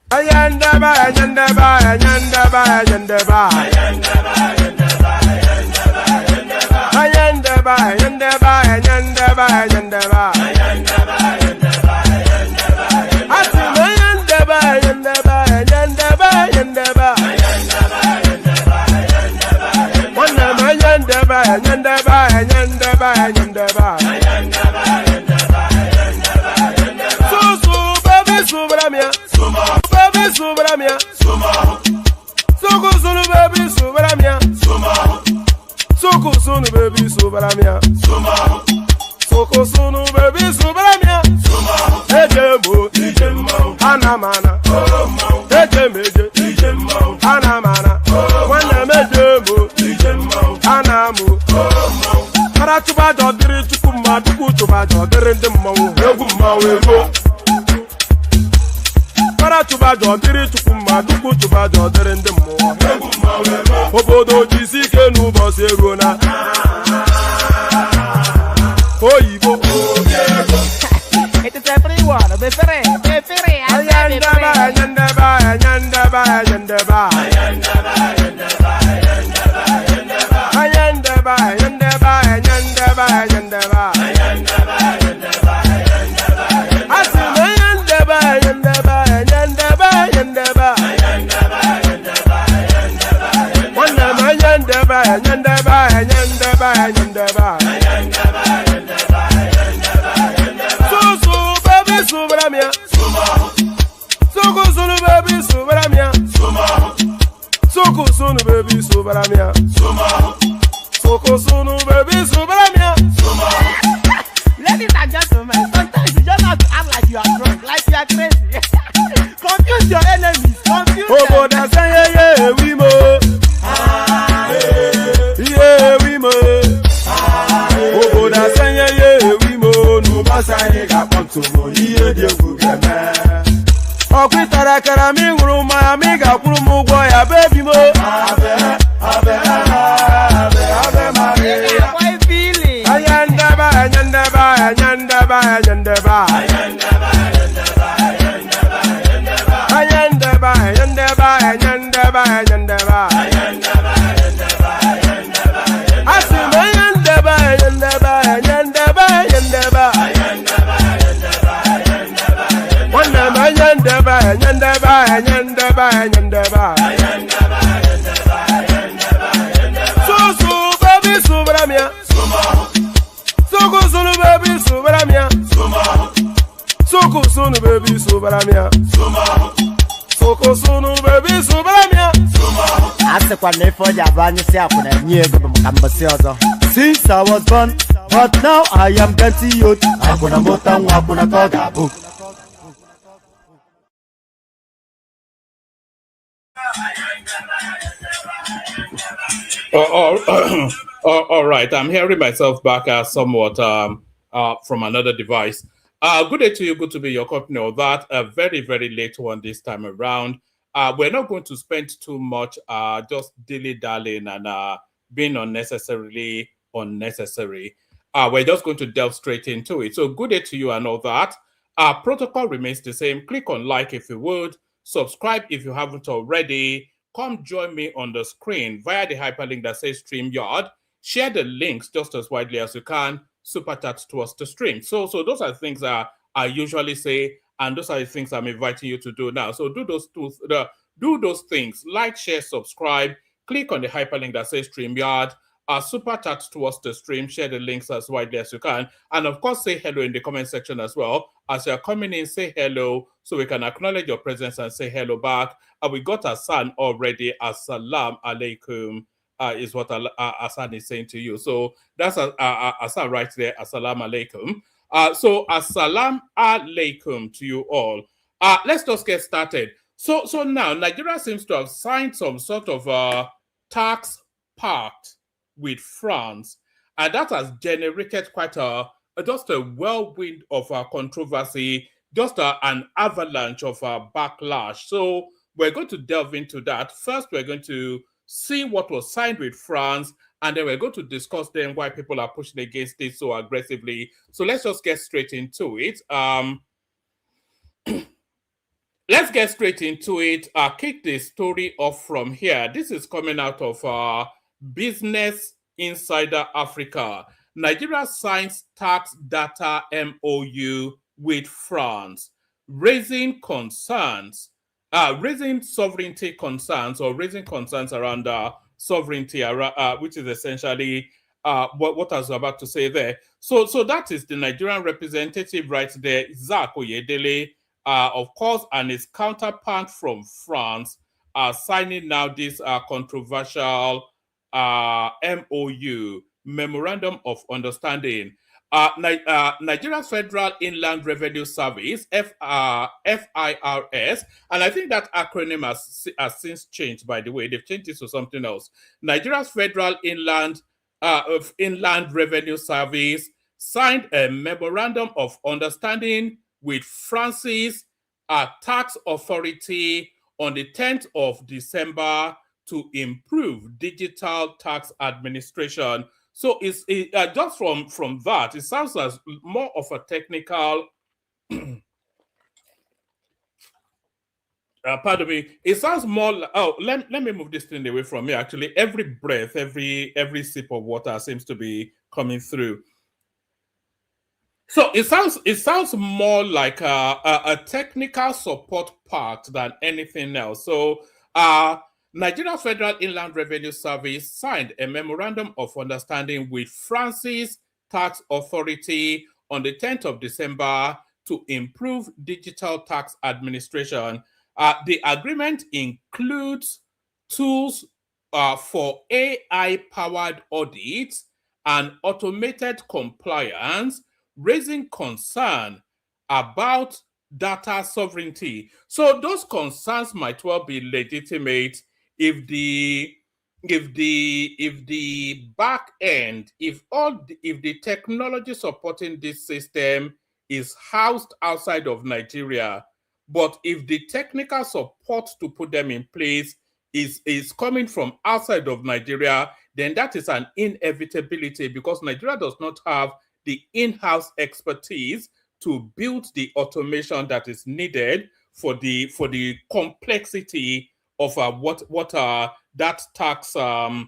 Ayandaba, ayandaba, ayandaba, ayandaba. Ayandaba, ayandaba, ayandaba, ayandaba. Asim ayandaba, ayandaba, ayandaba, ayandaba. Wanam ayandaba, ayandaba, ayandaba, ayandaba. Susu, baby, subramia. Baby, subramia. Suku, sunu, baby, subramia. Soko sunu baby subramia. Soko sunu baby subramia. Ejemo, anamana. Ejemeje, anamana. Wana mejemo, anamu. Para tuba jodiri chukuma tuku tuba jodiri ndimo egu mawego. Para tuba jodiri chukuma tuku tuba jodiri ndimo egu mawego. Obodo jisike nubo serona. Oyibo. It is everyone. Befere. Ayandaba, ayandaba, ayandaba, ayandaba. Ayandaba, ayandaba, ayandaba, ayandaba. Asim ayandaba, ayandaba, ayandaba, ayandaba. Wanam ayandaba, ayandaba, ayandaba, ayandaba. Susu baby subramia. Suku sunu baby subramia. Suku sunu baby subramia. Suku sunu baby subramia. Ladies and gentlemen, sometimes you just have to act like you are drunk, like you are crazy. Confuse your enemies. Confuse them. Oboda say yeah we mo. Yeah we mo. Oboda say yeah we mo. No basa ni ga ponto mo iye de gugeme. Okwitara kara mi nguru ma mi ga kwuru mu gwo ya baby mo. Abe Maria. Why feeling? Ayandaba, ayandaba, ayandaba, ayandaba. Ayandaba, ayandaba, ayandaba, ayandaba. Asim ayandaba, ayandaba, ayandaba, ayandaba. Wanam ayandaba, ayandaba, ayandaba, ayandaba. Susu baby subramia. Soko sunu baby subramia. Soko sunu baby subramia. Soko sunu baby subramia. Asekwa nefo ya banyu si akuna nyego mkambasi ozo. Since I was born, but now I am getting youth. Akuna mota nwa akuna koga book. All right, I'm hearing myself back somewhat from another device. Good day to you. Good to be your company. Or that a very, very late one this time around. We're not going to spend too much just dilly-dallying and being unnecessarily unnecessary. We're just going to delve straight into it. So good day to you and all that. Our protocol remains the same. Click on like if you would. Subscribe if you haven't already. Come join me on the screen via the hyperlink that says StreamYard. Share the links just as widely as you can. Super chat towards the stream. So those are the things that I usually say, and those are the things I'm inviting you to do now. So do those things. Like, share, subscribe. Click on the hyperlink that says StreamYard. Super chat towards the stream. Share the links as widely as you can. And of course, say hello in the comment section as well. As you're coming in, say hello so we can acknowledge your presence and say hello back. We got Hassan already. Assalamu alaikum is what Hassan is saying to you. So that's Hassan right there. Assalamu alaikum. So assalamu alaikum to you all. Let's just get started. So now Nigeria seems to have signed some sort of tax pact with France, and that has generated quite just a whirlwind of controversy, just an avalanche of backlash. So we're going to delve into that. First, we're going to see what was signed with France, and then we're going to discuss then why people are pushing against it so aggressively. So let's just get straight into it. let's get straight into it. Kick the story off from here. This is coming out of Business Insider Africa. Nigeria signs tax data MOU with France, raising concerns, raising sovereignty concerns, or raising concerns around sovereignty, which is essentially what I was about to say there. So that is the Nigerian representative right there, Zach Oyedele, of course, and his counterpart from France are signing now this controversial MOU, Memorandum of Understanding. Nigeria's Federal Inland Revenue Service, FIRS, and I think that acronym has since changed, by the way. They've changed it to something else. Nigeria's Federal Inland Revenue Service signed a Memorandum of Understanding with France's tax authority on the 10th of December to improve digital tax administration. So it's just from that, it sounds as more of a technical. Pardon me. It sounds more. Let me move this thing away from me. Actually, every breath, every sip of water seems to be coming through. So it sounds more like a technical support part than anything else. So Nigeria's Federal Inland Revenue Service signed a memorandum of understanding with France's tax authority on the 10th of December to improve digital tax administration. The agreement includes tools for AI-powered audits and automated compliance, raising concern about data sovereignty. So those concerns might well be legitimate if the back end, if the technology supporting this system is housed outside of Nigeria, but if the technical support to put them in place is coming from outside of Nigeria, then that is an inevitability, because Nigeria does not have the in-house expertise to build the automation that is needed for the complexity of what that tax the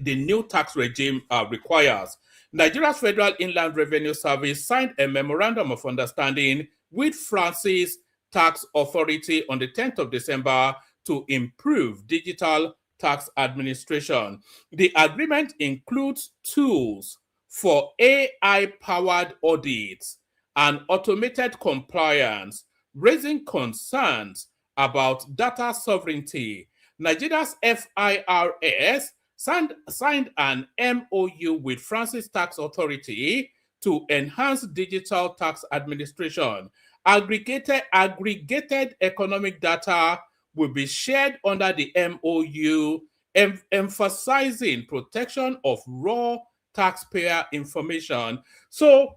new tax regime requires. Nigeria's Federal Inland Revenue Service signed a memorandum of understanding with France's tax authority on the 10th of December to improve digital tax administration. The agreement includes tools for AI-powered audits and automated compliance, raising concerns about data sovereignty. Nigeria's FIRS signed an MOU with France's tax authority to enhance digital tax administration. Aggregated economic data will be shared under the MOU, emphasizing protection of raw taxpayer information. So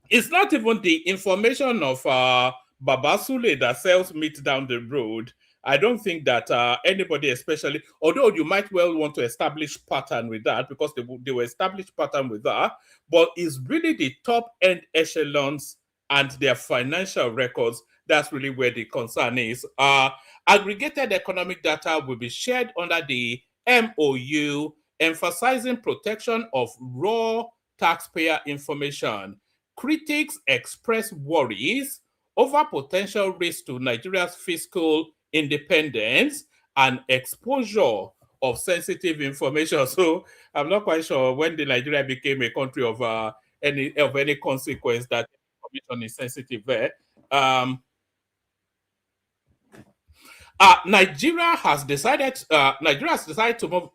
it's not even the information of Baba Sule that sells meat down the road. I don't think that anybody, especially, although you might well want to establish pattern with that, because they will establish pattern with that, but it's really the top end echelons and their financial records. That's really where the concern is. Aggregated economic data will be shared under the MOU, emphasizing protection of raw taxpayer information. Critics express worries over potential risks to Nigeria's fiscal independence and exposure of sensitive information. So I'm not quite sure when the Nigeria became a country of any consequence that information is sensitive there. Nigeria has decided to move.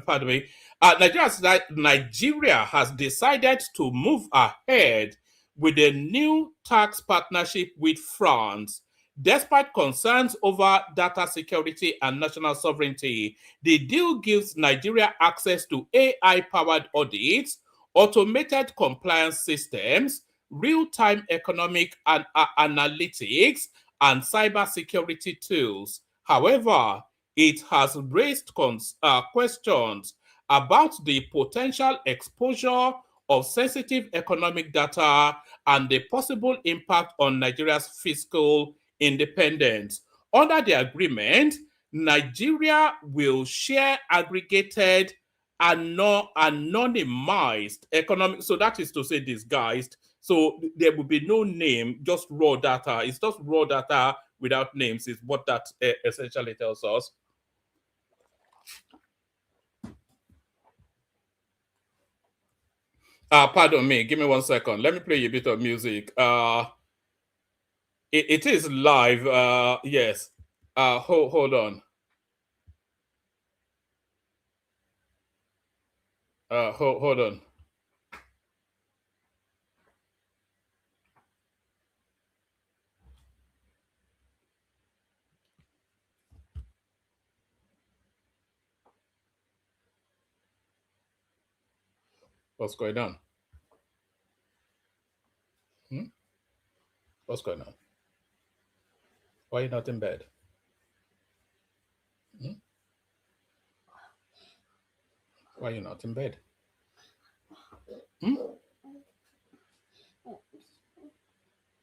Pardon me. Nigeria has decided to move ahead with a new tax partnership with France. Despite concerns over data security and national sovereignty, the deal gives Nigeria access to AI-powered audits, automated compliance systems, real-time economic and analytics, and cybersecurity tools. However, it has raised questions about the potential exposure of sensitive economic data and the possible impact on Nigeria's fiscal independence. Under the agreement, Nigeria will share aggregated and anonymized economic, so that is to say disguised. So there will be no name, just raw data. It's just raw data without names is what that essentially tells us. Pardon me, give me 1 second. Let me play a bit of music. It is live. Yes. Hold on. Hold on. What's going on? What's going on? Why are you not in bed? Why are you not in bed? I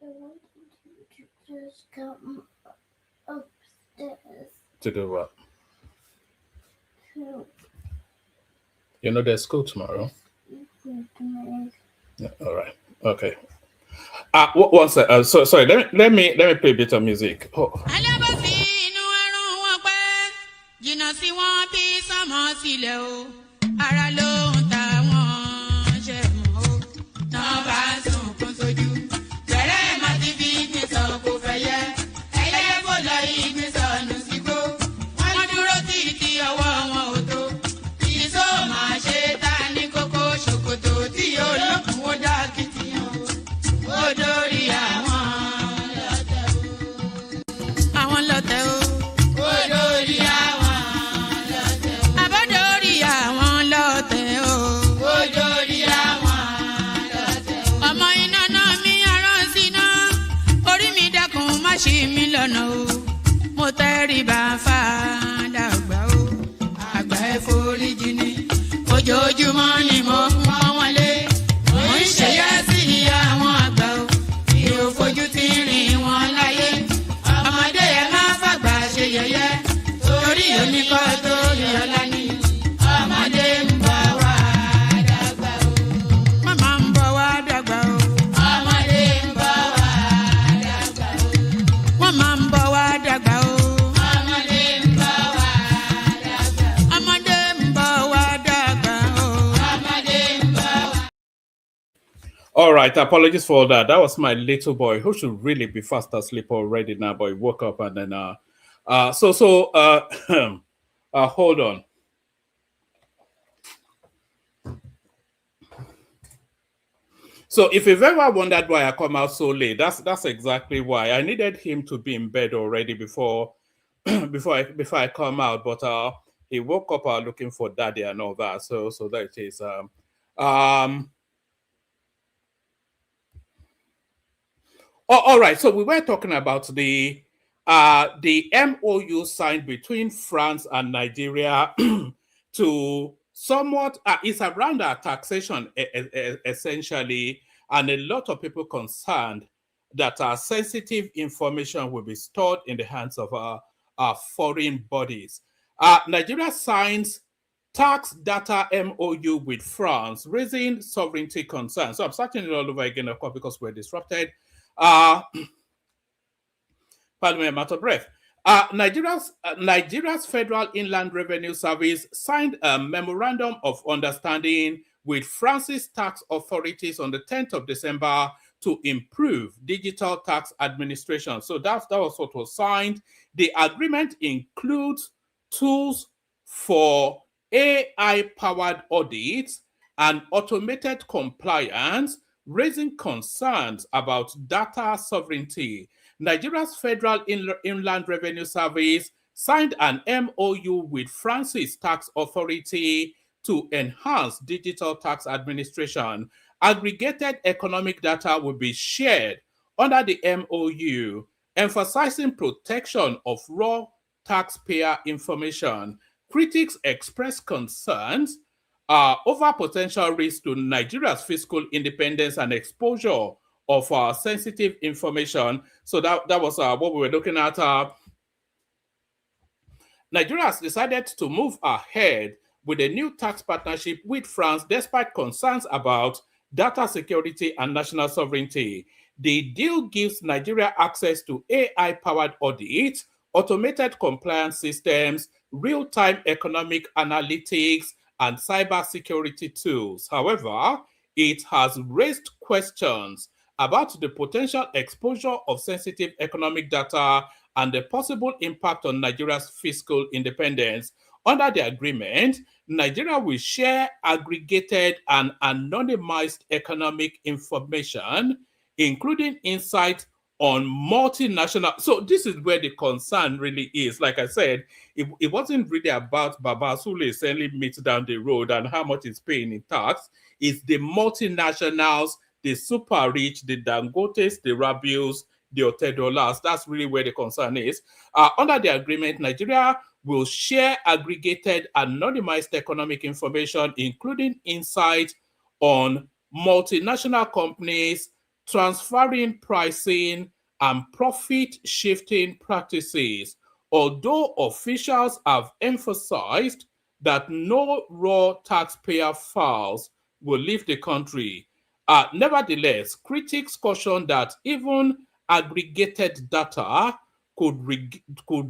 want you to just come upstairs. To do what? To You know there's school tomorrow. me. Yeah, all right. Okay. One sec. Sorry. Let me play a bit of music. Oh. jìnnà sí wọn bí sọmọ sílẹ̀ o ara ló ń ta wọn ṣe mọ́ o náà bá sunkún sójú bẹ̀rẹ̀ má ti fi ìgbín sọ kò fẹ́ yẹ ẹyẹ kò lọ ìgbín sọnù sígbó wọn dúró títí ọwọ́ wọn ò tó ìṣó máa ṣe ta ní kókó ṣòkòtò tí olókùn ó dá kìtìyàn ó dórí àwọn lọ́tẹ̀ o. Ó dórí àwọn. ṣì mí lọ́nà o mo tẹríba fàdà àgbà o àgbà ẹ foríjì ni ojoojúmọ́ ni mo ń pọ́n wọn lé mo ń ṣèyá sí àwọn àgbà o mi ò fojú tí rìn wọn láyé ọmọdé ẹ má fàgbà ṣe yẹ̀yẹ́ torí oníkọ́ tó yọlá ni ọmọdé ń bọ̀ wá dàgbà o màmá ń bọ̀ wá dàgbà o. Máa ń bọ̀ wá dàgbà o. Ọmọdé ń bọ̀ wá dàgbà. Ọmọdé ń bọ̀ wá dàgbà o. Ọmọdé ń bọ̀ wá. All right, apologies for that. That was my little boy who should really be fast asleep already now, but he woke up and then hold on. So if you've ever wondered why I come out so late, that's exactly why. I needed him to be in bed already before I come out, but he woke up looking for daddy and all that. So that it is. All right. So we were talking about the MOU signed between France and Nigeria to somewhat it's around our taxation essentially, and a lot of people concerned that our sensitive information will be stored in the hands of our foreign bodies. Nigeria signs tax data MOU with France, raising sovereignty concerns. So I'm starting it all over again, of course, because we're disrupted. Pardon me, I'm out of breath. Nigeria's Federal Inland Revenue Service signed a memorandum of understanding with France's tax authorities on the 10th of December to improve digital tax administration. So that was what was signed. The agreement includes tools for AI-powered audits and automated compliance, raising concerns about data sovereignty. Nigeria's Federal Inland Revenue Service signed an MOU with France's tax authority to enhance digital tax administration. Aggregated economic data will be shared under the MOU, emphasizing protection of raw taxpayer information. Critics express concerns over potential risks to Nigeria's fiscal independence and exposure of sensitive information. So that was what we were looking at. Nigeria has decided to move ahead with a new tax partnership with France despite concerns about data security and national sovereignty. The deal gives Nigeria access to AI-powered audit, automated compliance systems, real-time economic analytics, and cybersecurity tools. However, it has raised questions about the potential exposure of sensitive economic data and the possible impact on Nigeria's fiscal independence. Under the agreement, Nigeria will share aggregated and anonymized economic information, including insight on multinational. So this is where the concern really is. Like I said, it wasn't really about Baba Sule sending meat down the road and how much is paying in tax. It's the multinationals, the super rich, the Dangotes, the Rabios, the Otedolas. That's really where the concern is. Under the agreement, Nigeria will share aggregated anonymized economic information, including insight on multinational companies, transferring pricing, and profit shifting practices. Although officials have emphasized that no raw taxpayer files will leave the country. Nevertheless, critics caution that even aggregated data could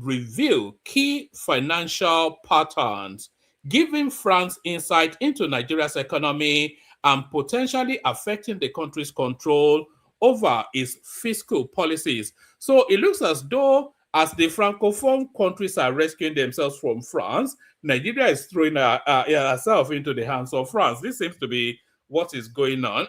reveal key financial patterns, giving France insight into Nigeria's economy and potentially affecting the country's control over its fiscal policies. So it looks as though, as the Francophone countries are rescuing themselves from France, Nigeria is throwing herself into the hands of France. This seems to be what is going on.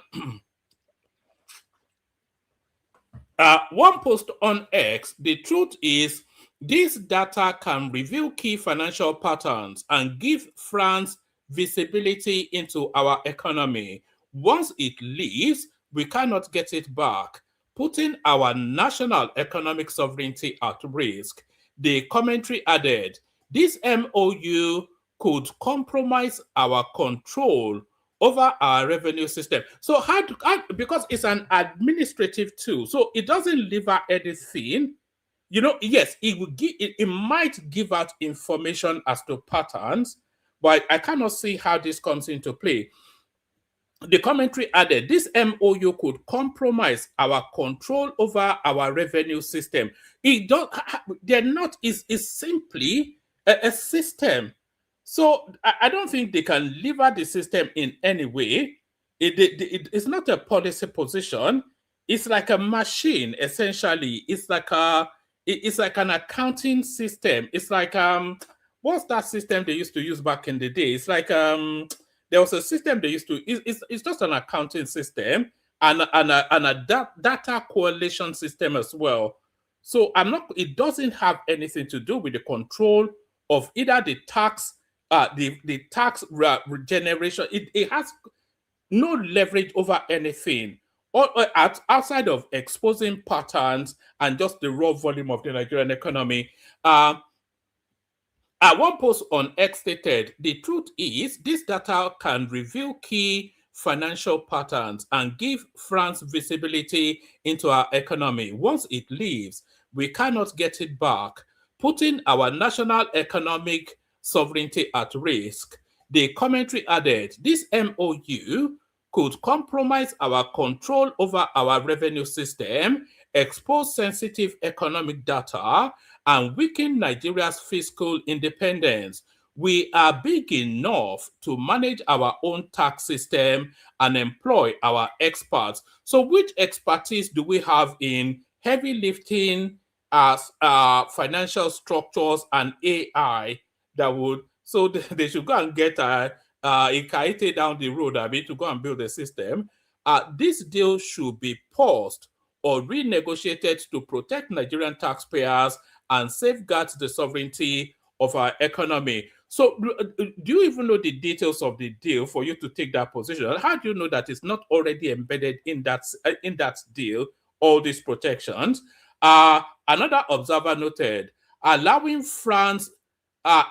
One post on X, the truth is, this data can reveal key financial patterns and give France visibility into our economy. Once it leaves, we cannot get it back, putting our national economic sovereignty at risk. The commentary added, this MOU could compromise our control over our revenue system. So because it's an administrative tool, so it doesn't deliver anything. You know, yes, it might give out information as to patterns, but I cannot see how this comes into play. The commentary added, this MOU could compromise our control over our revenue system. It's simply a system. So I don't think they can lever the system in any way. It's not a policy position. It's like a machine, essentially. It's like an accounting system. It's like what's that system they used to use back in the day? It's like there was a system they used to. It's just an accounting system and a data correlation system as well. So it doesn't have anything to do with the control of either the tax. The tax generation, it has no leverage over anything outside of exposing patterns and just the raw volume of the Nigerian economy. One post on X stated, the truth is, this data can reveal key financial patterns and give France visibility into our economy. Once it leaves, we cannot get it back, putting our national economic sovereignty at risk. The commentary added, this MOU could compromise our control over our revenue system, expose sensitive economic data, and weaken Nigeria's fiscal independence. We are big enough to manage our own tax system and employ our experts. So which expertise do we have in heavy lifting as financial structures and AI that would, so they should go and get a Ikaite down the road, to go and build a system. This deal should be paused or renegotiated to protect Nigerian taxpayers and safeguard the sovereignty of our economy. So do you even know the details of the deal for you to take that position? How do you know that it's not already embedded in that deal, all these protections? Another observer noted, allowing France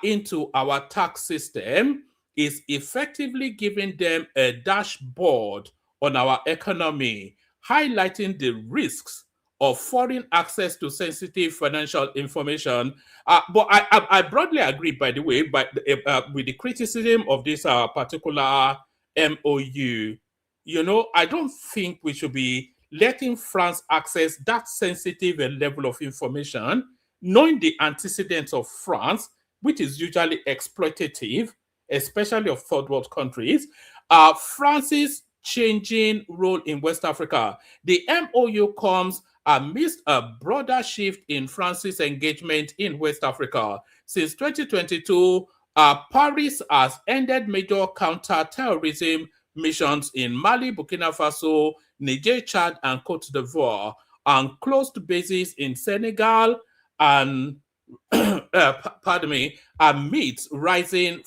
into our tax system is effectively giving them a dashboard on our economy highlighting the risks of foreign access to sensitive financial information. But I broadly agree, by the way, with the criticism of this particular MOU. You know, I don't think we should be letting France access that sensitive level of information, knowing the antecedents of France, which is usually exploitative, especially of third world countries. France's changing role in West Africa. The MOU comes amidst a broader shift in France's engagement in West Africa. Since 2022, Paris has ended major counter-terrorism missions in Mali, Burkina Faso, Niger, Chad, and Cote d'Ivoire, and closed bases in Senegal and amidst rising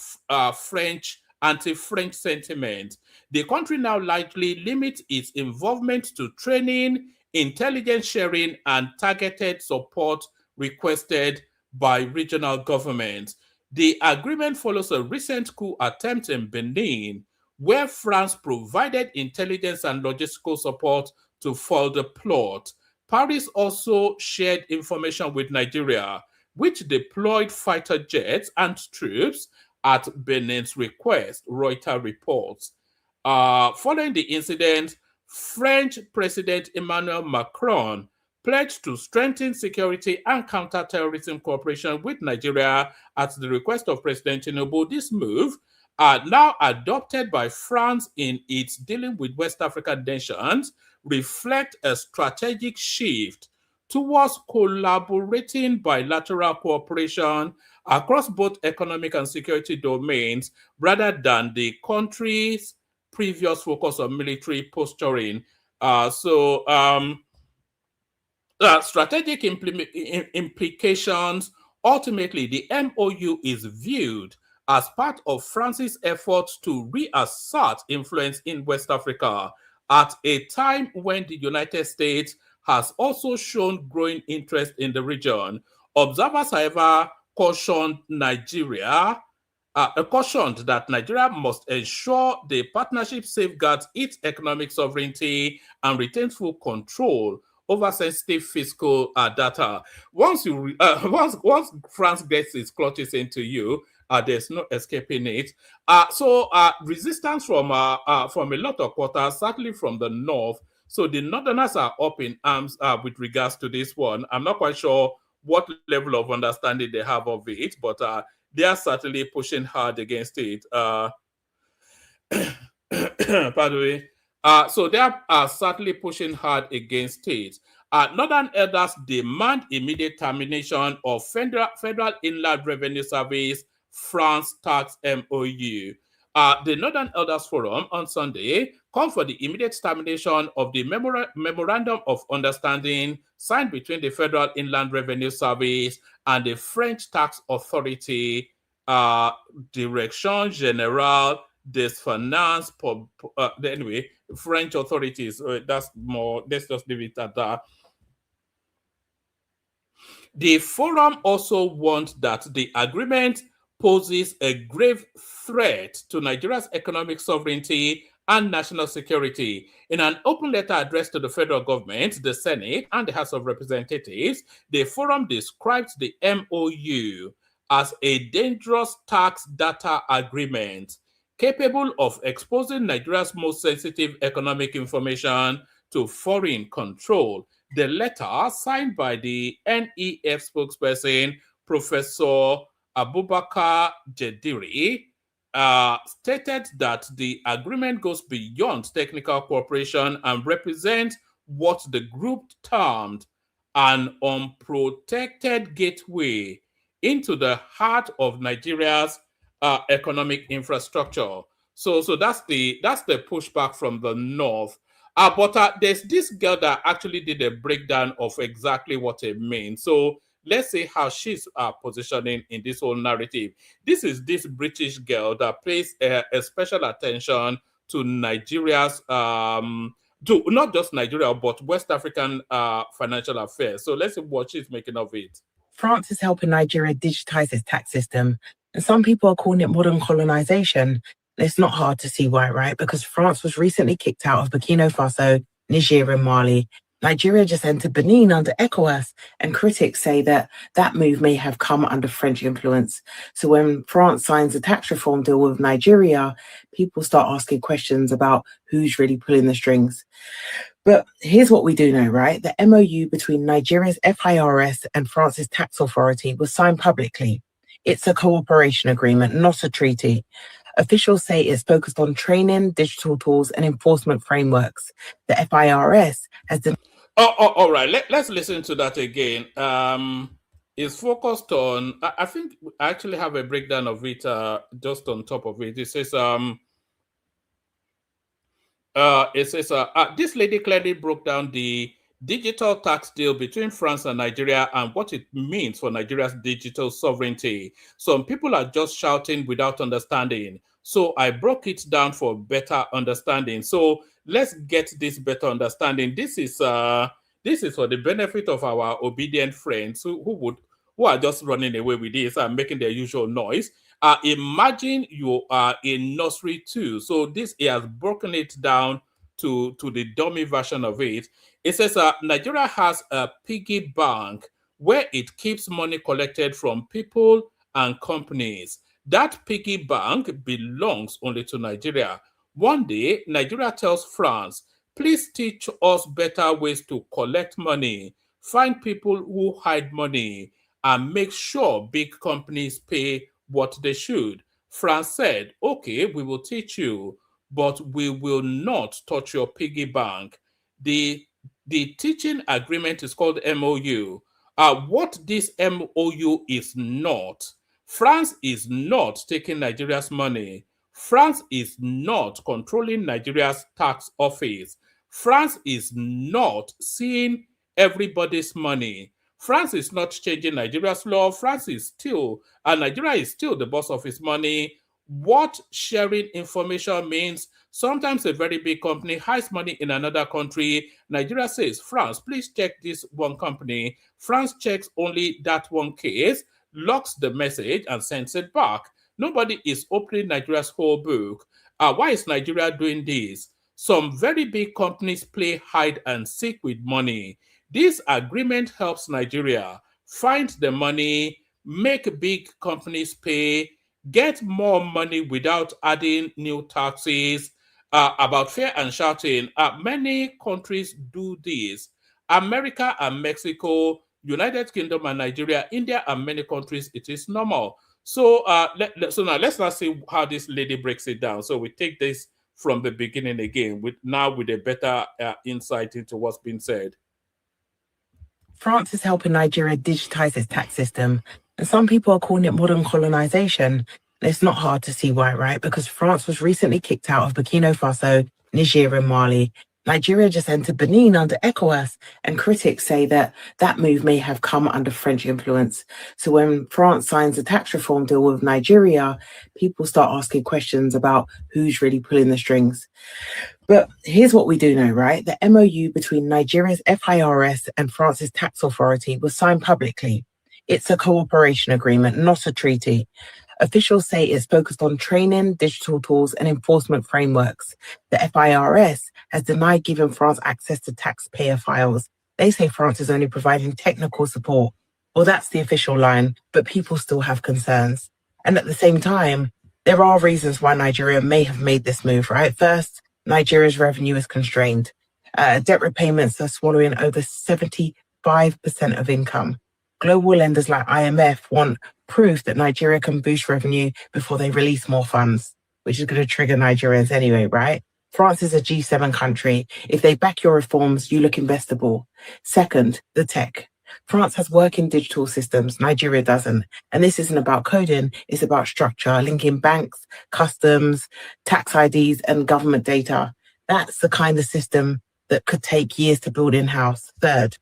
French anti-French sentiment. The country now likely limits its involvement to training, intelligence sharing, and targeted support requested by regional governments. The agreement follows a recent coup attempt in Benin, where France provided intelligence and logistical support to foil the plot. Paris also shared information with Nigeria, which deployed fighter jets and troops at Benin's request, Reuters reports. Following the incident, French President Emmanuel Macron pledged to strengthen security and counter-terrorism cooperation with Nigeria at the request of President Tinubu. This move, now adopted by France in its dealing with West African nations, reflect a strategic shift towards collaborating bilateral cooperation across both economic and security domains, rather than the country's previous focus on military posturing. Strategic implications. Ultimately, the MOU is viewed as part of France's efforts to reassert influence in West Africa at a time when the United States has also shown growing interest in the region. Observers, however, cautioned that Nigeria must ensure the partnership safeguards its economic sovereignty and retains full control over sensitive fiscal data. Once France gets its clutches into you, there's no escaping it. Resistance from a lot of quarters, certainly from the north. So the Northerners are up in arms with regards to this one. I'm not quite sure what level of understanding they have of it, but they are certainly pushing hard against it. Pardon me. So they are certainly pushing hard against it. Northern elders demand immediate termination of Federal Inland Revenue Service France tax MOU. The Northern Elders Forum on Sunday called for the immediate termination of the Memorandum of Understanding signed between the Federal Inland Revenue Service and the French Tax Authority, Direction Générale des Finances. Anyway, French authorities. That's more. Let's just leave it at that. The forum also warned that the agreement poses a grave threat to Nigeria's economic sovereignty and national security. In an open letter addressed to the federal government, the Senate, and the House of Representatives, the forum describes the MOU as a dangerous tax data agreement capable of exposing Nigeria's most sensitive economic information to foreign control. The letter, signed by the NEF spokesperson, Professor Abubakar Jediri, stated that the agreement goes beyond technical cooperation and represents what the group termed an unprotected gateway into the heart of Nigeria's economic infrastructure. So that's the pushback from the north. But there's this girl that actually did a breakdown of exactly what it means. So let's see how she's positioning in this whole narrative. This is this British girl that pays a special attention to Nigeria's, to not just Nigeria, but West African financial affairs. So let's see what she's making of it. France is helping Nigeria digitize its tax system, and some people are calling it modern colonization. It's not hard to see why, right? Because France was recently kicked out of Burkina Faso Niger and Mali. Nigeria just entered Benin under ECOWAS, and critics say that that move may have come under French influence. So when France signs a tax reform deal with Nigeria, people start asking questions about who's really pulling the strings. But here's what we do know, right? The MOU between Nigeria's FIRS and France's tax authority was signed publicly. It's a cooperation agreement, not a treaty. Officials say it's focused on training, digital tools, and enforcement frameworks. The FIRS has been... all right. Let's listen to that again. It's focused on, I think I actually have a breakdown of it just on top of it. It says, this lady clearly broke down the digital tax deal between France and Nigeria and what it means for Nigeria's digital sovereignty. Some people are just shouting without understanding. So I broke it down for better understanding. So let's get this better understanding. This is for the benefit of our obedient friends who are just running away with this and making their usual noise. Imagine you are in nursery 2. So this, he has broken it down to the dummy version of it. It says Nigeria has a piggy bank where it keeps money collected from people and companies. That piggy bank belongs only to Nigeria. One day, Nigeria tells France, please teach us better ways to collect money, find people who hide money, and make sure big companies pay what they should. France said, okay, we will teach you, but we will not touch your piggy bank. The teaching agreement is called MOU. What this MOU is not, France is not taking Nigeria's money. France is not controlling Nigeria's tax office. France is not seeing everybody's money. France is not changing Nigeria's law. Nigeria is still the boss of its money. What sharing information means, sometimes a very big company hides money in another country. Nigeria says, France, please check this one company. France checks only that one case, locks the message, and sends it back. Nobody is opening Nigeria's whole book. Why is Nigeria doing this? Some very big companies play hide and seek with money. This agreement helps Nigeria find the money, make big companies pay, get more money without adding new taxes. About fair and shouting, many countries do this. America and Mexico, United Kingdom and Nigeria, India and many countries, it is normal. So now let's not see how this lady breaks it down. So we take this from the beginning again, with a better insight into what's been said. France is helping Nigeria digitize its tax system, and some people are calling it modern colonization. And it's not hard to see why, right? Because France was recently kicked out of Burkina Faso, Niger, and Mali. Nigeria just entered Benin under ECOWAS, and critics say that that move may have come under French influence. So when France signs a tax reform deal with Nigeria, people start asking questions about who's really pulling the strings. But here's what we do know, right? The MOU between Nigeria's FIRS and France's tax authority was signed publicly. It's a cooperation agreement, not a treaty. Officials say it's focused on training, digital tools, and enforcement frameworks. The FIRS has denied giving France access to taxpayer files. They say France is only providing technical support. Well, that's the official line, but people still have concerns. And at the same time, there are reasons why Nigeria may have made this move, right? First, Nigeria's revenue is constrained. Debt repayments are swallowing over 75% of income. Global lenders like IMF want proof that Nigeria can boost revenue before they release more funds, which is going to trigger Nigerians anyway, right? France is a G7 country. If they back your reforms, you look investable. Second, the tech. France has working digital systems, Nigeria doesn't. And this isn't about coding, it's about structure, linking banks, customs, tax IDs, and government data. That's the kind of system that could take years to build in-house. Third.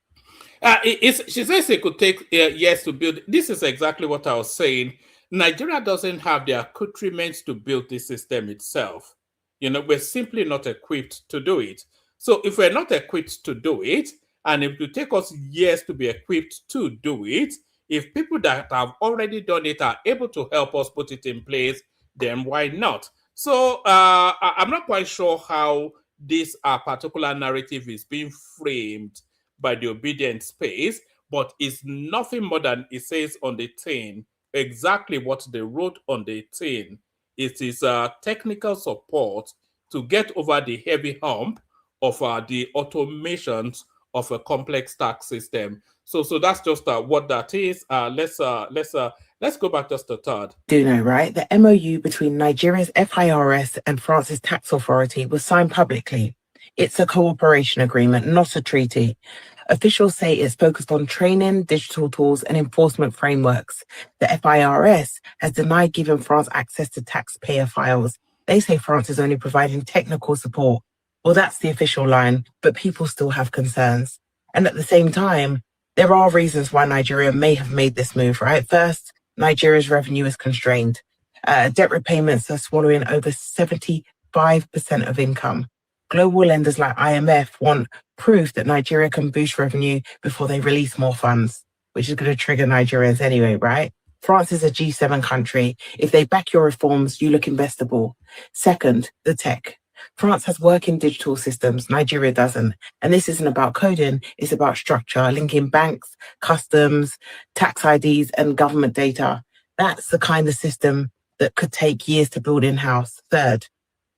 She says it could take years to build. This is exactly what I was saying. Nigeria doesn't have the accoutrements to build this system itself. We're simply not equipped to do it. So if we're not equipped to do it, and if it will take us years to be equipped to do it, if people that have already done it are able to help us put it in place, then why not? So I'm not quite sure how this particular narrative is being framed by the obedient space, but it's nothing more than it says on the tin, exactly what they wrote on the tin. It is technical support to get over the heavy hump of the automations of a complex tax system. So that's just what that is. Let's go back just a third. Do know, right? The MOU between Nigeria's FIRS and France's tax authority was signed publicly. It's a cooperation agreement, not a treaty. Officials say it's focused on training, digital tools, and enforcement frameworks. The FIRS has denied giving France access to taxpayer files. They say France is only providing technical support. Well, that's the official line, but people still have concerns. And at the same time, there are reasons why Nigeria may have made this move, right? First, Nigeria's revenue is constrained. Debt repayments are swallowing over 75% of income. Global lenders like IMF want proof that Nigeria can boost revenue before they release more funds, which is going to trigger Nigerians anyway, right? France is a G7 country. If they back your reforms, you look investable. Second, the tech. France has working digital systems, Nigeria doesn't. And this isn't about coding, it's about structure, linking banks, customs, tax IDs, and government data. That's the kind of system that could take years to build in-house. Third,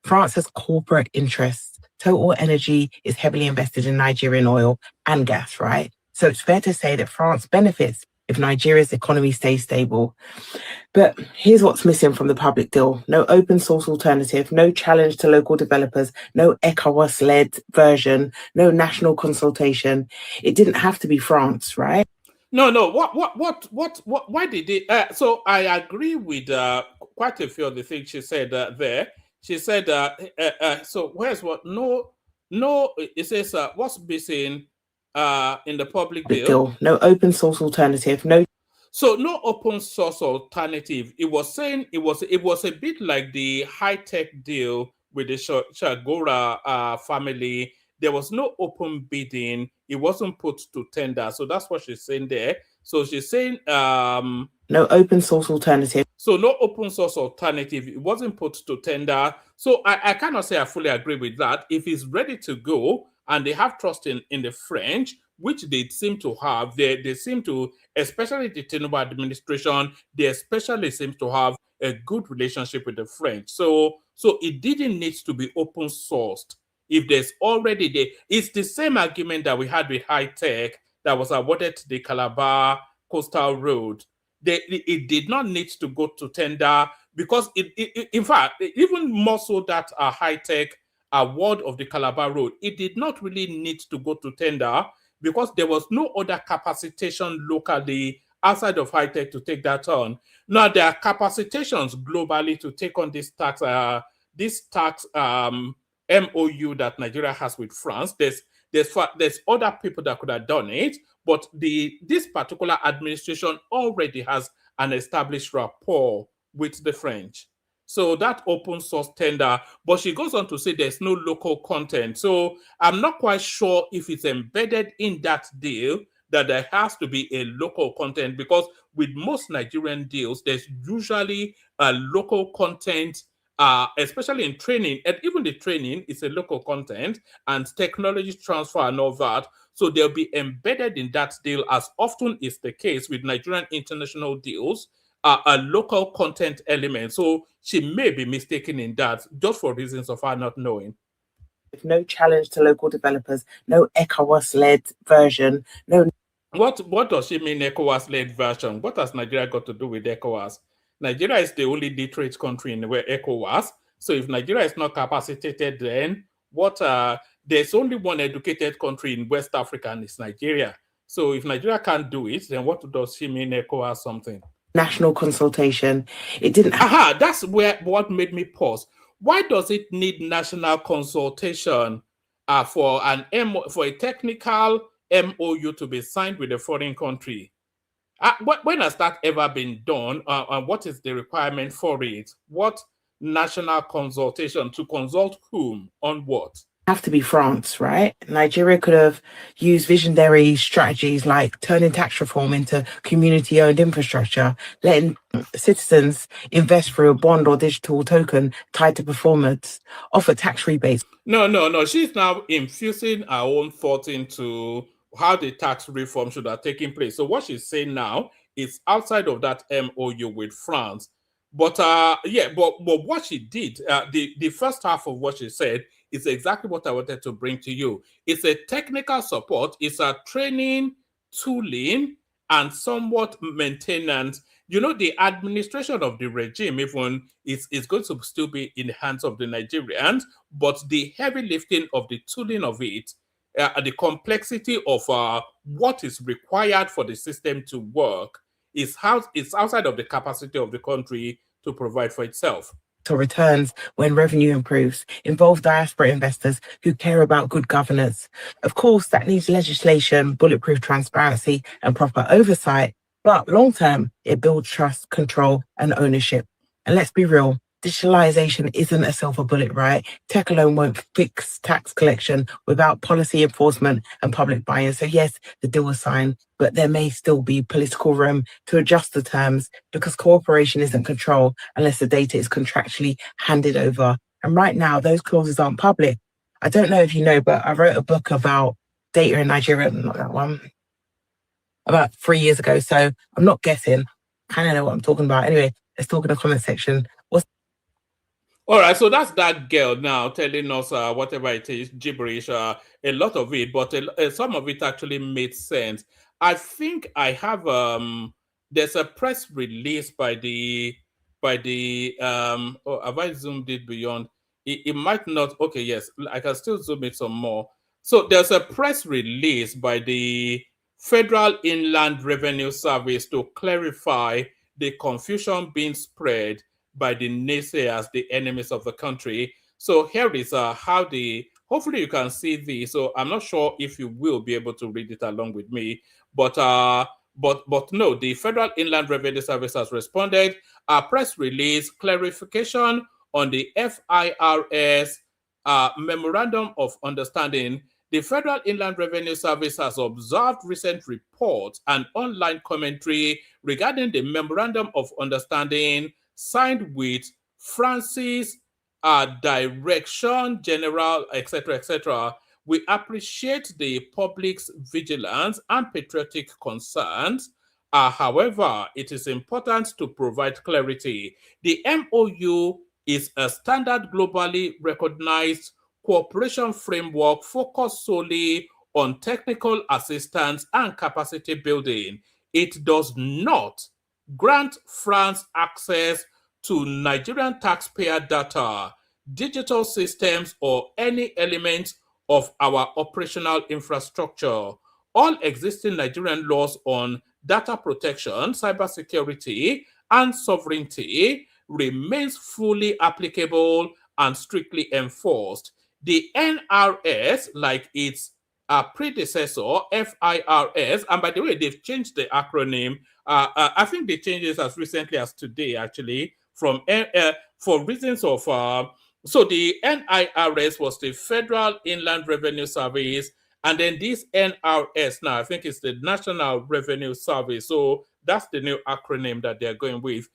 France has corporate interests. Total Energy is heavily invested in Nigerian oil and gas, right? So it's fair to say that France benefits if Nigeria's economy stays stable. But here's what's missing from the public deal. No open source alternative, no challenge to local developers, no ECOWAS-led version, no national consultation. It didn't have to be France, right? No. Why did it? So I agree with quite a few of the things she said there. She said, so where's what? No, it says, what's missing in the public deal? No open source alternative, no. So no open source alternative. It was saying it was a bit like the high-tech deal with the Shagora family. There was no open bidding. It wasn't put to tender. So that's what she's saying there. So she's saying no open source alternative. So no open source alternative. It wasn't put to tender. So I cannot say I fully agree with that. If it's ready to go and they have trust in the French, which they seem to have, they seem to, especially the Tinubu administration, they especially seem to have a good relationship with the French. So it didn't need to be open sourced. If there's already it's the same argument that we had with high tech that was awarded to the Calabar Coastal Road. It did not need to go to tender because in fact, even more so that a high tech award of the Calabar Road, it did not really need to go to tender because there was no other capacitation locally outside of high tech to take that on. Now there are capacitations globally to take on this tax MOU that Nigeria has with France. There's other people that could have done it, but this particular administration already has an established rapport with the French. So that open source tender, but she goes on to say there's no local content. So I'm not quite sure if it's embedded in that deal that there has to be a local content, because with most Nigerian deals, there's usually a local content, especially in training, and even the training is a local content and technology transfer and all that. So they'll be embedded in that deal, as often is the case with Nigerian international deals, a local content element. So she may be mistaken in that, just for reasons of her not knowing. No challenge to local developers, no ECOWAS-led version, no. What does she mean, ECOWAS-led version? What has Nigeria got to do with ECOWAS? Nigeria is the only literate country in where ECOWAS. So if Nigeria is not capacitated, then there's only one educated country in West Africa, and it's Nigeria. So if Nigeria can't do it, then what does she mean, ECOWAS something? National consultation. It didn't. That's what made me pause. Why does it need national consultation for a technical MOU to be signed with a foreign country? When has that ever been done? And what is the requirement for it? What national consultation? To consult whom on what? have to be France, right? Nigeria could have used visionary strategies like turning tax reform into community-owned infrastructure, letting citizens invest through a bond or digital token tied to performance, offer tax rebates. No. She's now infusing her own thoughts into how the tax reform should have taken place. So what she's saying now is outside of that MOU with France. But but what she did, the first half of what she said is exactly what I wanted to bring to you. It's a technical support, it's a training, tooling, and somewhat maintenance. You know, the administration of the regime even is going to still be in the hands of the Nigerians, but the heavy lifting of the tooling of it, the complexity of what is required for the system to work is outside of the capacity of the country to provide for itself. Or returns when revenue improves, involve diaspora investors who care about good governance. Of course, that needs legislation, bulletproof transparency, and proper oversight. But long term, it builds trust, control, and ownership. And let's be real, digitalization isn't a silver bullet, right? Tech alone won't fix tax collection without policy enforcement and public buy-in. So yes, the deal was signed, but there may still be political room to adjust the terms because cooperation isn't control unless the data is contractually handed over. And right now, those clauses aren't public. I don't know if you know, but I wrote a book about data in Nigeria, not that one, about 3 years ago. So I'm not guessing. Kind of know what I'm talking about. Anyway, let's talk in the comment section. All right, so that's that girl now telling us whatever it is, gibberish, a lot of it, but some of it actually made sense. I think I have there's a press release by the have I zoomed it beyond? It might not. Okay, yes, I can still zoom it some more. So there's a press release by the Federal Inland Revenue Service to clarify the confusion being spread by the naysayers, the enemies of the country. So here is how hopefully you can see this. So I'm not sure if you will be able to read it along with me, but no, the Federal Inland Revenue Service has responded. A press release clarification on the FIRS Memorandum of Understanding. The Federal Inland Revenue Service has observed recent reports and online commentary regarding the Memorandum of Understanding signed with France's Direction General, etc., etc. We appreciate the public's vigilance and patriotic concerns. However, it is important to provide clarity. The MOU is a standard globally recognized cooperation framework focused solely on technical assistance and capacity building. It does not grant France access to Nigerian taxpayer data, digital systems, or any element of our operational infrastructure. All existing Nigerian laws on data protection, cybersecurity, and sovereignty remains fully applicable and strictly enforced. The NRS, like its predecessor, FIRS, and by the way, they've changed the acronym. I think they changed it as recently as today, actually, from for reasons of so the NIRS was the Federal Inland Revenue Service, and then this NRS now, I think it's the National Revenue Service. So that's the new acronym that they're going with.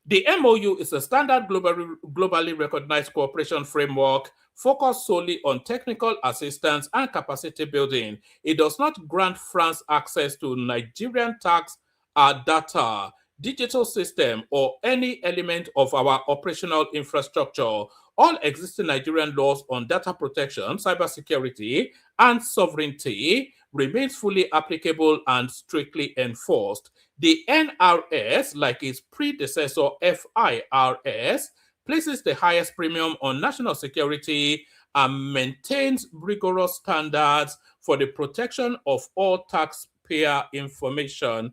The MOU is a standard globally recognized cooperation framework focused solely on technical assistance and capacity building. It does not grant France access to Nigerian tax data, digital system, or any element of our operational infrastructure. All existing Nigerian laws on data protection, cybersecurity, and sovereignty remains fully applicable and strictly enforced. The NRS, like its predecessor FIRS, places the highest premium on national security and maintains rigorous standards for the protection of all taxpayer information.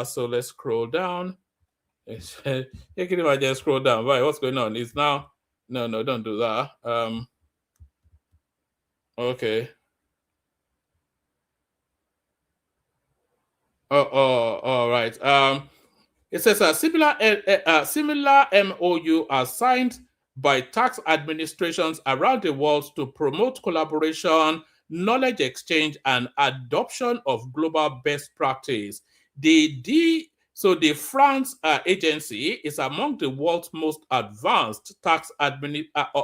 So let's scroll down. You can imagine scroll down. Right, what's going on? It's now no, don't do that. Okay. All right. It says a similar MOU are signed by tax administrations around the world to promote collaboration, knowledge exchange, and adoption of global best practice. The France agency is among the world's most advanced tax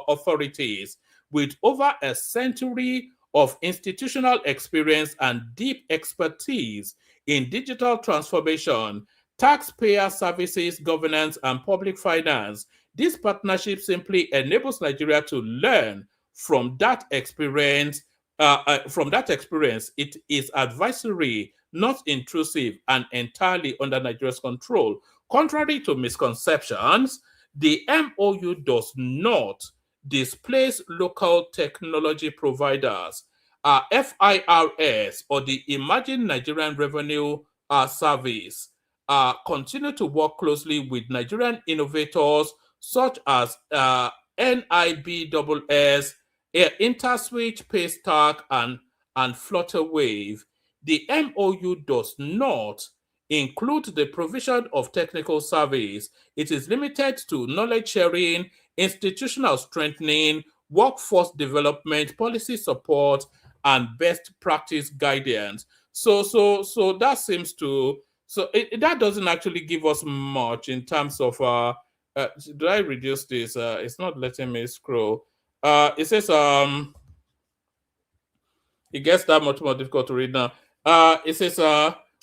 authorities, with over a century of institutional experience and deep expertise in digital transformation, taxpayer services, governance, and public finance. This partnership simply enables Nigeria to learn from that experience. It is advisory, not intrusive, and entirely under Nigeria's control. Contrary to misconceptions, the MOU does not displace local technology providers. FIRS, or the Emerging Nigerian Revenue Service, continue to work closely with Nigerian innovators such as NIBSS, InterSwitch, Paystack, and Flutterwave. The MOU does not include the provision of technical service. It is limited to knowledge sharing, institutional strengthening, workforce development, policy support, and best practice guidance. So that seems to that doesn't actually give us much in terms of did I reduce this? It's not letting me scroll. It says it gets that much more difficult to read now. It says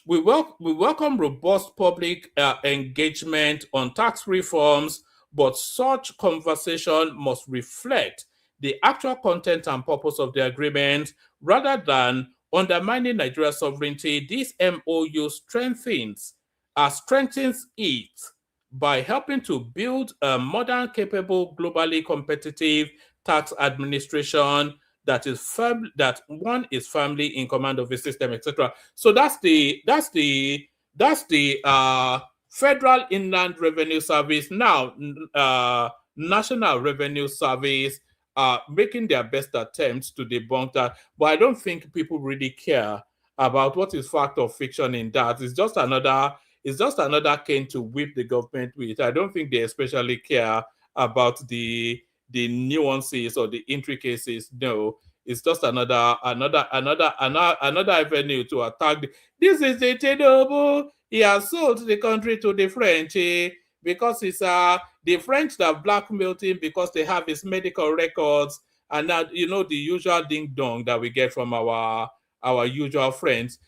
we welcome robust public engagement on tax reforms, but such conversation must reflect the actual content and purpose of the agreement rather than undermining Nigeria's sovereignty. This MOU strengthens it by helping to build a modern, capable, globally competitive tax administration that is one is firmly in command of the system, etc. So that's the Federal Inland Revenue Service. Now, National Revenue Service making their best attempts to debunk that, but I don't think people really care about what is fact or fiction in that. It's just another cane to whip the government with. I don't think they especially care about the nuances or the intricacies. No, it's just another avenue to attack. This is a Tinubu. He has sold the country to the French because it's the French that blackmailed him because they have his medical records, and now the usual ding dong that we get from our usual friends.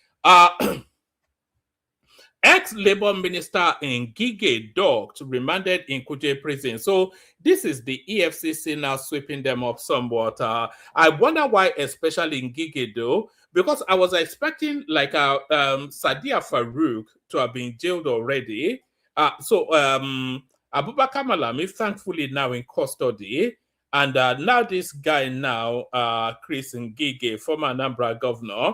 Ex-Labour Minister Ngige docked, remanded in Kuje prison. So this is the EFCC now sweeping them up somewhat. I wonder why, especially Ngige though, because I was expecting like Sadia Farouk to have been jailed already. Abubakar Malami, thankfully now in custody, and now this guy now, Chris Ngige, former Anambra governor.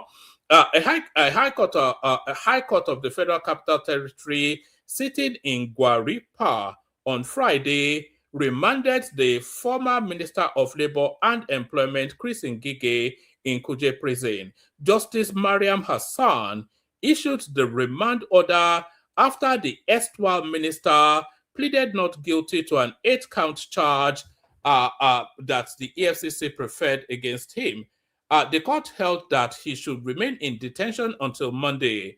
A high court of the Federal Capital Territory sitting in Guaripa on Friday remanded the former Minister of Labour and Employment, Chris Ngige, in Kuje prison. Justice Mariam Hassan issued the remand order after the erstwhile minister pleaded not guilty to an 8-count charge that the EFCC preferred against him. The court held that he should remain in detention until Monday,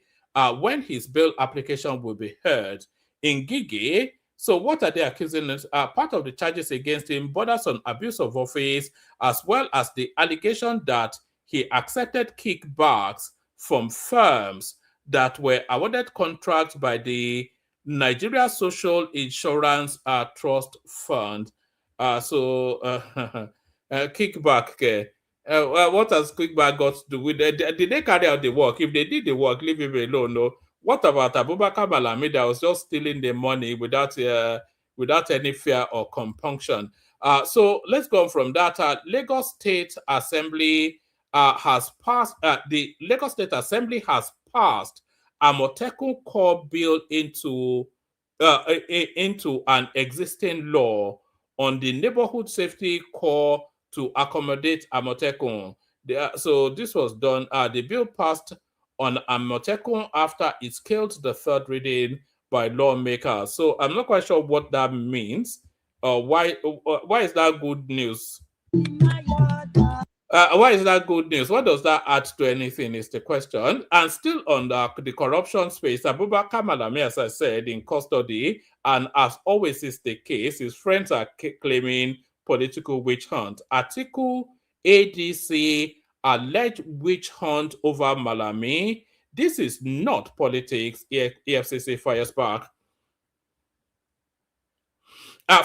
when his bail application will be heard. Ngige, so what are they accusing us? Part of the charges against him borders on abuse of office, as well as the allegation that he accepted kickbacks from firms that were awarded contracts by the Nigeria Social Insurance Trust Fund. Kickback. Okay. What has Kickback got to do with it? Did they carry out the work? If they did the work, leave him alone. No. What about Abubakar Malami that was just stealing the money without any fear or compunction? So let's go from that. Lagos State Assembly has passed. The Lagos State Assembly has passed Amotekun Core Bill into an existing law on the Neighborhood Safety Corps to accommodate Amotekun. So this was done. The bill passed on Amotekun after it scaled the third reading by lawmakers. So I'm not quite sure what that means. Why is that good news? Why is that good news? What does that add to anything is the question. And still on the corruption space, Abubakar Malami, as I said, in custody, and as always is the case, his friends are claiming political witch hunt. Article ADC, alleged witch hunt over Malami. This is not politics, EFCC fires back.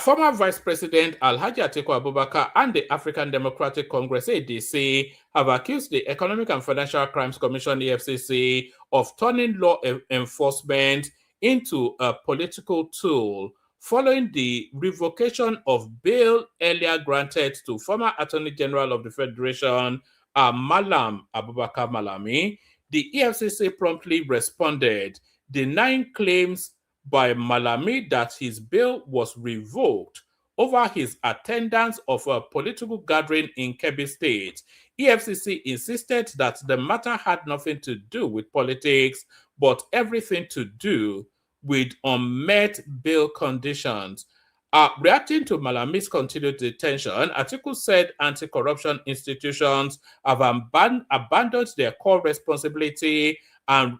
Former Vice President Alhaji Atiku Abubakar and the African Democratic Congress ADC have accused the Economic and Financial Crimes Commission EFCC of turning law enforcement into a political tool following the revocation of bail earlier granted to former Attorney General of the Federation Malam Abubakar Malami. The EFCC promptly responded, denying claims by Malami that his bail was revoked over his attendance of a political gathering in Kebbi State. EFCC insisted that the matter had nothing to do with politics, but everything to do with unmet bail conditions. Reacting to Malami's continued detention, Atiku said anti-corruption institutions have abandoned their core responsibility and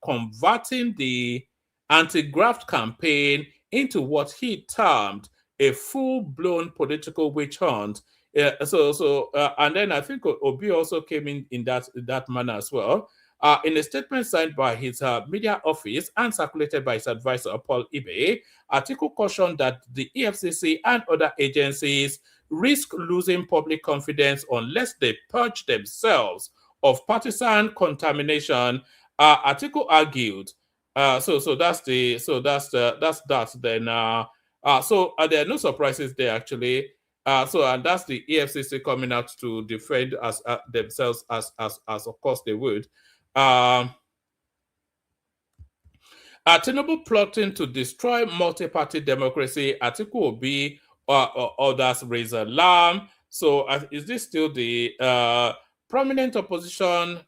converting the anti-graft campaign into what he termed a full-blown political witch hunt. And then I think Obi also came in that manner as well. In a statement signed by his media office and circulated by his advisor, Paul Ibe, Atiku cautioned that the EFCC and other agencies risk losing public confidence unless they purge themselves of partisan contamination. Atiku argued. So that's that. Then there are no surprises there actually. And that's the EFCC coming out to defend themselves as of course they would. Tinubu plotting to destroy multi-party democracy. Atiku Obi others raise alarm. So is this still the prominent opposition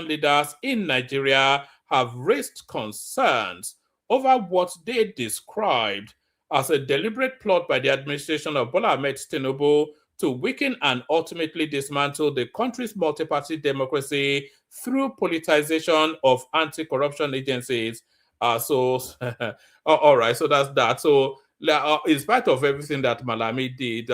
leaders in Nigeria have raised concerns over what they described as a deliberate plot by the administration of Bola Ahmed Tinubu to weaken and ultimately dismantle the country's multi-party democracy through politicization of anti-corruption agencies. All right, so that's that. So in spite of everything that Malami did,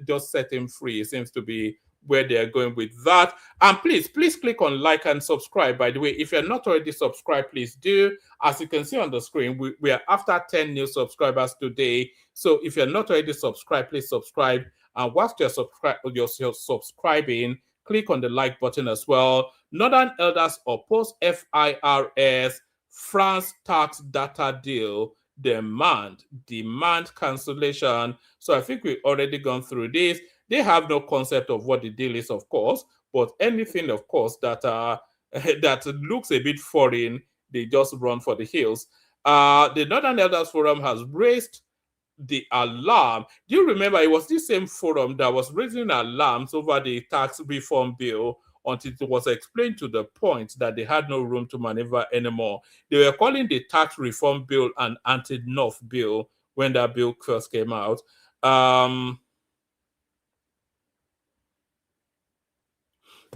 just set him free. It seems to be where they're going with that. And please click on like and subscribe. By the way, if you're not already subscribed, please do. As you can see on the screen, we are after 10 new subscribers today. So if you're not already subscribed, please subscribe. And whilst you're subscribing, click on the like button as well. Northern Elders oppose FIRS France tax data deal, demand cancellation. So I think we've already gone through this. They have no concept of what the deal is, of course, but anything, of course, that that looks a bit foreign, they just run for the hills. The Northern Elders Forum has raised the alarm. Do you remember it was this same forum that was raising alarms over the tax reform bill until it was explained to the point that they had no room to maneuver anymore? They were calling the tax reform bill an anti-North bill when that bill first came out.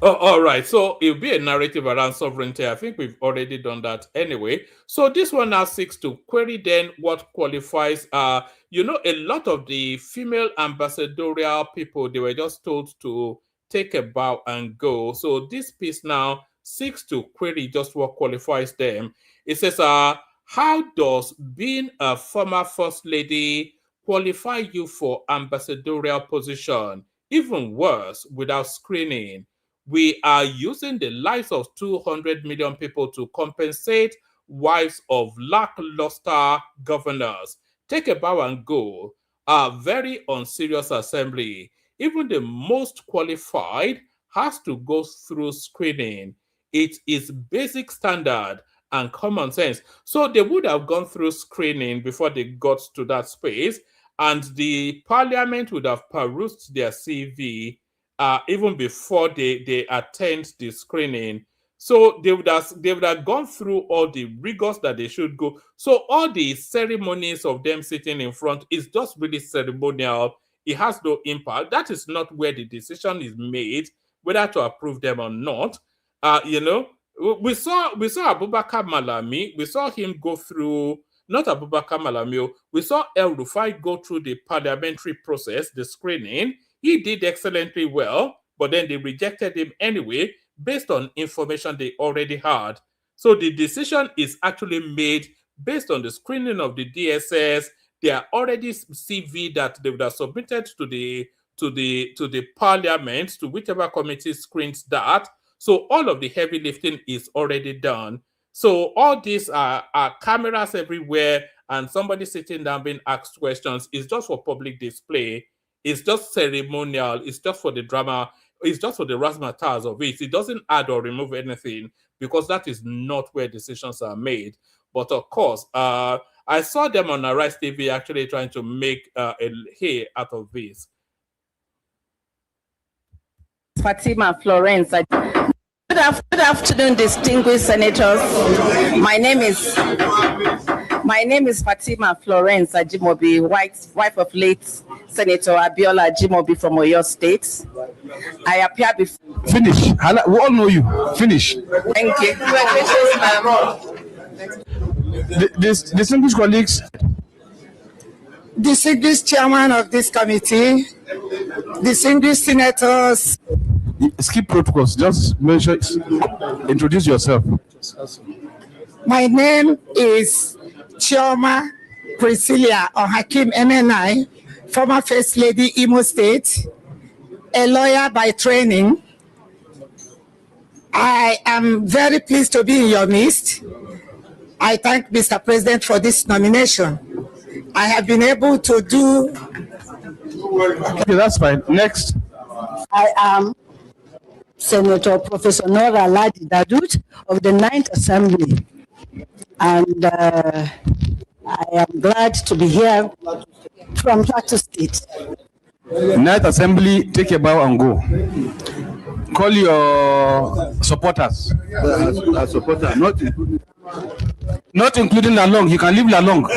All right, so it'll be a narrative around sovereignty. I think we've already done that anyway. So this one now seeks to query then what qualifies. A lot of the female ambassadorial people, they were just told to take a bow and go. So this piece now seeks to query just what qualifies them. It says, how does being a former first lady qualify you for ambassadorial position? Even worse, without screening. We are using the lives of 200 million people to compensate wives of lackluster governors. Take a bow and go. A very unserious assembly. Even the most qualified has to go through screening. It is basic standard and common sense. So they would have gone through screening before they got to that space, and the parliament would have perused their CV even before they attend the screening. So they would have gone through all the rigors that they should go. So all the ceremonies of them sitting in front is just really ceremonial. It has no impact. That is not where the decision is made, whether to approve them or not. You know, we saw Abubakar Malami. We saw him go through, not Abubakar Malami. We saw El Rufai go through the parliamentary process, the screening. He did excellently well, but then they rejected him anyway, based on information they already had. So the decision is actually made based on the screening of the DSS. They are already CV that they would have submitted to the parliament, to whichever committee screens that. So all of the heavy lifting is already done. So all these are cameras everywhere, and somebody sitting down being asked questions is just for public display. It's just ceremonial. It's just for the drama. It's just for the razzmatazz of it. It doesn't add or remove anything, because that is not where decisions are made. But of course, I saw them on Arise TV actually trying to make a hay out of this. Fatima Florence. Good afternoon, distinguished senators. My name is Fatima Florence Ajimobi, wife of late Senator Abiola Ajimobi from Oyo State. I appear before. Finish. We all know you. Finish. Thank you. Distinguished colleagues. Distinguished chairman of this committee, distinguished senators. Skip protocols. Just introduce yourself. My name is Chioma Priscilla Ohakim MNI, former First Lady Imo State, a lawyer by training. I am very pleased to be in your midst. I thank Mr. President for this nomination. I have been able to do. Okay, that's fine. Next. I am Senator Professor Nora Ladi Dadut of the 9th Assembly. And I am glad to be here from Plateau State. 9th Assembly, take a bow and go. Call your supporters. Supporter, not including Lalong. You can leave Lalong.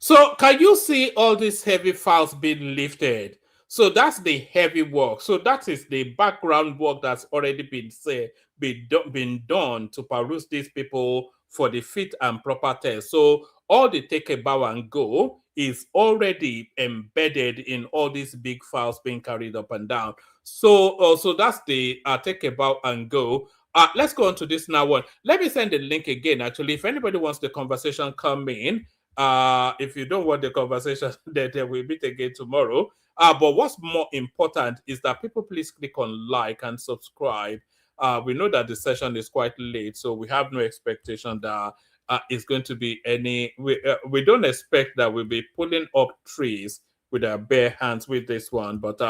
So can you see all these heavy files being lifted? So that's the heavy work. So that is the background work that's already been done to peruse these people for the fit and proper test. So all the take a bow and go is already embedded in all these big files being carried up and down. So so that's the take a bow and go. Let's go on to this now one. Let me send the link again. Actually, if anybody wants the conversation, come in. If you don't want the conversation, then we'll meet again tomorrow. But what's more important is that people please click on like and subscribe. We know that the session is quite late, so we have no expectation that it's going to be any. We don't expect that we'll be pulling up trees with our bare hands with this one. But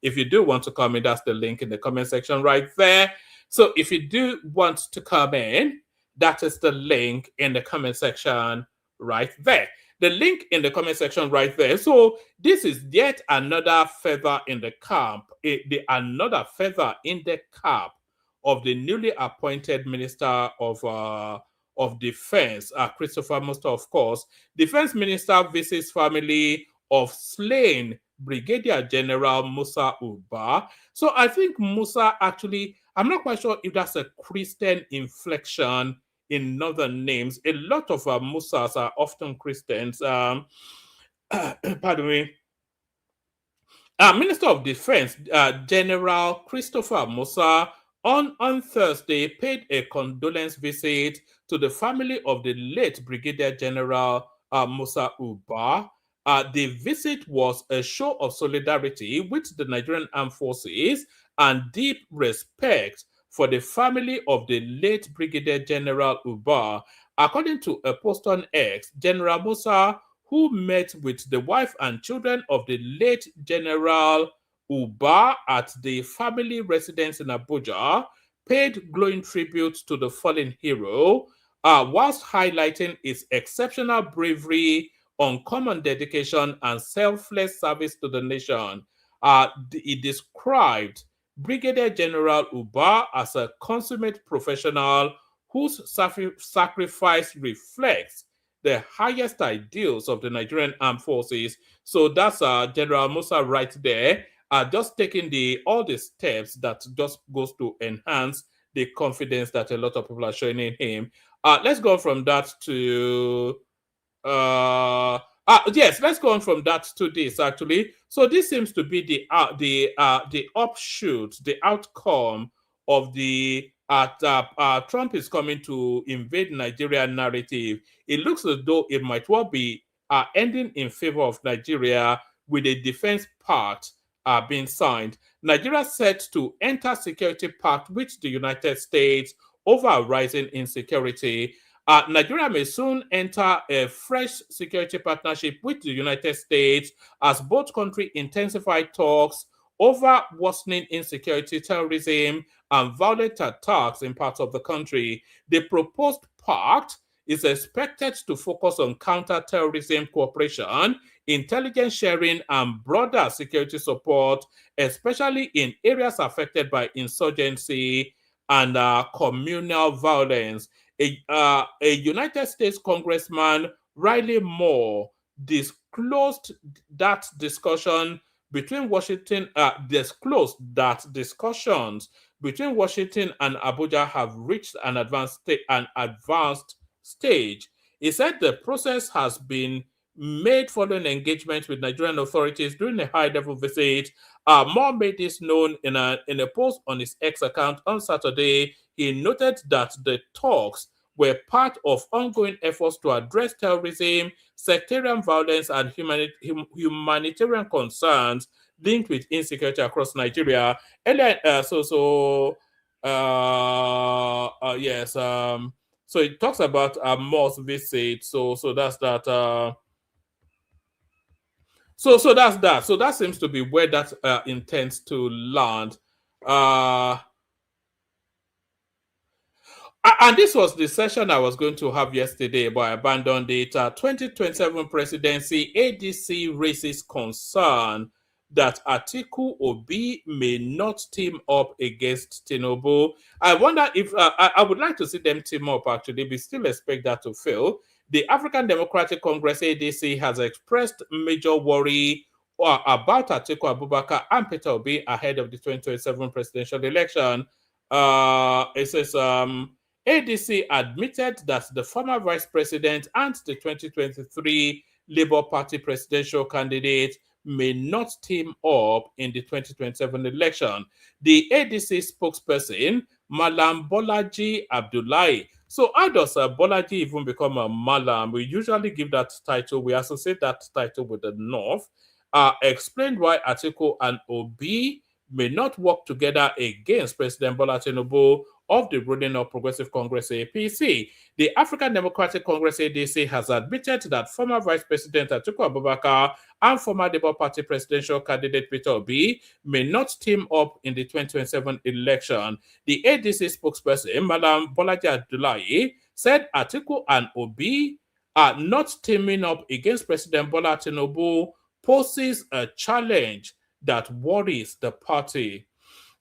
if you do want to come in, that's the link in the comment section right there. So if you do want to come in, that is the link in the comment section right there. The link in the comment section right there. So this is yet another feather in the cap, another feather in the cap of the newly appointed Minister of Defense, Christopher Muster, of course. Defense Minister visits family of slain Brigadier General Musa Uba. So I think Musa actually, I'm not quite sure if that's a Christian inflection in northern names. A lot of Musas are often Christians. Pardon me. Minister of Defense, General Christopher Musa, on Thursday paid a condolence visit to the family of the late Brigadier General Musa Uba. The visit was a show of solidarity with the Nigerian Armed Forces and deep respect for the family of the late Brigadier General Uba. According to a post on X, General Musa, who met with the wife and children of the late General Uba at the family residence in Abuja, paid glowing tribute to the fallen hero, whilst highlighting his exceptional bravery uncommon dedication and selfless service to the nation. He described Brigadier General Uba as a consummate professional whose sacrifice reflects the highest ideals of the Nigerian Armed Forces. So that's General Musa right there, just taking all the steps that just goes to enhance the confidence that a lot of people are showing in him. Let's go from that to yes, let's go on from that to this actually. So this seems to be the offshoot, the outcome of the Trump is coming to invade Nigeria narrative. It looks as though it might well be ending in favor of Nigeria with a defense pact being signed. Nigeria set to enter security pact with the United States over rising insecurity. Nigeria may soon enter a fresh security partnership with the United States as both countries intensify talks over worsening insecurity, terrorism, and violent attacks in parts of the country. The proposed pact is expected to focus on counter-terrorism cooperation, intelligence sharing, and broader security support, especially in areas affected by insurgency and communal violence. A United States Congressman, Riley Moore, disclosed that discussions between Washington and Abuja have reached an advanced stage. He said the process has been made following engagement with Nigerian authorities during a high-level visit. Moore made this known in a post on his X account on Saturday. He noted that the talks were part of ongoing efforts to address terrorism, sectarian violence, and humanitarian concerns linked with insecurity across Nigeria. So it talks about Moore's visit. So that's that. So that's that. So that seems to be where that intends to land. And this was the session I was going to have yesterday, but I abandoned it. 2027 presidency, ADC raises concern that Atiku Obi may not team up against Tinubu. I wonder if, I would like to see them team up actually, but still expect that to fail. The African Democratic Congress, ADC, has expressed major worry about Atiku Abubakar and Peter Obi ahead of the 2027 presidential election. It says, ADC admitted that the former vice president and the 2023 Labour Party presidential candidate may not team up in the 2027 election. The ADC spokesperson, Malam Bolaji Abdullahi. So how does Bolaji even become a Malam? We usually give that title, we associate that title with the North. Explained why Atiku and Obi may not work together against President Bola Tinubu of the ruling of Progressive Congress APC. The African Democratic Congress ADC has admitted that former Vice President Atiku Abubakar and former Labour Party presidential candidate Peter Obi may not team up in the 2027 election. The ADC spokesperson, Malam Bolaji Abdullahi, said Atiku and Obi are not teaming up against President Bola Tinubu poses a challenge that worries the party.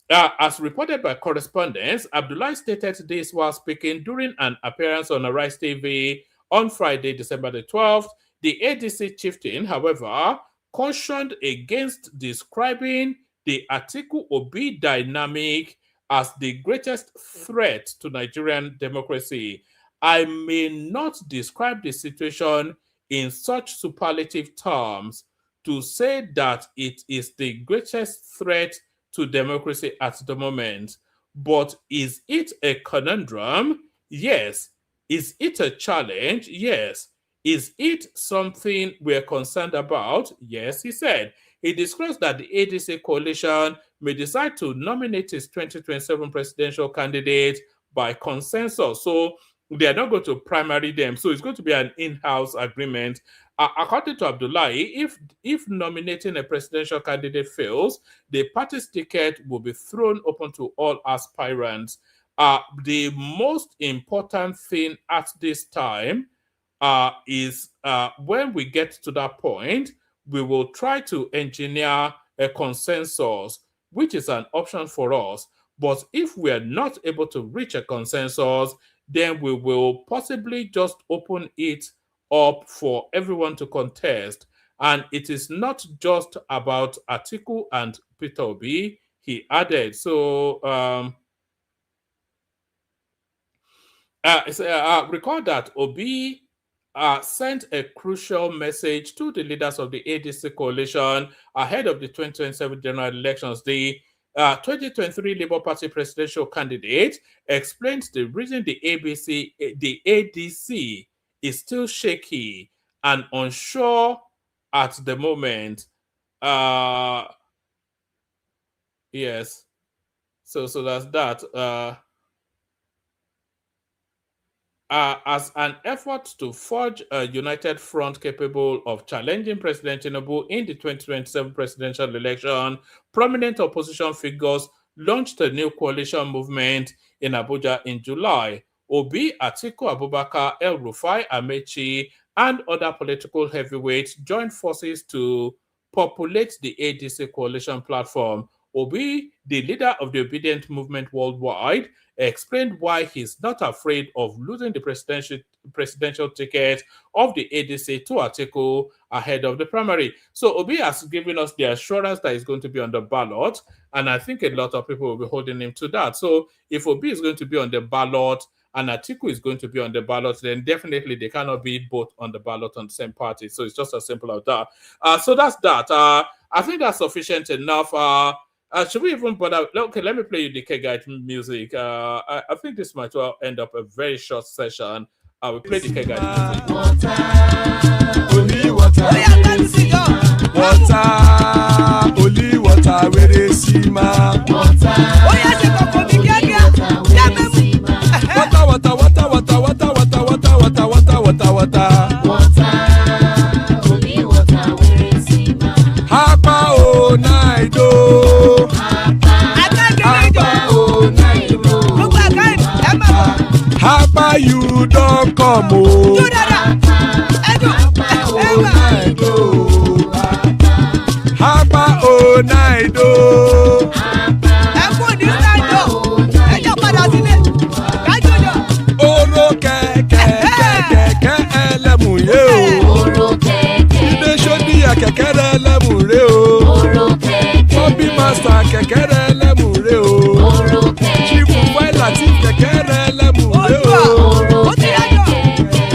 As reported by correspondents, Abdullahi stated this while speaking during an appearance on Arise TV on Friday, December the 12th. The ADC chieftain, however, cautioned against describing the Atiku Obi dynamic as the greatest threat to Nigerian democracy. I may not describe the situation in such superlative terms to say that it is the greatest threat to democracy at the moment. But is it a conundrum? Yes. Is it a challenge? Yes. Is it something we're concerned about? Yes, he said. He disclosed that the ADC coalition may decide to nominate its 2027 presidential candidate by consensus. So they are not going to primary them. So it's going to be an in-house agreement. According to Abdullahi, if nominating a presidential candidate fails, the party's ticket will be thrown open to all aspirants. The most important thing at this time is when we get to that point, we will try to engineer a consensus, which is an option for us. But if we are not able to reach a consensus, then we will possibly just open it up for everyone to contest. And it is not just about Atiku and Peter Obi, he added. So, recall that Obi sent a crucial message to the leaders of the ADC coalition ahead of the 2027 general elections. The 2023 Labour Party presidential candidate explained the reason the ADC is still shaky and unsure at the moment. Yes. So that's that. As an effort to forge a united front capable of challenging President Tinubu in the 2027 presidential election, prominent opposition figures launched a new coalition movement in Abuja in July. Obi, Atiku Abubakar, El Rufai, Amechi, and other political heavyweights joined forces to populate the ADC coalition platform. Obi, the leader of the Obedient Movement worldwide, explained why he's not afraid of losing the presidential ticket of the ADC to Atiku ahead of the primary. So Obi has given us the assurance that he's going to be on the ballot, and I think a lot of people will be holding him to that. So if Obi is going to be on the ballot and Atiku is going to be on the ballot, then definitely they cannot be both on the ballot on the same party. So it's just as simple as that. So that's that. I think that's sufficient enough. Should we even bother? Okay, let me play you the K-Guide music. I think this might well end up a very short session. I will play the K-Guide music. Only water, only water, where they see ma. Water, only water, where they see ma. Hapa o naido. Hapa you don't come o. Hapa o naido. Oro kẹ̀kẹ́ ẹlẹ́mù yé o. Ibe sodi kẹ̀kẹ́ ẹlẹ́mù re o. Obi master kẹ̀kẹ́ ẹlẹ́mù re o. Chief Waila ti kẹ̀kẹ́ ẹlẹ́mù re o.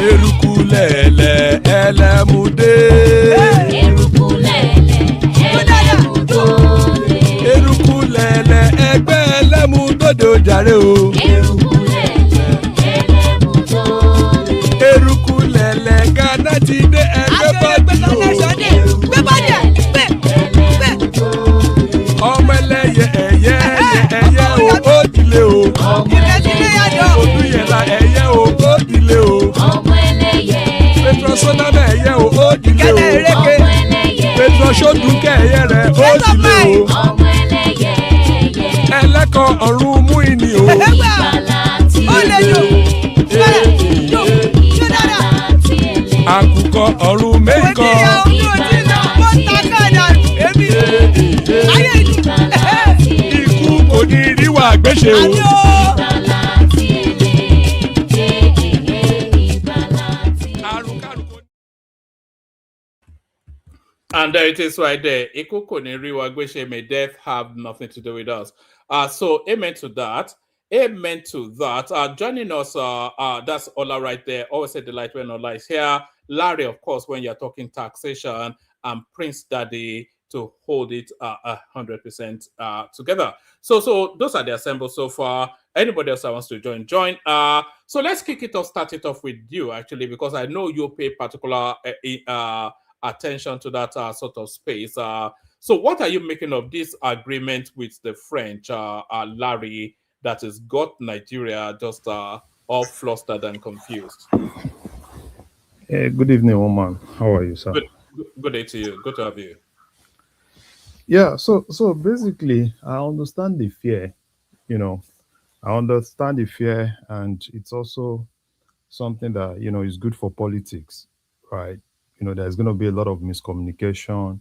Eruku lẹ̀lẹ̀ ẹlẹ́mù dé. Eruku lẹ̀lẹ̀ ẹgbẹ́ ẹlẹ́mù dòde ojàre o. Eruku lẹ̀lẹ̀ Ghana ti dé ẹgbẹ́ bọ́dì o. Ọmọ ẹlẹ́yẹ ẹ̀yẹ o ó dilé o. Olúyẹ̀lá ẹ̀yẹ o ó dilé o. Petrosoname ẹ̀yẹ o ó dilé o. Petrosodunke ẹ̀yẹ rẹ̀ ó dilé o. Ẹlẹ́kọ̀ ọ̀run mú ìní o. Àkùkọ ọ̀run mẹ́kọ̀. Ikú kò ní ríwà gbéṣe o. And there it is right there. Ikú kò ní rí wa gbéṣe, may death have nothing to do with us. So amen to that. Amen to that. Joining us, that's Ola right there. Always say the light when Ola is here. Larry, of course, when you're talking taxation, and Prince Daddy to hold it 100% together. So those are the assembles so far. Anybody else that wants to join? So let's kick it off, start it off with you, actually, because I know you pay particular attention to that sort of space. So what are you making of this agreement with the French, Larry, that has got Nigeria just all flustered and confused? Good evening, Oman. How are you, sir? Good day to you. Good to have you. Yeah, so basically, I understand the fear, I understand the fear, and it's also something that is good for politics, right? There's going to be a lot of miscommunication.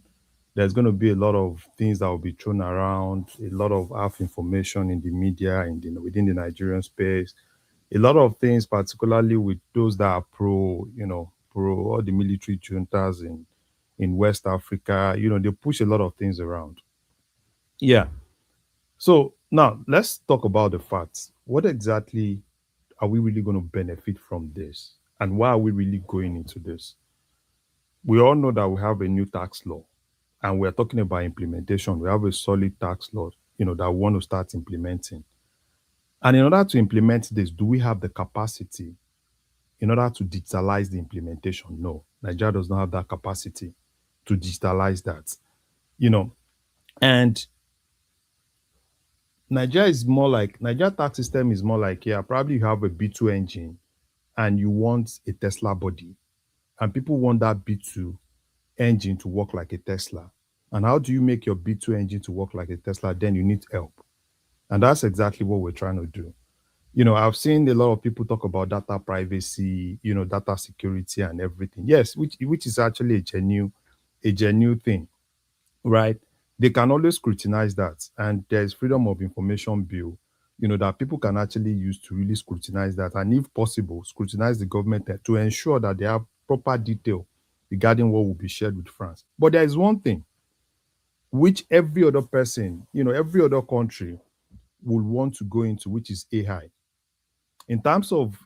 There's going to be a lot of things that will be thrown around, a lot of half information in the media, within the Nigerian space, a lot of things, particularly with those that are pro all the military juntas in West Africa. They push a lot of things around. Yeah. So now let's talk about the facts. What exactly are we really going to benefit from this? And why are we really going into this? We all know that we have a new tax law and we're talking about implementation. We have a solid tax law, that we want to start implementing. And in order to implement this, do we have the capacity in order to digitalize the implementation? No, Nigeria does not have that capacity to digitalize that, and Nigeria tax system is more like, yeah, probably you have a B2 engine and you want a Tesla body, and people want that B2 engine to work like a Tesla. And how do you make your B2 engine to work like a Tesla? Then you need help. And that's exactly what we're trying to do. I've seen a lot of people talk about data privacy, data security and everything. Yes, which is actually a genuine thing, right? They can always scrutinize that. And there's freedom of information bill, that people can actually use to really scrutinize that. And if possible, scrutinize the government to ensure that they have proper detail regarding what will be shared with France. But there is one thing which every other person, every other country will want to go into, which is AI. In terms of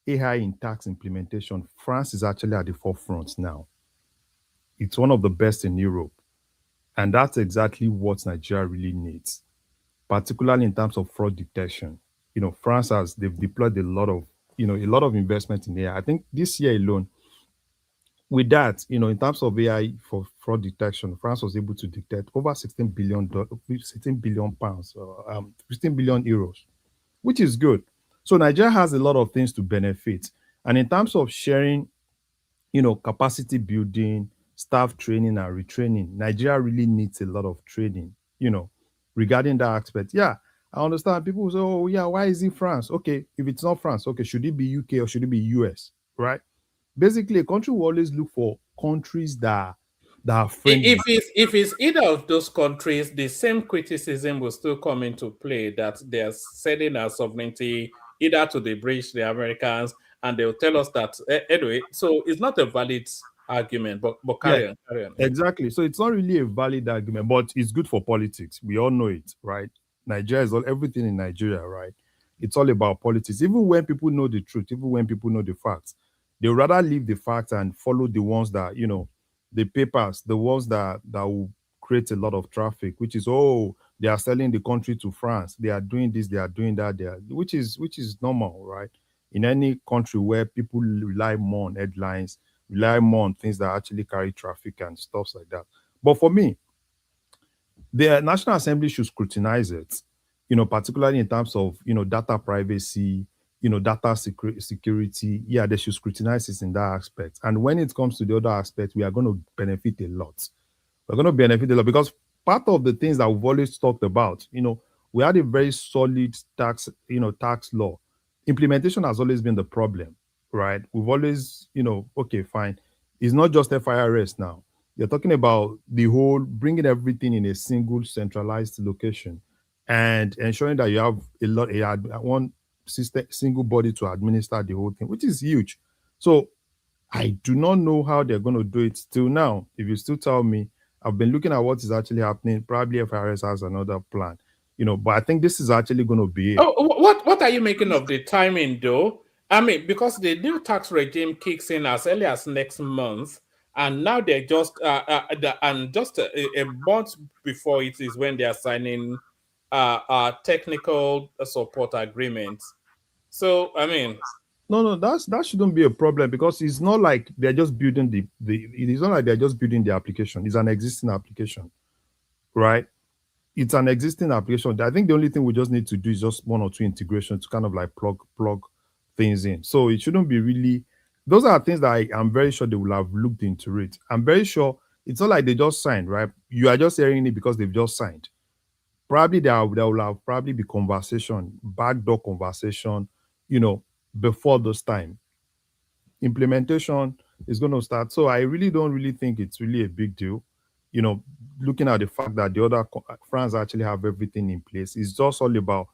AI in tax implementation, France is actually at the forefront now. It's one of the best in Europe. And that's exactly what Nigeria really needs, particularly in terms of fraud detection. They've deployed a lot of investment in AI. I think this year alone, with that, in terms of AI for fraud detection, France was able to detect over 16 billion pounds, 15 billion euros, which is good. So Nigeria has a lot of things to benefit. And in terms of sharing, capacity building, staff training and retraining, Nigeria really needs a lot of training, regarding that aspect. Yeah, I understand. People say, oh, yeah, why is it France? Okay, if it's not France, okay, should it be UK or should it be US, right? Basically, a country will always look for countries that are friendly. If it's either of those countries, the same criticism will still come into play that they're selling our sovereignty either to the British, the Americans, and they'll tell us that anyway. So it's not a valid argument, but carry on, carry on. Exactly. So it's not really a valid argument, but it's good for politics. We all know it, right? Nigeria is everything in Nigeria, right? It's all about politics. Even when people know the truth, even when people know the facts, they would rather leave the facts and follow the ones that, the papers, the ones that will create a lot of traffic, which is, oh, they are selling the country to France. They are doing this, they are doing that, which is normal, right? In any country where people rely more on headlines, rely more on things that actually carry traffic and stuff like that. But for me, the National Assembly should scrutinize it, particularly in terms of, data privacy, data security. Yeah, they should scrutinize it in that aspect. And when it comes to the other aspect, we are going to benefit a lot. We're going to benefit a lot because part of the things that we've always talked about, we had a very solid tax law. Implementation has always been the problem, right? We've always, okay, fine. It's not just FIRS now. You're talking about the whole bringing everything in a single centralized location and ensuring that you have one system, single body to administer the whole thing, which is huge. So I do not know how they're going to do it till now. If you still tell me, I've been looking at what is actually happening. Probably FIRS has another plan, but I think this is actually going to be it. Oh, what are you making of the timing, though? I mean, because the new tax regime kicks in as early as next month, and now they're just a month before it is when they are signing technical support agreements. So, I mean, no, that shouldn't be a problem because it's not like they're just building it is not like they're just building the application. It's an existing application, right? It's an existing application. I think the only thing we just need to do is just one or two integrations to kind of like plug things in. So it shouldn't be really. Those are things that I'm very sure they will have looked into it. I'm very sure it's not like they just signed, right? You are just hearing it because they've just signed. Probably there will have probably be conversation, backdoor conversation, before this time. implementation is going to start. So I really don't really think it's really a big deal. You know, looking at the fact that the other France actually have everything in place, it's just all about,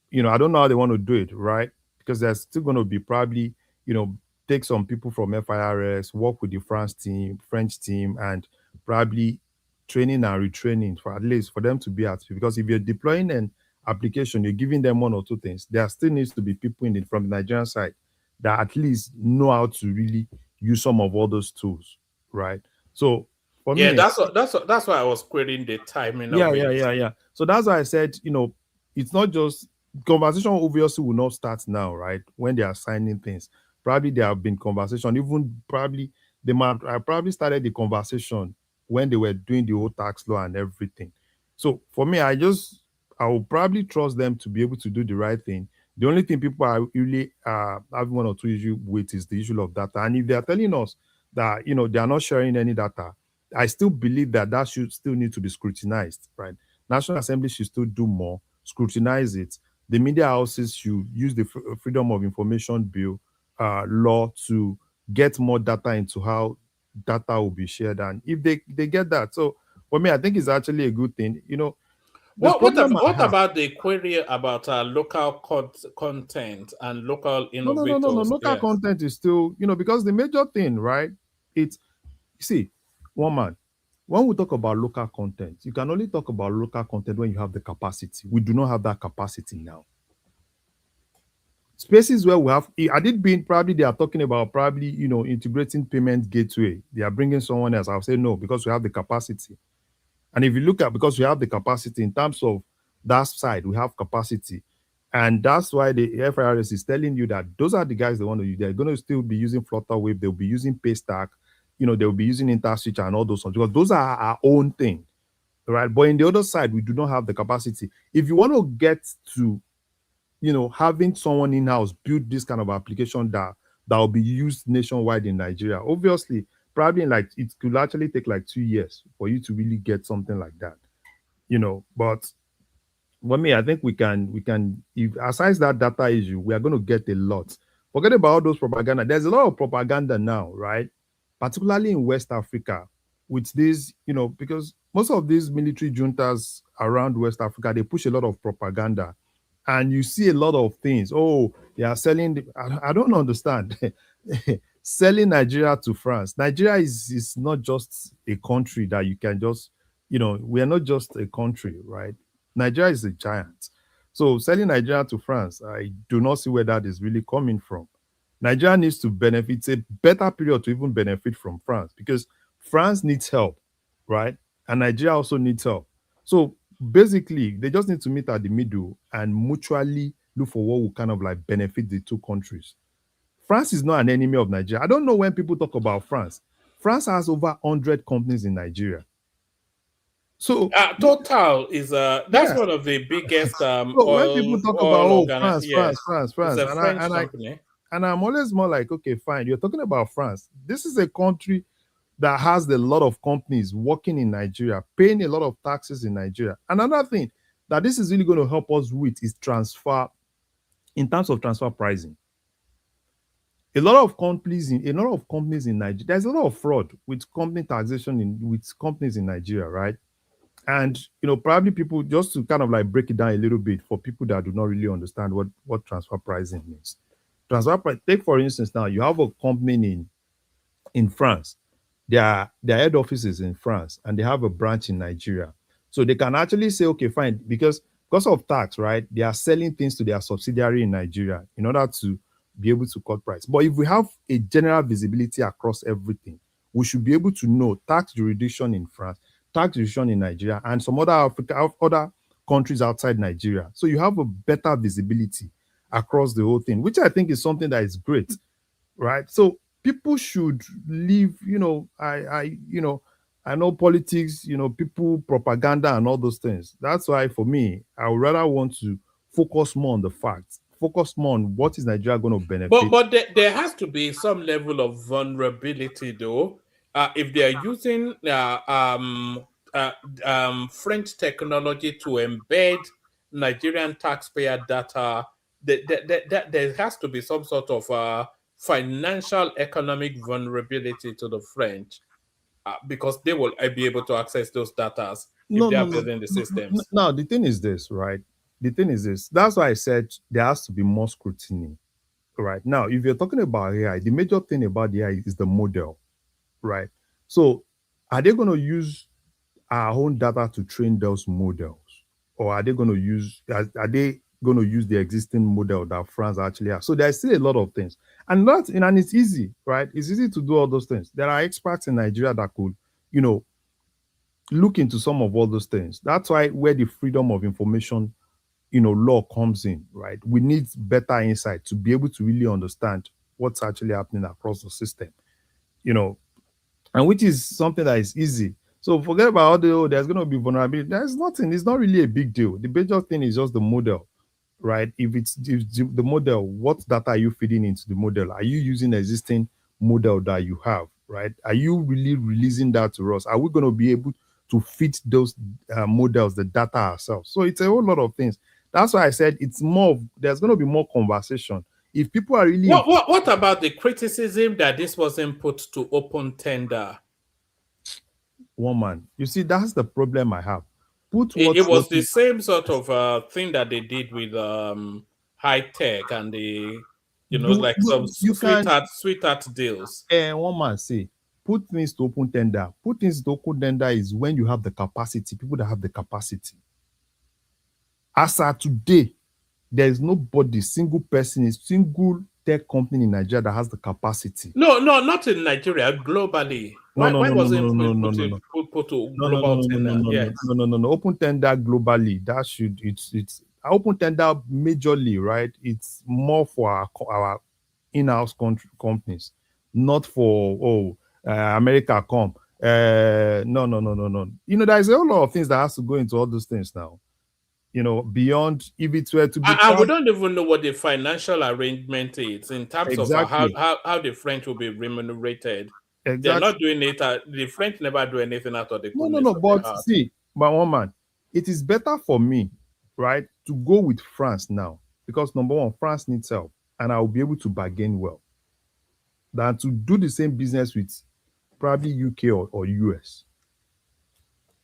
you know, I don't know how they want to do it, right? Because there's still going to be probably, you know, take some people from FIRS, work with the French team, and probably training and retraining for at least for them to be at. Because if you're deploying an application, you're giving them one or two things. There still needs to be people in it from the Nigerian side that at least know how to really use some of all those tools, right? So for Yeah, me, that's why I was querying the timing of it. yeah. So that's why I said, you know, it's not just conversation obviously will not start now, right? When they are signing things. Probably there have been conversation, even probably they might I probably started the conversation when they were doing the whole tax law and everything. So for me, I will probably trust them to be able to do the right thing. The only thing people are really having one or two issue with is the issue of data. And if they are telling us that, you know, they are not sharing any data, I still believe that that should still need to be scrutinized, right? National Assembly should still do more, scrutinize it. The media houses should use the Freedom of Information Bill law to get more data into how data will be shared. And if they get that, so for me, I think it's actually a good thing. You know, the problem I What have. about the query about local content and local No. innovators? Local Yes. content is still, you know, because the major thing, right? It's you see, one man. When we talk about local content, you can only talk about local content when you have the capacity. We do not have that capacity now. Spaces where we have, I did been probably they are talking about probably, you know, integrating payment gateway. They are bringing someone else. I'll say no because we have the capacity. And if you look at because we have the capacity in terms of that side, we have capacity. And that's why the FIRS is telling you that those are the guys they want to use. They're going to still be using Flutterwave, they'll be using Paystack, you know, they'll be using InterSwitch and all those ones because those are our own thing, right? But in the other side, we do not have the capacity. If you want to get to, you know, having someone in-house build this kind of application that will be used nationwide in Nigeria, obviously, probably like it could actually take like 2 years for you to really get something like that, you know. But for me, I think we can if aside that data issue, we are going to get a lot. Forget about all those propaganda. There's a lot of propaganda now, right? Particularly in West Africa, with this, you know, because most of these military juntas around West Africa, they push a lot of propaganda. And you see a lot of things. Oh, they are selling. I don't understand. Selling Nigeria to France. Nigeria is not just a country that you can just, you know, we are not just a country, right? Nigeria is a giant. So selling Nigeria to France, I do not see where that is really coming from. Nigeria needs to benefit. It's a better period to even benefit from France because France needs help, right? And Nigeria also needs help. So basically, they just need to meet at the middle and mutually look for what will kind of like benefit the two countries. France is not an enemy of Nigeria. I don't know when people talk about France. France has over 100 companies in Nigeria. So Total is that's yeah. one of the biggest So when people talk about oil France, yes, France, it's a French company. and I'm always more like, okay, fine. You're talking about France. This is a country that has a lot of companies working in Nigeria, paying a lot of taxes in Nigeria. Another thing that this is really going to help us with is transfer, in terms of transfer pricing. A lot of companies in Nigeria, there's a lot of fraud with company taxation with companies in Nigeria, right? And you know, probably people just to kind of like break it down a little bit for people that do not really understand what transfer pricing means. Transfer price, take for instance, now you have a company in France. Their head office is in France and they have a branch in Nigeria. So they can actually say, okay, fine, because of tax, right? They are selling things to their subsidiary in Nigeria in order to be able to cut price. But if we have a general visibility across everything, we should be able to know tax jurisdiction in France, tax jurisdiction in Nigeria, and some other countries outside Nigeria. So you have a better visibility across the whole thing, which I think is something that is great, right? So people should leave, you know, I know politics, you know, people propaganda and all those things. That's why for me, I would rather want to focus more on the facts, focus more on what is Nigeria going to benefit. But there has to be some level of vulnerability, though. If they are using French technology to embed Nigerian taxpayer data, there has to be some sort of financial economic vulnerability to the French because they will be able to access those data if they are building the systems. Now, the thing is this, right? The thing is this. That's why I said there has to be more scrutiny, right? Now, if you're talking about AI, the major thing about the AI is the model, right? So, are they going to use our own data to train those models, or are they going to use the existing model that France actually has? So there's still a lot of things, and it's easy, right? It's easy to do all those things. There are experts in Nigeria that could, look into some of all those things. That's why where the freedom of information, law comes in, right? We need better insight to be able to really understand what's actually happening across the system, and which is something that is easy. So forget about there's going to be vulnerability. There's nothing. It's not really a big deal. The major thing is just the model, right? If the model, what data are you feeding into the model? Are you using existing model that you have, right? Are you really releasing that to us? Are we going to be able to fit those models, the data ourselves? So it's a whole lot of things. That's why I said there's going to be more conversation. If people are really... What about the criticism that this wasn't put to open tender? Woman, you see, that's the problem I have. It was the same sort of thing that they did with high tech and some sweetheart deals. One man say, put things to open tender. Put things to open tender is when you have the capacity, people that have the capacity. As of today, there is nobody, single tech company in Nigeria that has the capacity. No, not in Nigeria, globally. Why wasn't it put to global tender? Yes. No. Open tender globally. It's open tender majorly, right? It's more for our in-house companies, not for America come. No. There's a whole lot of things that has to go into all those things now. Beyond if it were to be. And we don't even know what the financial arrangement is in terms of how the French will be remunerated. Exactly. They're not doing it. The French never do anything out of the. No. But see, my woman, it is better for me, right, to go with France now because number one, France needs help, and I will be able to bargain well, than to do the same business with probably UK or US.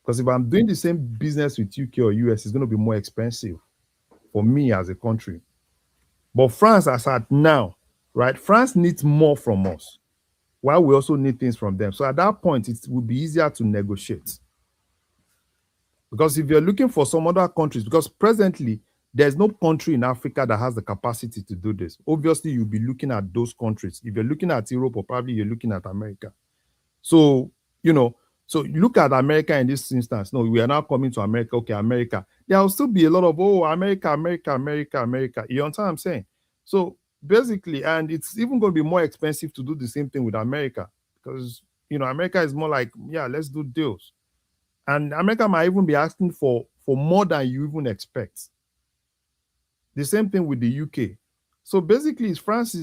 Because if I'm doing the same business with UK or US, it's going to be more expensive for me as a country. But France, as at now, right, France needs more from us, while we also need things from them. So at that point, it will be easier to negotiate. Because if you're looking for some other countries, because presently, there's no country in Africa that has the capacity to do this. Obviously, you'll be looking at those countries. If you're looking at Europe, or probably you're looking at America. So, so look at America in this instance. No, we are now coming to America. Okay, America. There will still be a lot of, America. You understand what I'm saying? So basically, and it's even going to be more expensive to do the same thing with America because, America is more like, let's do deals. And America might even be asking for more than you even expect. The same thing with the UK. So basically, France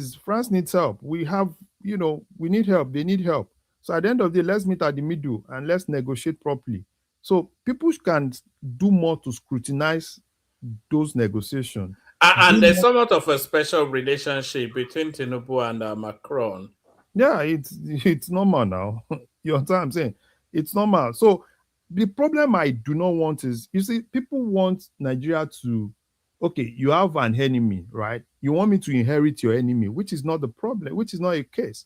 needs help. We need help. They need help. So at the end of the day, let's meet at the middle and let's negotiate properly. So people can do more to scrutinize those negotiations. And there's somewhat of a special relationship between Tinubu and Macron. Yeah, it's normal now. You understand what I'm saying? It's normal. So the problem I do not want is, you see, people want Nigeria to, okay, you have an enemy, right? You want me to inherit your enemy, which is not the problem, which is not a case.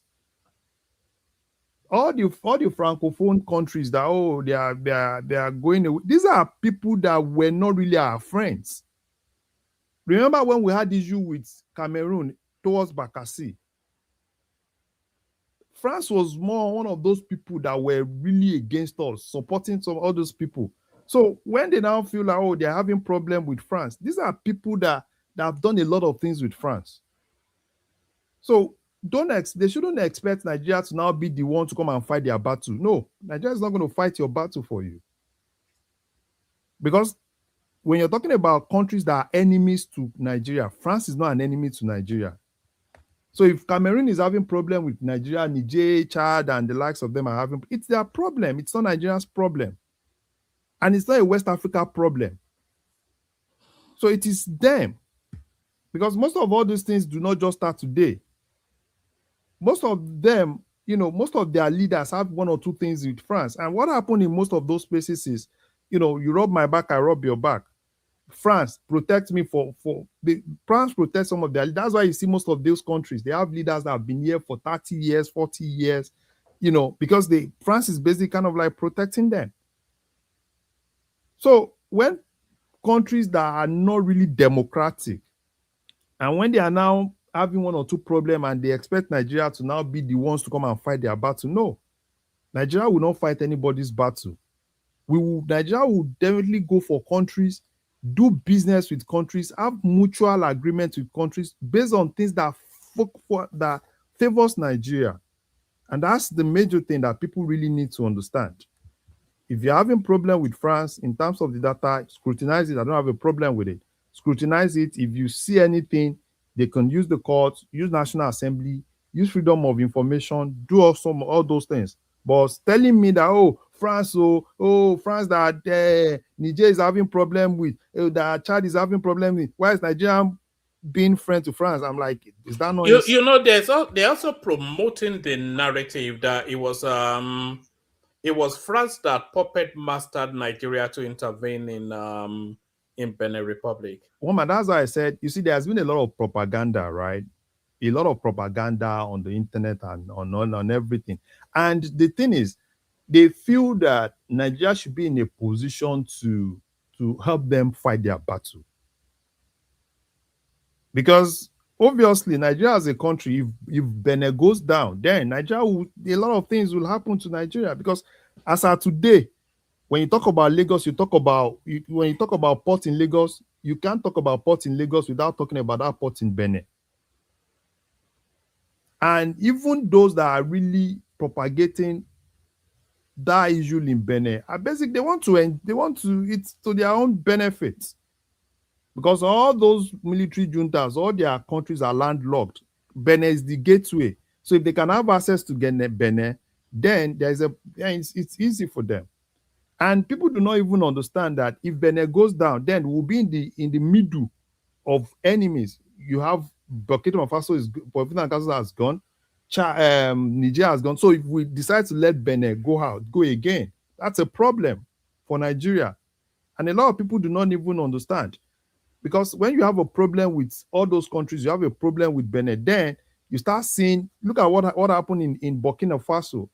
All the francophone countries that they are going away. These are people that were not really our friends. Remember when we had issue with Cameroon towards Bakassi? France was more one of those people that were really against us, supporting some of those people. So when they now feel like, they're having problem with France, these are people that have done a lot of things with France. So they shouldn't expect Nigeria to now be the one to come and fight their battle. No, Nigeria is not going to fight your battle for you. Because when you're talking about countries that are enemies to Nigeria, France is not an enemy to Nigeria. So if Cameroon is having problem with Nigeria, Niger, Chad, and the likes of them are having, it's their problem. It's not Nigeria's problem. And it's not a West Africa problem. So it is them. Because most of all these things do not just start today. most of them, most of their leaders have one or two things with France. And what happened in most of those places is, you rub my back, I rub your back. France protects me France protects some of their. That's why you see most of those countries, they have leaders that have been here for 30 years, 40 years, because France is basically kind of like protecting them. So when countries that are not really democratic, and when they are now having one or two problems and they expect Nigeria to now be the ones to come and fight their battle, no. Nigeria will not fight anybody's battle. Nigeria will definitely go for countries, do business with countries, have mutual agreements with countries based on things that favors Nigeria. And that's the major thing that people really need to understand. If you're having problem with France in terms of the data, scrutinize it. I don't have a problem with it. Scrutinize it. If you see anything, they can use the courts, use National Assembly, use freedom of information, do all those things. But telling me that, France, France that Niger is having problem with, that Chad is having problem with, why is Nigeria being friend to France? I'm like, is that not? They're also promoting the narrative that it was France that puppet mastered Nigeria to intervene in Benin Republic. Woman, that's why I said, you see, there's been a lot of propaganda, right? A lot of propaganda on the internet and on everything. And the thing is, they feel that Nigeria should be in a position to help them fight their battle. Because obviously, Nigeria as a country, if Benin goes down, then Nigeria a lot of things will happen to Nigeria. Because as of today, when you talk about Lagos, when you talk about port in Lagos, you can't talk about port in Lagos without talking about that port in Benin. And even those that are really propagating that issue in Benin, basically they want to it's to their own benefit. Because all those military juntas, all their countries are landlocked. Benin is the gateway. So if they can have access to Benin, then it's easy for them. And people do not even understand that if Benin goes down, then we'll be in the middle of enemies. You have Burkina Faso has gone, Niger has gone. So if we decide to let Benin go again, that's a problem for Nigeria. And a lot of people do not even understand. Because when you have a problem with all those countries, you have a problem with Benin, then you start seeing, look at what happened in Burkina Faso.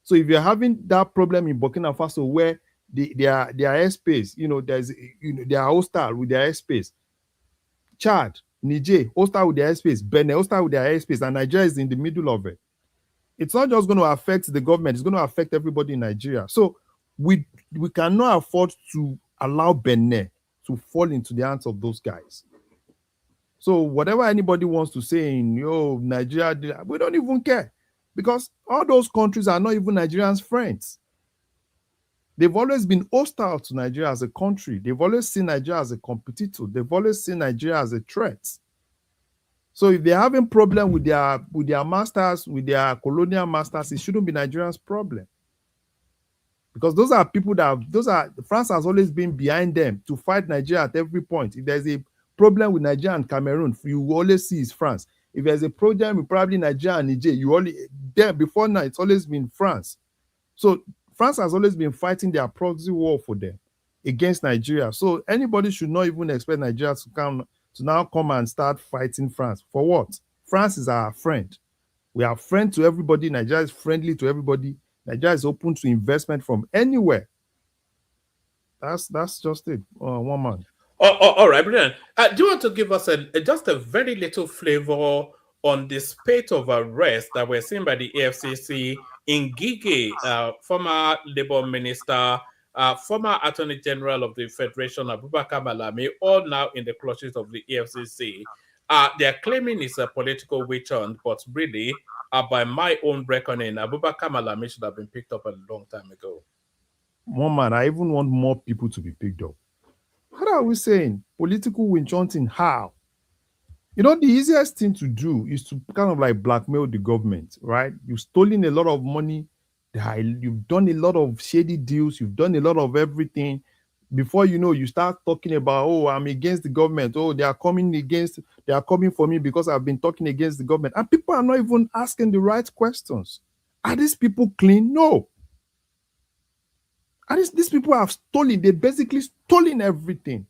So if you're having that problem in Burkina Faso where their airspace, they are hostile with their airspace. Chad, Niger, hostile with their airspace. Benin, hostile with their airspace. And Nigeria is in the middle of it. It's not just going to affect the government. It's going to affect everybody in Nigeria. So we cannot afford to allow Benin to fall into the hands of those guys. So whatever anybody wants to say in Nigeria, we don't even care. Because all those countries are not even Nigerians' friends. They've always been hostile to Nigeria as a country. They've always seen Nigeria as a competitor. They've always seen Nigeria as a threat. So if they're having problem with their masters, with their colonial masters, it shouldn't be Nigerians' problem. Because those are people France has always been behind them to fight Nigeria at every point. If there's a problem with Nigeria and Cameroon, you will always see it's France. If there's a problem with probably Nigeria and Niger, before now, it's always been France. So France has always been fighting their proxy war for them against Nigeria. So anybody should not even expect Nigeria to now come and start fighting France. For what? France is our friend. We are friends to everybody. Nigeria is friendly to everybody. Nigeria is open to investment from anywhere. That's just it. One man. All right, brilliant. Do you want to give us just a very little flavor on the spate of arrests that were seen by the AFCC in Gigi, former Labour Minister, former Attorney General of the Federation, Abubakar Malami, all now in the clutches of the AFCC? They're claiming it's a political witch hunt, but really, by my own reckoning, Abubakar Malami should have been picked up a long time ago. One man, I even want more people to be picked up. What are we saying? Political witch hunting? How? The easiest thing to do is to kind of like blackmail the government, right? You've stolen a lot of money. You've done a lot of shady deals. You've done a lot of everything. Before you know, you start talking about, oh, I'm against the government. Oh, they are coming for me because I've been talking against the government. And people are not even asking the right questions. Are these people clean? No. And these people have stolen. They basically stolen everything.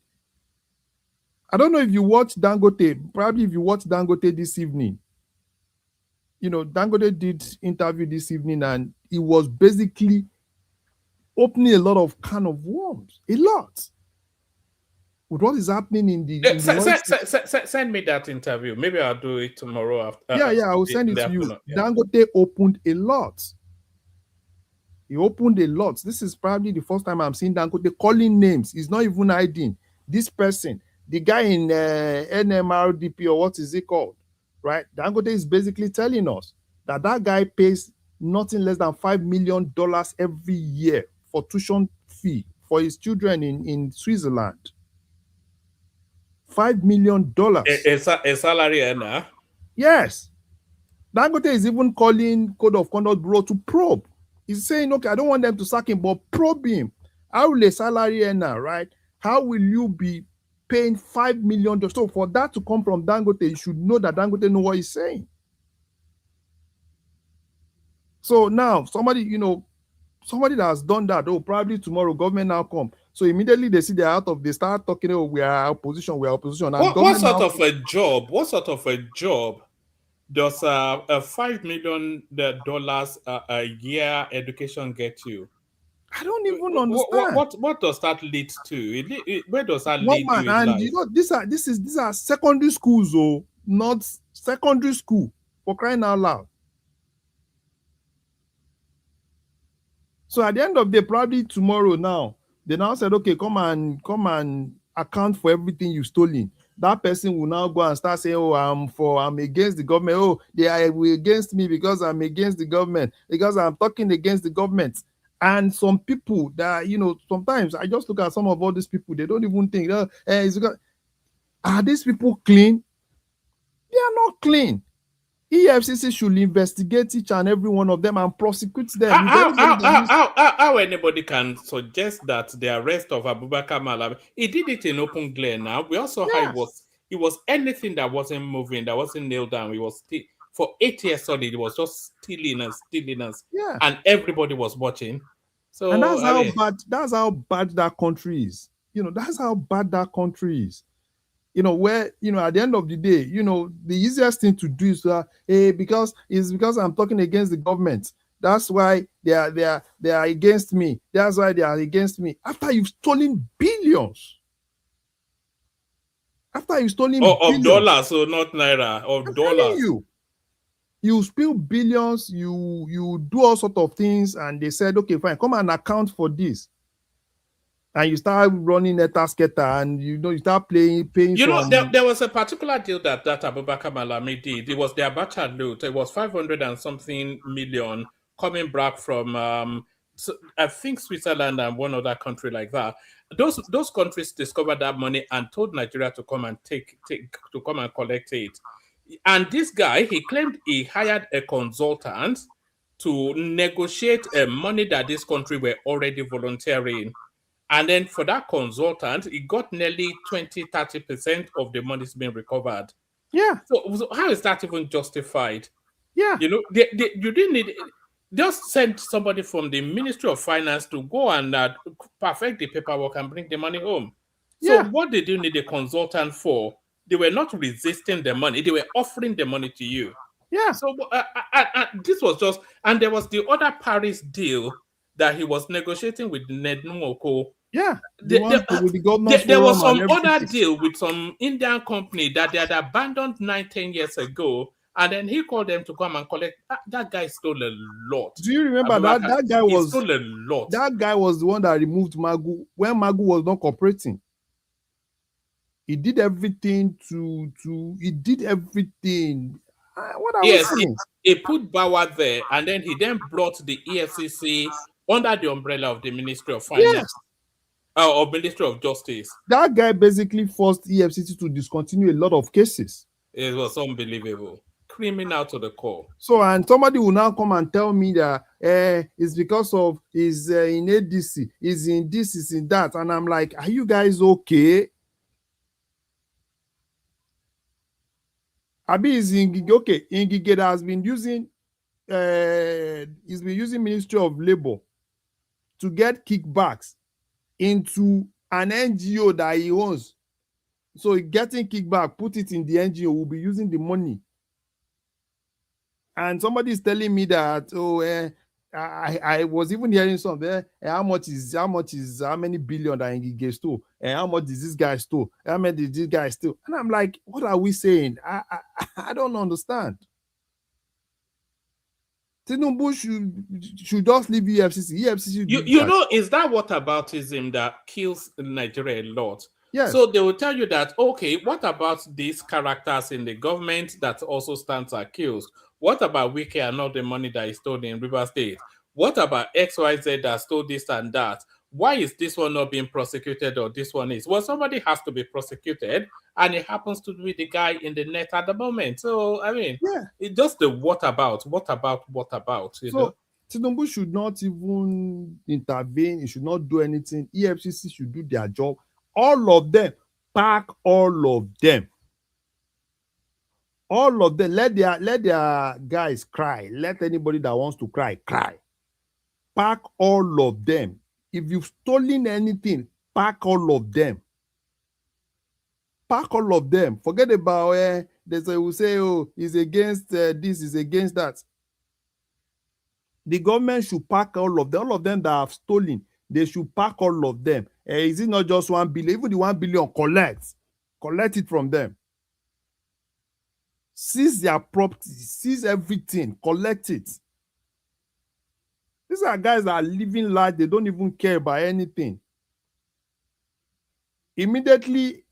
I don't know if you watched Dangote. Probably if you watched Dangote this evening. Dangote did interview this evening, and he was basically opening a lot of can of worms. A lot. With what is happening in the send me that interview. Maybe I'll do it tomorrow after. I will send it to you. Yeah. Dangote opened a lot. He opened a lot. This is probably the first time I'm seeing Dangote calling names. He's not even hiding. This person, the guy in NMRDP, or what is it called, right? Dangote is basically telling us that guy pays nothing less than $5 million every year for tuition fee for his children in Switzerland. $5 million. A salary earner? Yes. Dangote is even calling Code of Conduct Bureau to probe. He's saying, okay, I don't want them to sack him, but probe him. How will a salary earner, right? How will you be paying $5 million? So for that to come from Dangote, you should know that Dangote know what he's saying. So now somebody that has done that, probably tomorrow government now come. So immediately they see they're out of, they start talking, we are opposition. And what sort of a job? What sort of a job does a $5 million a year education get you? I don't even understand. What does that lead to? Where does that lead to? And these are secondary schools, not secondary school, for crying out loud. So at the end of the day, probably tomorrow now, they now said, okay, come and account for everything you've stolen. That person will now go and start saying, oh, I'm against the government. Oh, they are against me because I'm against the government, because I'm talking against the government. And some people that, sometimes I just look at some of all these people, they don't even think, are these people clean? They are not clean. EFCC should investigate each and every one of them and prosecute them. How anybody can suggest that the arrest of Abubakar Malami, he did it in open glare now. We also how it was anything that wasn't moving, that wasn't nailed down. It was for 8 years solid, it was just stealing, and everybody was watching. So and that's how bad that country is. That's how bad that country is. Where, at the end of the day, the easiest thing to do is because I'm talking against the government. That's why they are against me. That's why they are against me. After you've stolen billions. After you've stolen billions. Of dollars, so not naira, of dollars. You spill billions, you do all sorts of things, and they said, okay, fine, come and account for this. And you start running a tasketa, and you start paying. There was a particular deal that Abubakar Malami did. It was the Abacha loot. It was 500 and something million coming back from I think Switzerland and one other country like that. Those countries discovered that money and told Nigeria to come and come and collect it. And this guy, he claimed he hired a consultant to negotiate money that this country were already volunteering. And then for that consultant, he got nearly 20-30% of the money's being recovered. Yeah. So how is that even justified? Yeah. You didn't need just send somebody from the Ministry of Finance to go and perfect the paperwork and bring the money home. So what did you need a consultant for? They were not resisting the money; they were offering the money to you. Yeah. So this was just, and there was the other Paris deal that he was negotiating with Ned Nwoko. Yeah. There was some other deal with some Indian company that they had abandoned 9-10 years ago, and then he called them to come and collect. That guy stole a lot. Do you remember that guy was stole a lot? That guy was the one that removed Magu when Magu was not cooperating. He did everything he did everything. He put Bawa there, and then he brought the EFCC under the umbrella of the Ministry of Finance or Ministry of Justice. That guy basically forced EFCC to discontinue a lot of cases. It was unbelievable. criminal to the core. So, and somebody will now come and tell me that it's because of he's in ADC, he's in this, he's in that. And I'm like, are you guys okay? Abi is in Ngige, okay. Ngige has been using, he's been using Ministry of Labor to get kickbacks into an NGO that he owns. So getting kickback, put it in the NGO, will be using the money. And somebody is telling me that, I was even hearing something. How many billion that Ngige stole? And how much is this guy stole? How much did this guy steal? And I'm like, what are we saying? I don't understand. Tinubu should just leave EFCC. EFCC. You know, is that whataboutism that kills Nigeria a lot? Yes. So they will tell you that, okay, what about these characters in the government that also stands accused? What about Wike and all the money that is stolen in River State? What about XYZ that stole this and that? Why is this one not being prosecuted or this one is? Well, somebody has to be prosecuted, and it happens to be the guy in the net at the moment. So, I mean, yeah, it's just the what about, you know? Tinubu should not even intervene. He should not do anything. EFCC should do their job. All of them, pack all of them. All of them, let their guys cry. Let anybody that wants to cry. Pack all of them. If you've stolen anything, pack all of them. Pack all of them. Forget about they will say, oh, he's against this, he's against that. The government should pack all of them. All of them that have stolen, they should pack all of them. Is it not just 1 billion? Even the 1 billion, collect it from them. Seize their property, seize everything, collect it. These are guys that are living life, they don't even care about anything. Immediately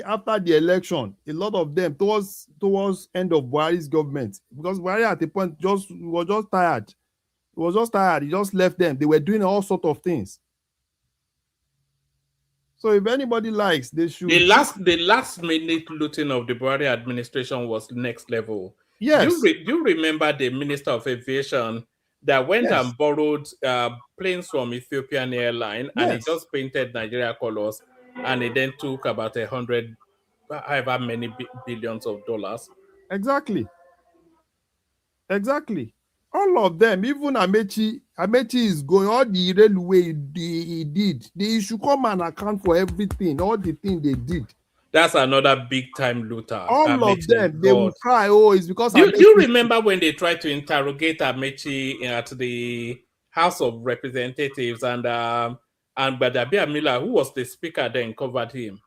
after the election, a lot of them towards end of Buhari's government, because Buhari at the point was just tired. He was just tired. He just left them. They were doing all sorts of things. So if anybody likes, they should. The last minute looting of the Buhari administration was next level. Yes. Do you remember the Minister of Aviation that went and borrowed planes from Ethiopian Airline, and he just painted Nigeria colors, and he then took about 100, however many billions of dollars? Exactly. All of them, even Amechi is going, all the railway he did. They should come and account for everything, all the things they did. That's another big time looter. All Amechi, of them, they will cry, oh, it's because Do you remember when they tried to interrogate Amechi at the House of Representatives, and Badabia Miller, who was the speaker then, covered him?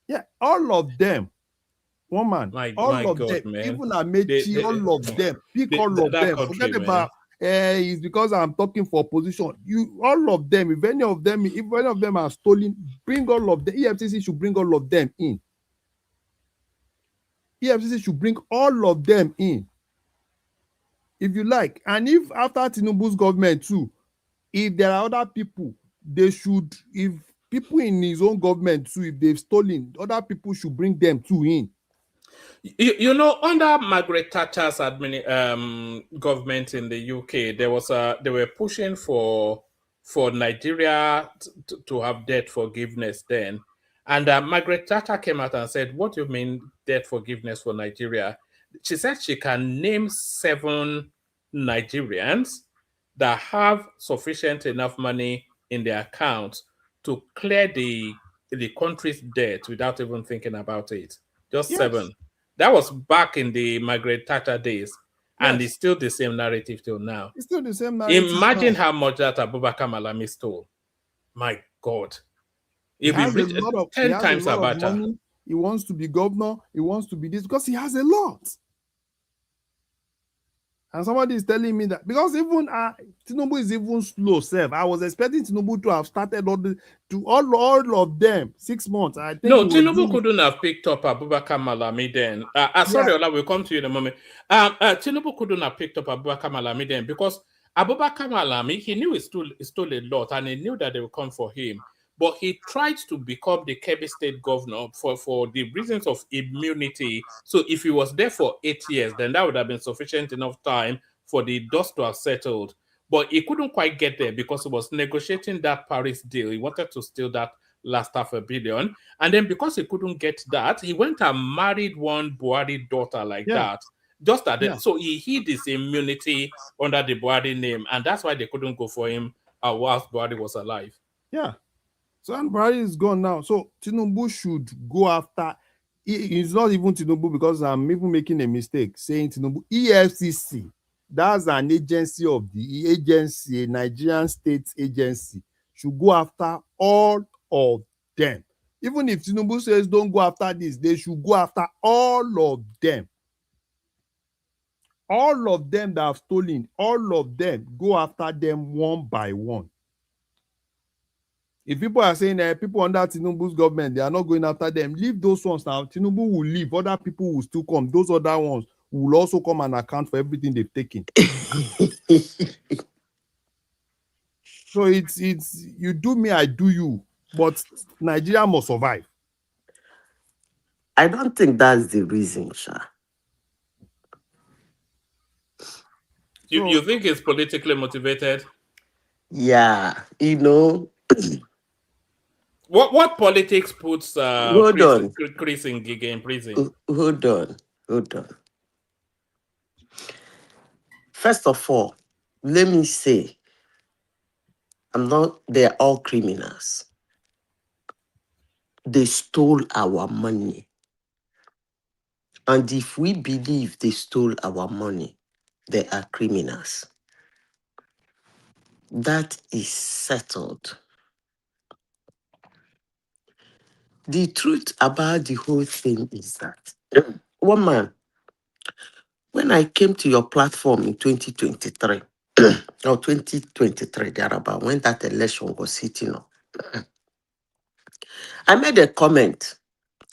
Yeah, all of them. Woman, all of them, man. even Amechi, all of them, pick all of them. Forget about it's because I'm talking for opposition. All of them, if any of them are stolen, bring all of them. EFCC should bring all of them in. EFCC should bring all of them in, if you like. And if after Tinubu's government too, if there are other people, they should. If people in his own government too, if they've stolen, other people should bring them too in. You know, under Margaret Thatcher's government in the UK, they were pushing for Nigeria to have debt forgiveness then, and Margaret Thatcher came out and said, "What do you mean debt forgiveness for Nigeria?" She said she can name 7 Nigerians that have sufficient enough money in their accounts to clear the country's debt without even thinking about it. Just 7. That was back in the Margaret Thatcher days, and it's still the same narrative till now. It's still the same narrative. Imagine how much that Abubakar Malami stole. My God. He has a lot of 10 times Abacha. Money. He wants to be governor. He wants to be this because he has a lot. And somebody is telling me that because even Tinubu is even slow, self. I was expecting Tinubu to have started all of them 6 months. I think no, Tinubu couldn't have picked up Abubakar Malami then. Sorry, Ola, we'll come to you in a moment. Tinubu couldn't have picked up Abubakar Malami then because Abubakar Malami, he knew he stole a lot, and he knew that they would come for him. but he tried to become the Kebbi State governor for the reasons of immunity. So if he was there for 8 years, then that would have been sufficient enough time for the dust to have settled. But he couldn't quite get there because he was negotiating that Paris deal. He wanted to steal that last $500 million. And then because he couldn't get that, he went and married one Buhari daughter like that. Just that, so he hid his immunity under the Buhari name, and that's why they couldn't go for him whilst Buhari was alive. Yeah. So Buhari is gone now. So Tinubu should go after. It's not even Tinubu, because I'm even making a mistake saying Tinubu. EFCC, that's an agency of the agency, a Nigerian state agency, should go after all of them. Even if Tinubu says don't go after this, they should go after all of them. All of them that have stolen, all of them, go after them one by one. If people are saying that people under Tinubu's government, they are not going after them, leave those ones now. Tinubu will leave. Other people will still come. Those other ones will also come and account for everything they've taken. So it's you do me, I do you. But Nigeria must survive. I don't think that's the reason, Sha. You think it's politically motivated? Yeah, you know. What politics puts Chris Ngige in prison? Hold on. First of all, let me say, they're all criminals. They stole our money. And if we believe they stole our money, they are criminals. That is settled. The truth about the whole thing is that, one man, when I came to your platform in 2023, or 2023, thereabout, when that election was hitting up, I made a comment.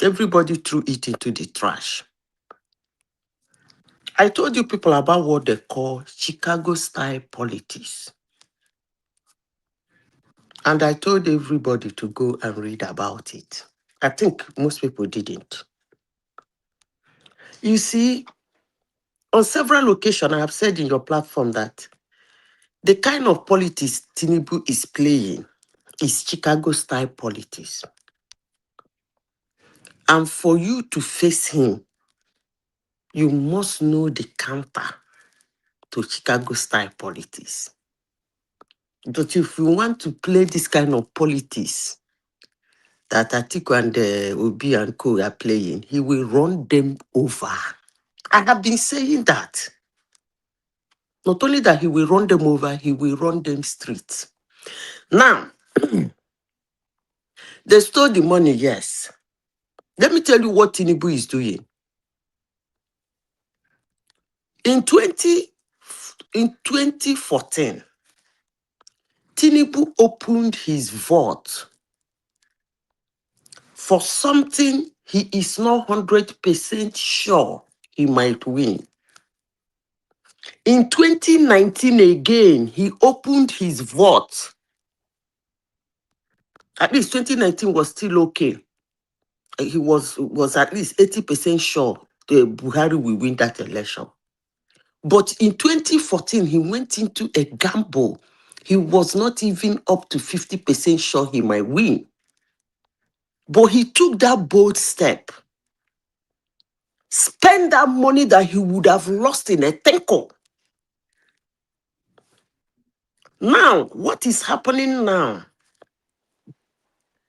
Everybody threw it into the trash. I told you people about what they call Chicago-style politics. And I told everybody to go and read about it. I think most people didn't. You see, on several occasions, I have said in your platform that the kind of politics Tinubu is playing is Chicago-style politics. And for you to face him, you must know the counter to Chicago-style politics. But if you want to play this kind of politics that Atiku and Obi and Co are playing, he will run them over. I have been saying that. Not only that he will run them over, he will run them straight. Now, they stole the money, yes. Let me tell you what Tinubu is doing. In 2014, Tinubu opened his vault for something he is not 100% sure he might win. In 2019 again, he opened his vault. At least 2019 was still okay. He was at least 80% sure that Buhari will win that election. But in 2014, he went into a gamble. He was not even up to 50% sure he might win. But he took that bold step. Spend that money that he would have lost in a tenko. Now, what is happening now?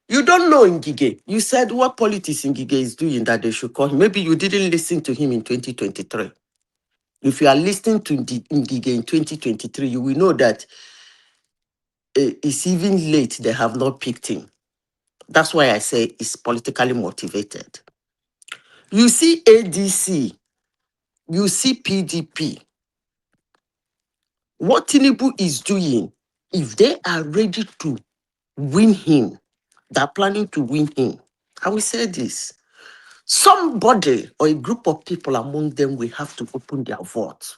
You don't know Ngige. You said what politics Ngige is doing that they should call him. Maybe you didn't listen to him in 2023. If you are listening to Ngige in 2023, you will know that it's even late. They have not picked him. That's why I say it's politically motivated. You see ADC, you see PDP. What Tinubu is doing, if they are ready to win him, they're planning to win him. I will say this. Somebody or a group of people among them will have to open their vault.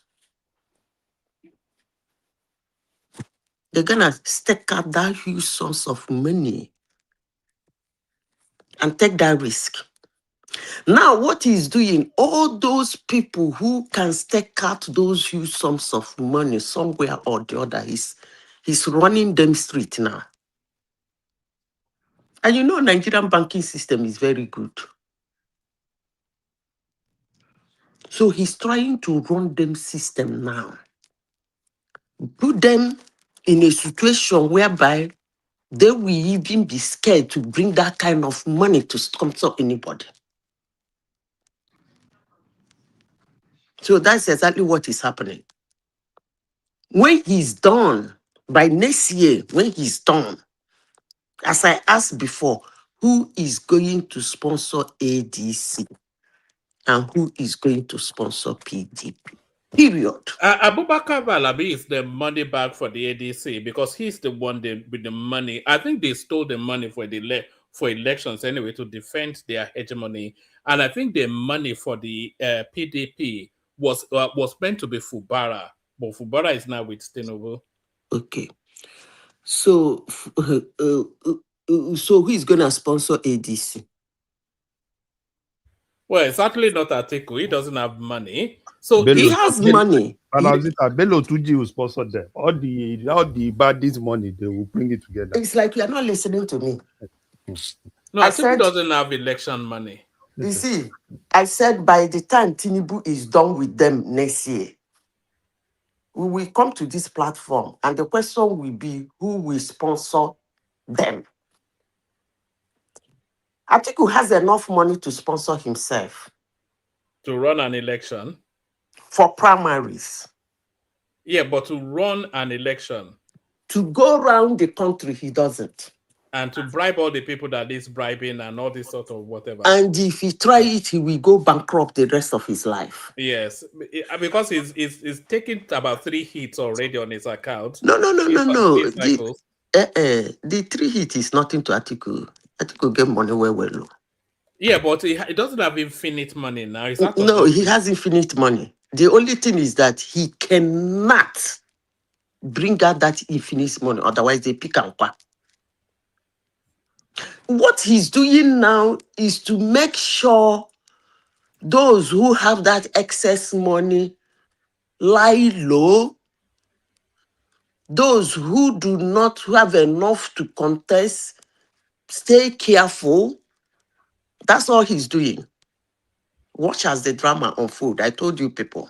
They're going to stake out that huge source of money and take that risk. Now, what he's doing, all those people who can stake out those huge sums of money somewhere or the other, he's running them straight now. And you know, Nigerian banking system is very good. So he's trying to run them system now. Put them in a situation whereby they will even be scared to bring that kind of money to sponsor anybody. So that's exactly what is happening. When he's done, by next year, when he's done, as I asked before, who is going to sponsor ADC and who is going to sponsor PDP? Period. Abubakar Valabi is the money bag for the ADC because he's the one with the money. I think they stole the money for elections anyway to defend their hegemony. And I think the money for the PDP was meant to be Fubara, but Fubara is now with Tinubu. Okay. So, so who is going to sponsor ADC? Well, it's actually not Atiku. He doesn't have money. So he has money. Bello Tuji will sponsor them. All the baddies money, they will bring it together. It's like you are not listening to me. No, Atiku doesn't have election money. You see, I said by the time Tinubu is done with them next year, we will come to this platform and the question will be who will sponsor them. Atiku has enough money to sponsor himself. To run an election? For primaries. Yeah, but to run an election. To go around the country, he doesn't. And to bribe all the people that he's bribing and all this sort of whatever. And if he try it, he will go bankrupt the rest of his life. Yes, because he's taking about 3 hits already on his account. No. The 3 hits is nothing to Atiku. Atiku get money well. Yeah, but he doesn't have infinite money now. No, he has infinite money. The only thing is that he cannot bring out that infinite money. Otherwise, they pick and pack. What he's doing now is to make sure those who have that excess money lie low. Those who do not have enough to contest, stay careful. That's all he's doing. Watch as the drama unfold. I told you people.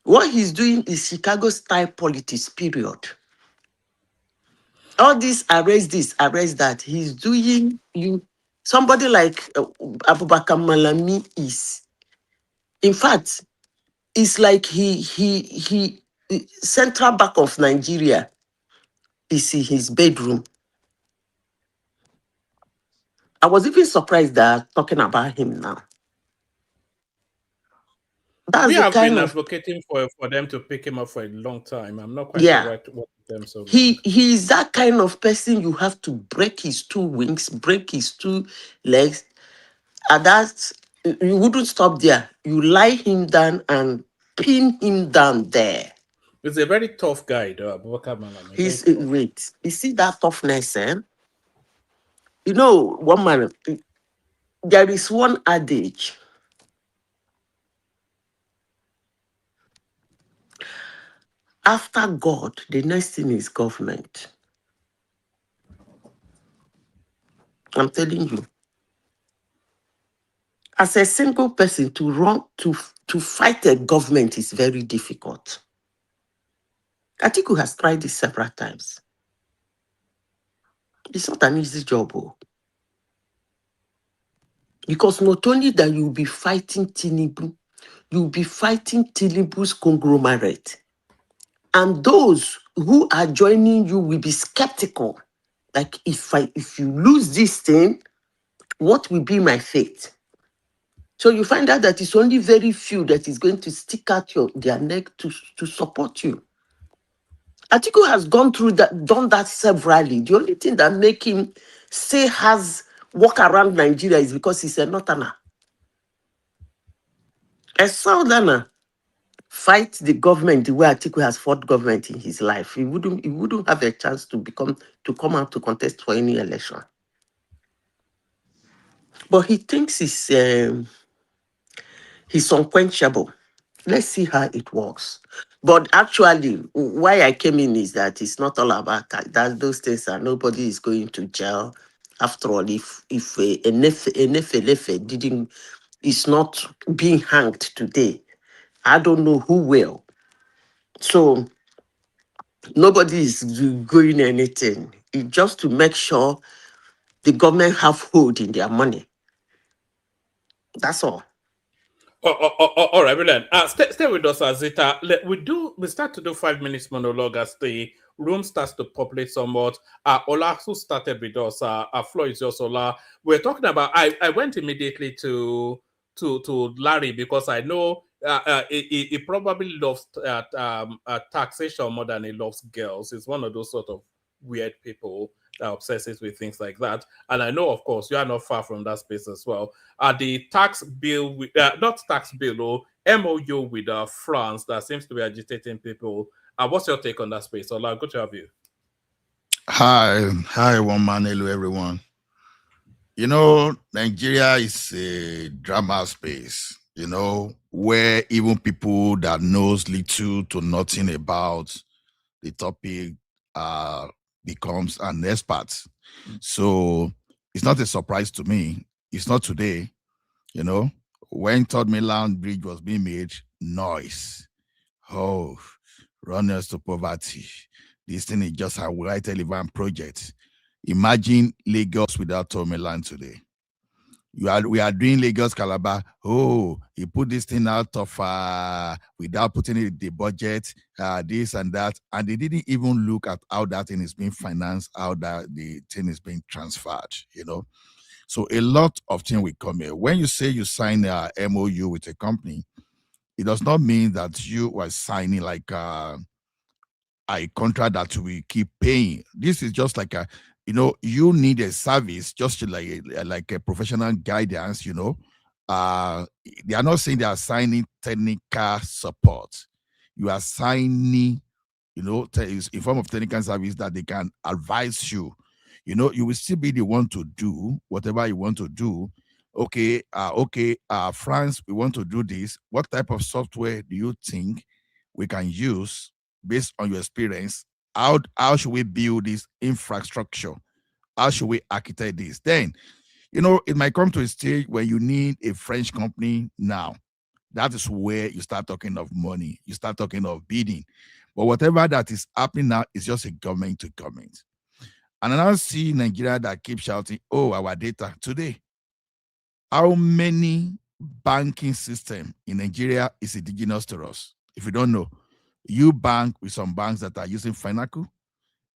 What he's doing is Chicago-style politics, period. All this, arrest that. He's doing you. Somebody like Abubakar Malami is. In fact, it's like he central bank of Nigeria is in his bedroom. I was even surprised that talking about him now. We have been advocating for them to pick him up for a long time. I'm not quite sure what them so. He is that kind of person you have to break his 2 wings, break his 2 legs, and that you wouldn't stop there. You lie him down and pin him down there. He's a very tough guy, though. Abubakar Malami. Wait, you see that toughness, eh? You know, one man. There is one adage. After God, the next thing is government. I'm telling you. As a single person, to fight a government is very difficult. Atiku has tried this several times. It's not an easy job. Because not only that you'll be fighting Tinubu, you'll be fighting Tinubu's conglomerate. And those who are joining you will be skeptical. Like, if you lose this thing, what will be my fate? So you find out that it's only very few that is going to stick out their neck to support you. Atiku has gone through that, done that severally. The only thing that make him walk around Nigeria is because he's a northerner. A southerner fight the government the way Atiku has fought government in his life. He wouldn't have a chance to come out to contest for any election. But he thinks he's unquenchable. Let's see how it works. But actually, why I came in is that it's not all about that. Those things are nobody is going to jail. After all, if Enefe didn't is not being hanged today, I don't know who will. So nobody is going anything. It's just to make sure the government have hold in their money. That's all. All right, brilliant. Stay with us, Azita. We start to do 5 minutes monologue as the room starts to populate somewhat. Ola, who started with us, floor is yours, Ola. We're talking about. I went immediately to Larry because I know he probably loves taxation more than he loves girls. It's one of those sort of weird people that obsesses with things like that. And I know, of course, you are not far from that space as well. The tax bill, not tax bill, or MOU with France that seems to be agitating people. What's your take on that space? Ola, good to have you. Hi, one man, hello everyone. You know, Nigeria is a drama space, you know, where even people that knows little to nothing about the topic becomes an expert. So it's not a surprise to me. It's not today, you know. When Third Mainland Bridge was being made, noise. Oh, runners to poverty. This thing is just a white elephant project. Imagine Lagos without Third Mainland today. We are doing Lagos Calabar. Oh, you put this thing out of without putting it in the budget, this and that, and they didn't even look at how that thing is being financed, how that the thing is being transferred. You know, so a lot of things will come here. When you say you sign a MOU with a company, it does not mean that you are signing like a contract that we keep paying. This is just like you need a service, just like a professional guidance. They are not saying they are signing technical support. You are signing, in form of technical service that they can advise you. You will still be the one to do whatever you want to do. Okay, France, we want to do this. What type of software do you think we can use based on your experience? How should we build this infrastructure? How should we architect this? Then, it might come to a stage where you need a French company now. That is where you start talking of money. You start talking of bidding. But whatever that is happening now is just a government to government. And I now see Nigeria that keeps shouting, oh, our data. Today, how many banking system in Nigeria is indigenous to us? If you don't know, you bank with some banks that are using Finacle.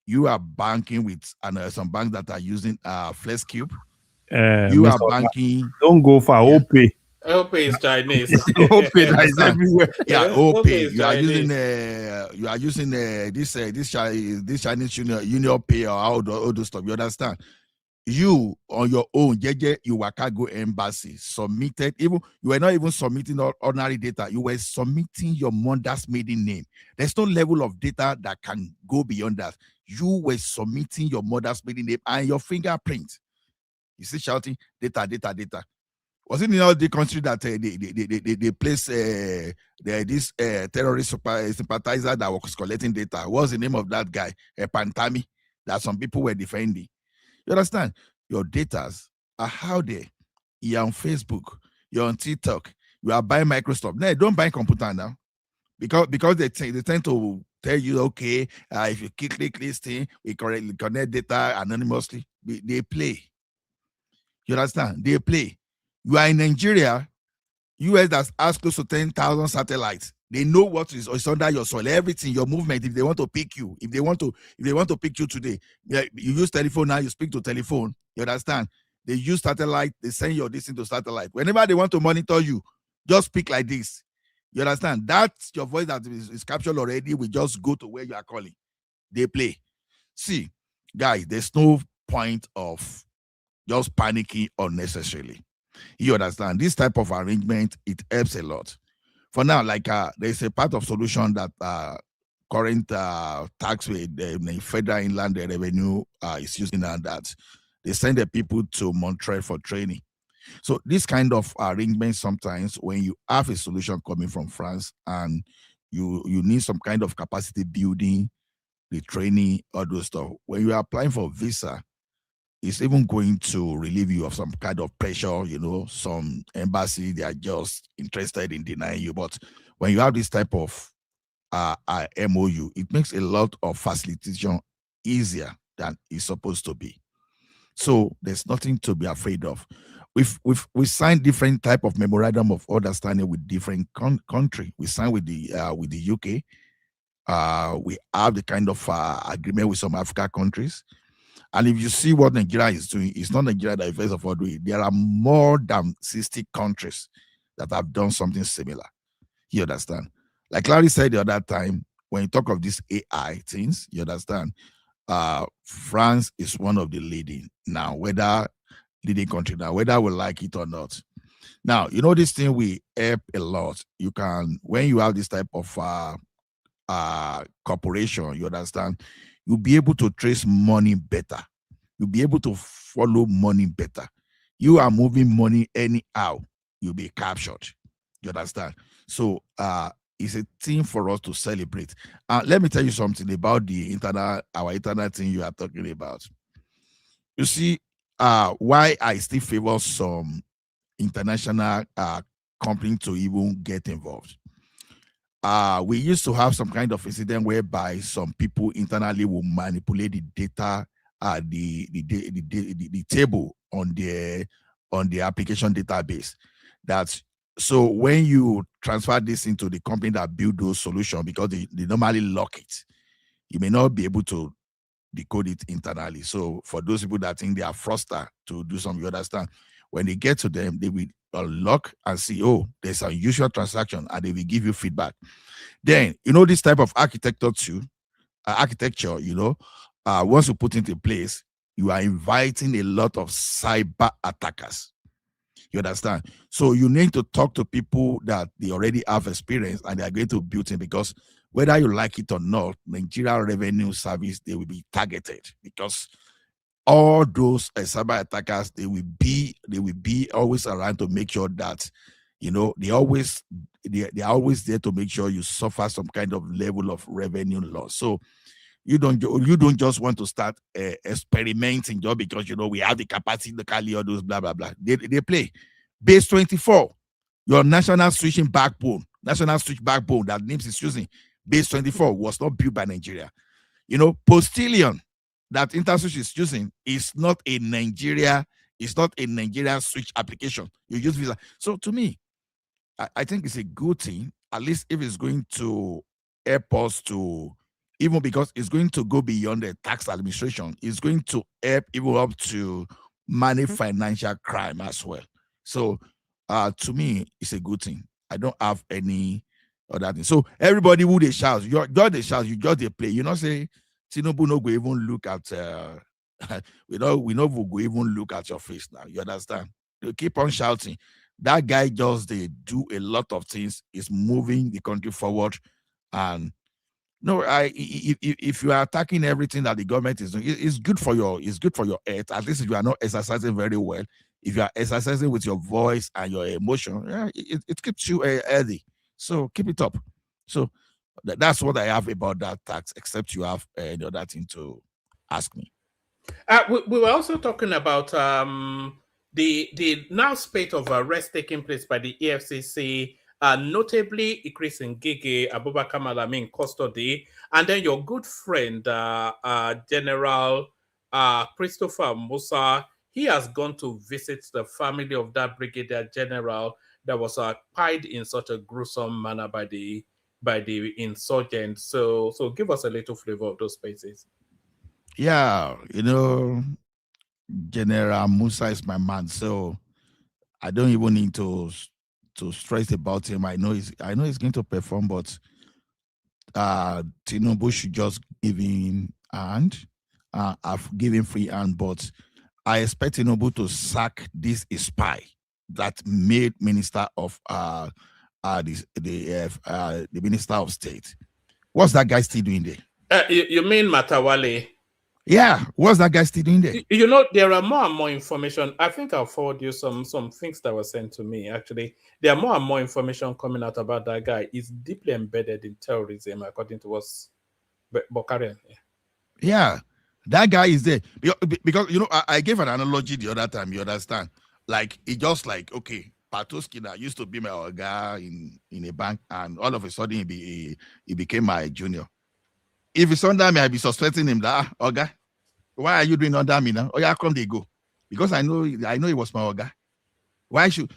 You are banking with some banks that are using FlexCube. You are banking. Don't go for OPay. OPay is Chinese. OPay that is everywhere. Yeah, OPay. You are using this Chinese Union Pay or all those stuff. You understand? You on your own, you were go embassy submitted. Even you were not even submitting ordinary data. You were submitting your mother's maiden name. There's no level of data that can go beyond that. You were submitting your mother's maiden name and your fingerprint. You see, shouting data. Was it in all the country that they place this terrorist sympathizer that was collecting data? What's the name of that guy? Pantami, that some people were defending. You understand? Your datas are out there. You're on Facebook. You're on TikTok. You are buying Microsoft. No, don't buy computer now. Because they tend to tell you, okay, if you click this thing, we connect data anonymously. They play. You understand? They play. You are in Nigeria. US has close to 10,000 satellites. They know what is under your soil, everything, your movement. If they want to pick you, if they want to pick you today, you use telephone now. You speak to telephone. You understand? They use satellite. They send your this into satellite. Whenever they want to monitor you, just speak like this. You understand? That's your voice that is captured already. We just go to where you are calling. They play. See, guys, there's no point of just panicking unnecessarily. You understand? This type of arrangement, it helps a lot. For now, like there's a part of solution that current tax rate, the federal inland revenue is using, and that they send the people to Montreal for training. So this kind of arrangement, sometimes when you have a solution coming from France and you need some kind of capacity building, the training, all those stuff. When you are applying for visa, it's even going to relieve you of some kind of pressure. Some embassy, they are just interested in denying you. But when you have this type of MOU, it makes a lot of facilitation easier than it's supposed to be. So there's nothing to be afraid of. We signed different type of memorandum of understanding with different country. We signed with the UK. We have the kind of agreement with some African countries. And if you see what Nigeria is doing, it's not Nigeria that is first of all doing. There are more than 60 countries that have done something similar. You understand? Like Larry said the other time, when you talk of these AI things, you understand? France is one of the leading country now, whether we like it or not. Now, this thing we help a lot. You can, when you have this type of corporation, you understand, you'll be able to trace money better. You'll be able to follow money better. You are moving money anyhow, you'll be captured. You understand? So it's a thing for us to celebrate. Let me tell you something about our internet thing you are talking about. You see, why I still favor some international company to even get involved. We used to have some kind of incident whereby some people internally will manipulate the data, the table on the application database. So when you transfer this into the company that build those solutions, because they normally lock it, you may not be able to decode it internally. So for those people that think they are fraudster to do something, you understand, when they get to them, they will unlock and see, oh, there's an unusual transaction, and they will give you feedback. Then, this type of architecture, once you put it in place, you are inviting a lot of cyber attackers. You understand? So you need to talk to people that they already have experience and they are going to build it, because whether you like it or not, Nigeria Revenue Service, they will be targeted, because all those cyber attackers, they will be always around to make sure that they are always there to make sure you suffer some kind of level of revenue loss. So you don't just want to start experimenting just because we have the capacity to carry all those blah blah blah. They play base 24, your national switch backbone that NIMS is using. Base 24 was not built by Nigeria. Postillion that InterSwitch is using is not a Nigeria switch application. You use Visa. So to me, I think it's a good thing, at least if it's going to help us to, even because it's going to go beyond the tax administration, it's going to help even up to manage financial crime as well. So to me, it's a good thing. I don't have any other thing. So everybody who they shout, you just they play. Say Tinubu no go even look at we know go even look at your face now. You understand? They keep on shouting. That guy just they do a lot of things. Is moving the country forward. And if you are attacking everything that the government is doing, it's good for your health. At least if you are not exercising very well, if you are exercising with your voice and your emotion, it keeps you healthy. So keep it up. So that's what I have about that tax, except you have any other thing to ask me. We were also talking about the now spate of arrests taking place by the EFCC, notably Idris Ngige, Abubakar Malami in custody, and then your good friend, General Christopher Musa. He has gone to visit the family of that brigadier general that was killed in such a gruesome manner by the insurgents. So give us a little flavor of those spaces. Yeah, General Musa is my man, so I don't even need to stress about him. I know he's going to perform, but Tinubu should just give him hand. I've given free hand, but I expect Tinubu to sack this spy that made Minister of the Minister of State. What's that guy still doing there? You mean Matawale? Yeah, what's that guy still doing there? You know, there are more and more information. I think I'll forward you some things that were sent to me. Actually, there are more and more information coming out about that guy. He's deeply embedded in terrorism, according to what's Bokarian. Yeah, that guy is there because you know I gave an analogy the other time. You understand? Like it just like okay, Patoski that used to be my guy in a bank, and all of a sudden he became my junior. If it's under me, I'd be suspecting him that Oga, why are you doing under me now? Oh yeah, come they go because I know it was my Oga. Why should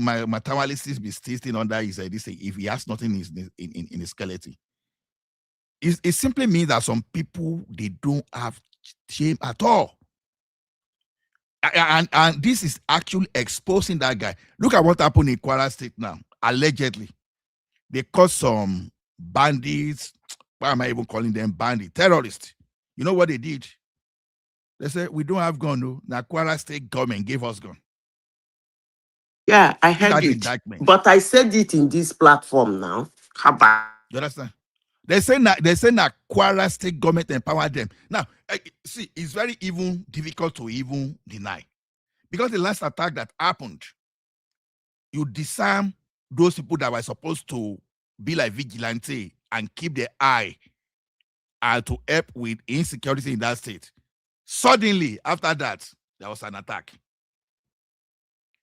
my tawalisis be still under his this if he has nothing in his skeleton? It simply means that some people they don't have shame at all. And this is actually exposing that guy. Look at what happened in Kwara State now. Allegedly, they caught some bandits. Why am I even calling them bandits? Terrorists. You know what they did? They said, we don't have gun. No. Now Kwara State government gave us gun. Yeah, I heard it. But I said it in this platform now. How about? You understand? They say that Kwara State government empowered them. Now, see, it's very even difficult to even deny. Because the last attack that happened, you disarm those people that were supposed to be like vigilante and keep their eye to help with insecurity in that state. Suddenly, after that, there was an attack.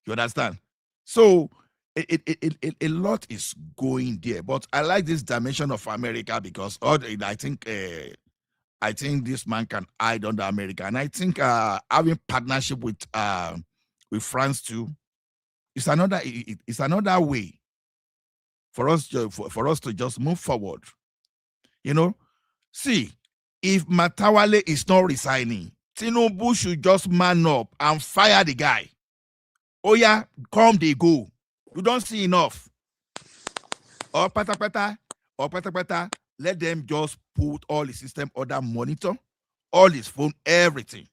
You understand? So, a lot is going there, but I like this dimension of America because I think this man can hide under America, and I think having partnership with France too is another way for us to just move forward. You know, see, if Matawale is not resigning, Tinubu should just man up and fire the guy. Oh yeah, come they go. You don't see enough. Or pata, let them just put all the system under monitor, all his phone, everything.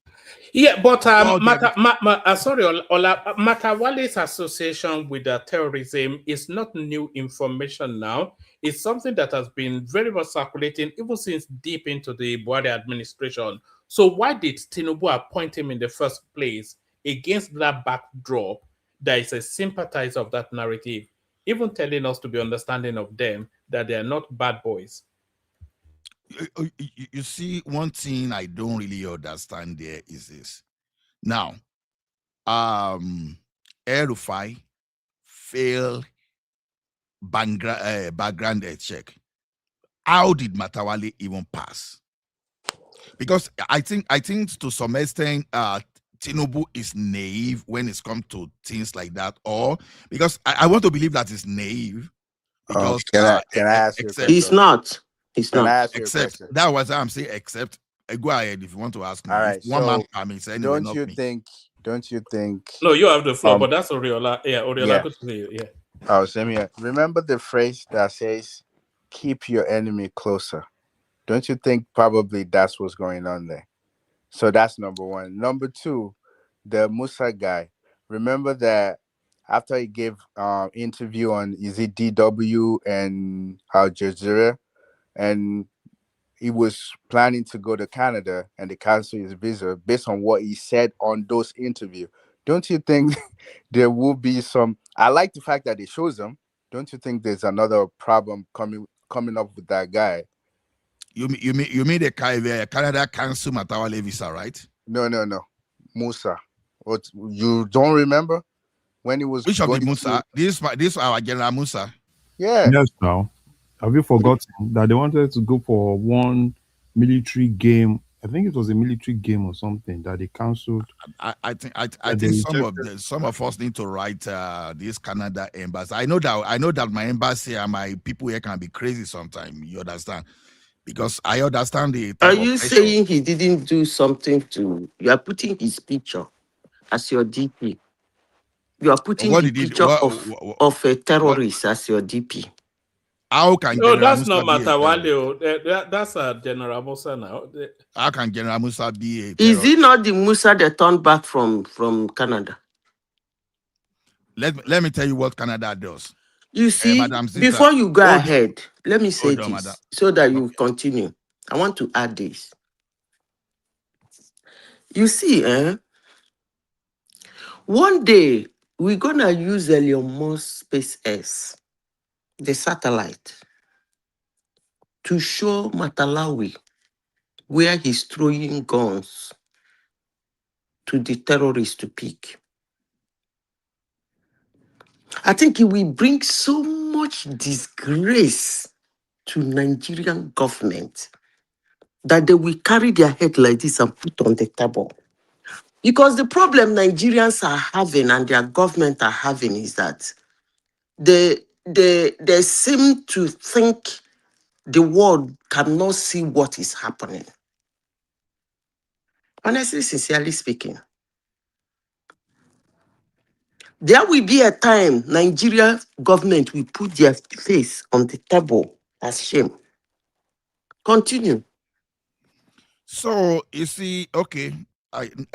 Yeah, but sorry, Ola, Matawale's association with terrorism is not new information now. It's something that has been very much circulating even since deep into the Buhari administration. So why did Tinubu appoint him in the first place against that backdrop that is a sympathizer of that narrative, even telling us to be understanding of them, that they are not bad boys? You see, one thing I don't really understand there is this. Now, El-Rufai failed background check. How did Matawale even pass? Because I think to some extent, Tinubu is naive when it's come to things like that, or because I want to believe that it's naive. Because can I ask you? He's not. He's Can I not. ask you a Except question? that was I'm saying. Except go ahead if you want to ask me. All right. One So man coming, say anyway, don't you think? No, you have the floor, but that's Oriola. Yeah, Oriola, yeah. good to see you. Yeah. Oh, same here. Remember the phrase that says, "Keep your enemy closer." Don't you think probably that's what's going on there? So that's number one. Number two, the Musa guy. Remember that after he gave interview on is it DW and Al Jazeera, and he was planning to go to Canada and they canceled his visa based on what he said on those interviews. Don't you think there will be some? I like the fact that it shows him. Don't you think there's another problem coming up with that guy? You mean the Canada cancel Matawale visa, right? No. Musa. What, you don't remember when he was Which of the going Musa? to- This our General Musa. Yeah. Yes, now. Have you forgotten that they wanted to go for one military game? I think it was a military game or something that they cancelled. I think some of us need to write this Canada embassy. I know that my embassy and my people here can be crazy sometimes. You understand? Because I understand the. Are you saying he didn't do something to? You are putting his picture as your DP. You are putting the picture of a terrorist as your DP. How can no, General that's Musa not be a Matawale. That's a General Musa now. How can General Musa be a terrorist? Is he not the Musa that turned back from Canada? Let me tell you what Canada does. You see, before you go ahead, let me say this so that you continue. I want to add this. You see, one day we're gonna use Elon Musk SpaceX, the satellite, to show Matalawi where he's throwing guns to the terrorists to pick. I think it will bring so much disgrace to Nigerian government that they will carry their head like this and put on the table. Because the problem Nigerians are having and their government are having is that they seem to think the world cannot see what is happening. Honestly, sincerely speaking, there will be a time Nigeria government will put their face on the table as shame. Continue. So you see, okay.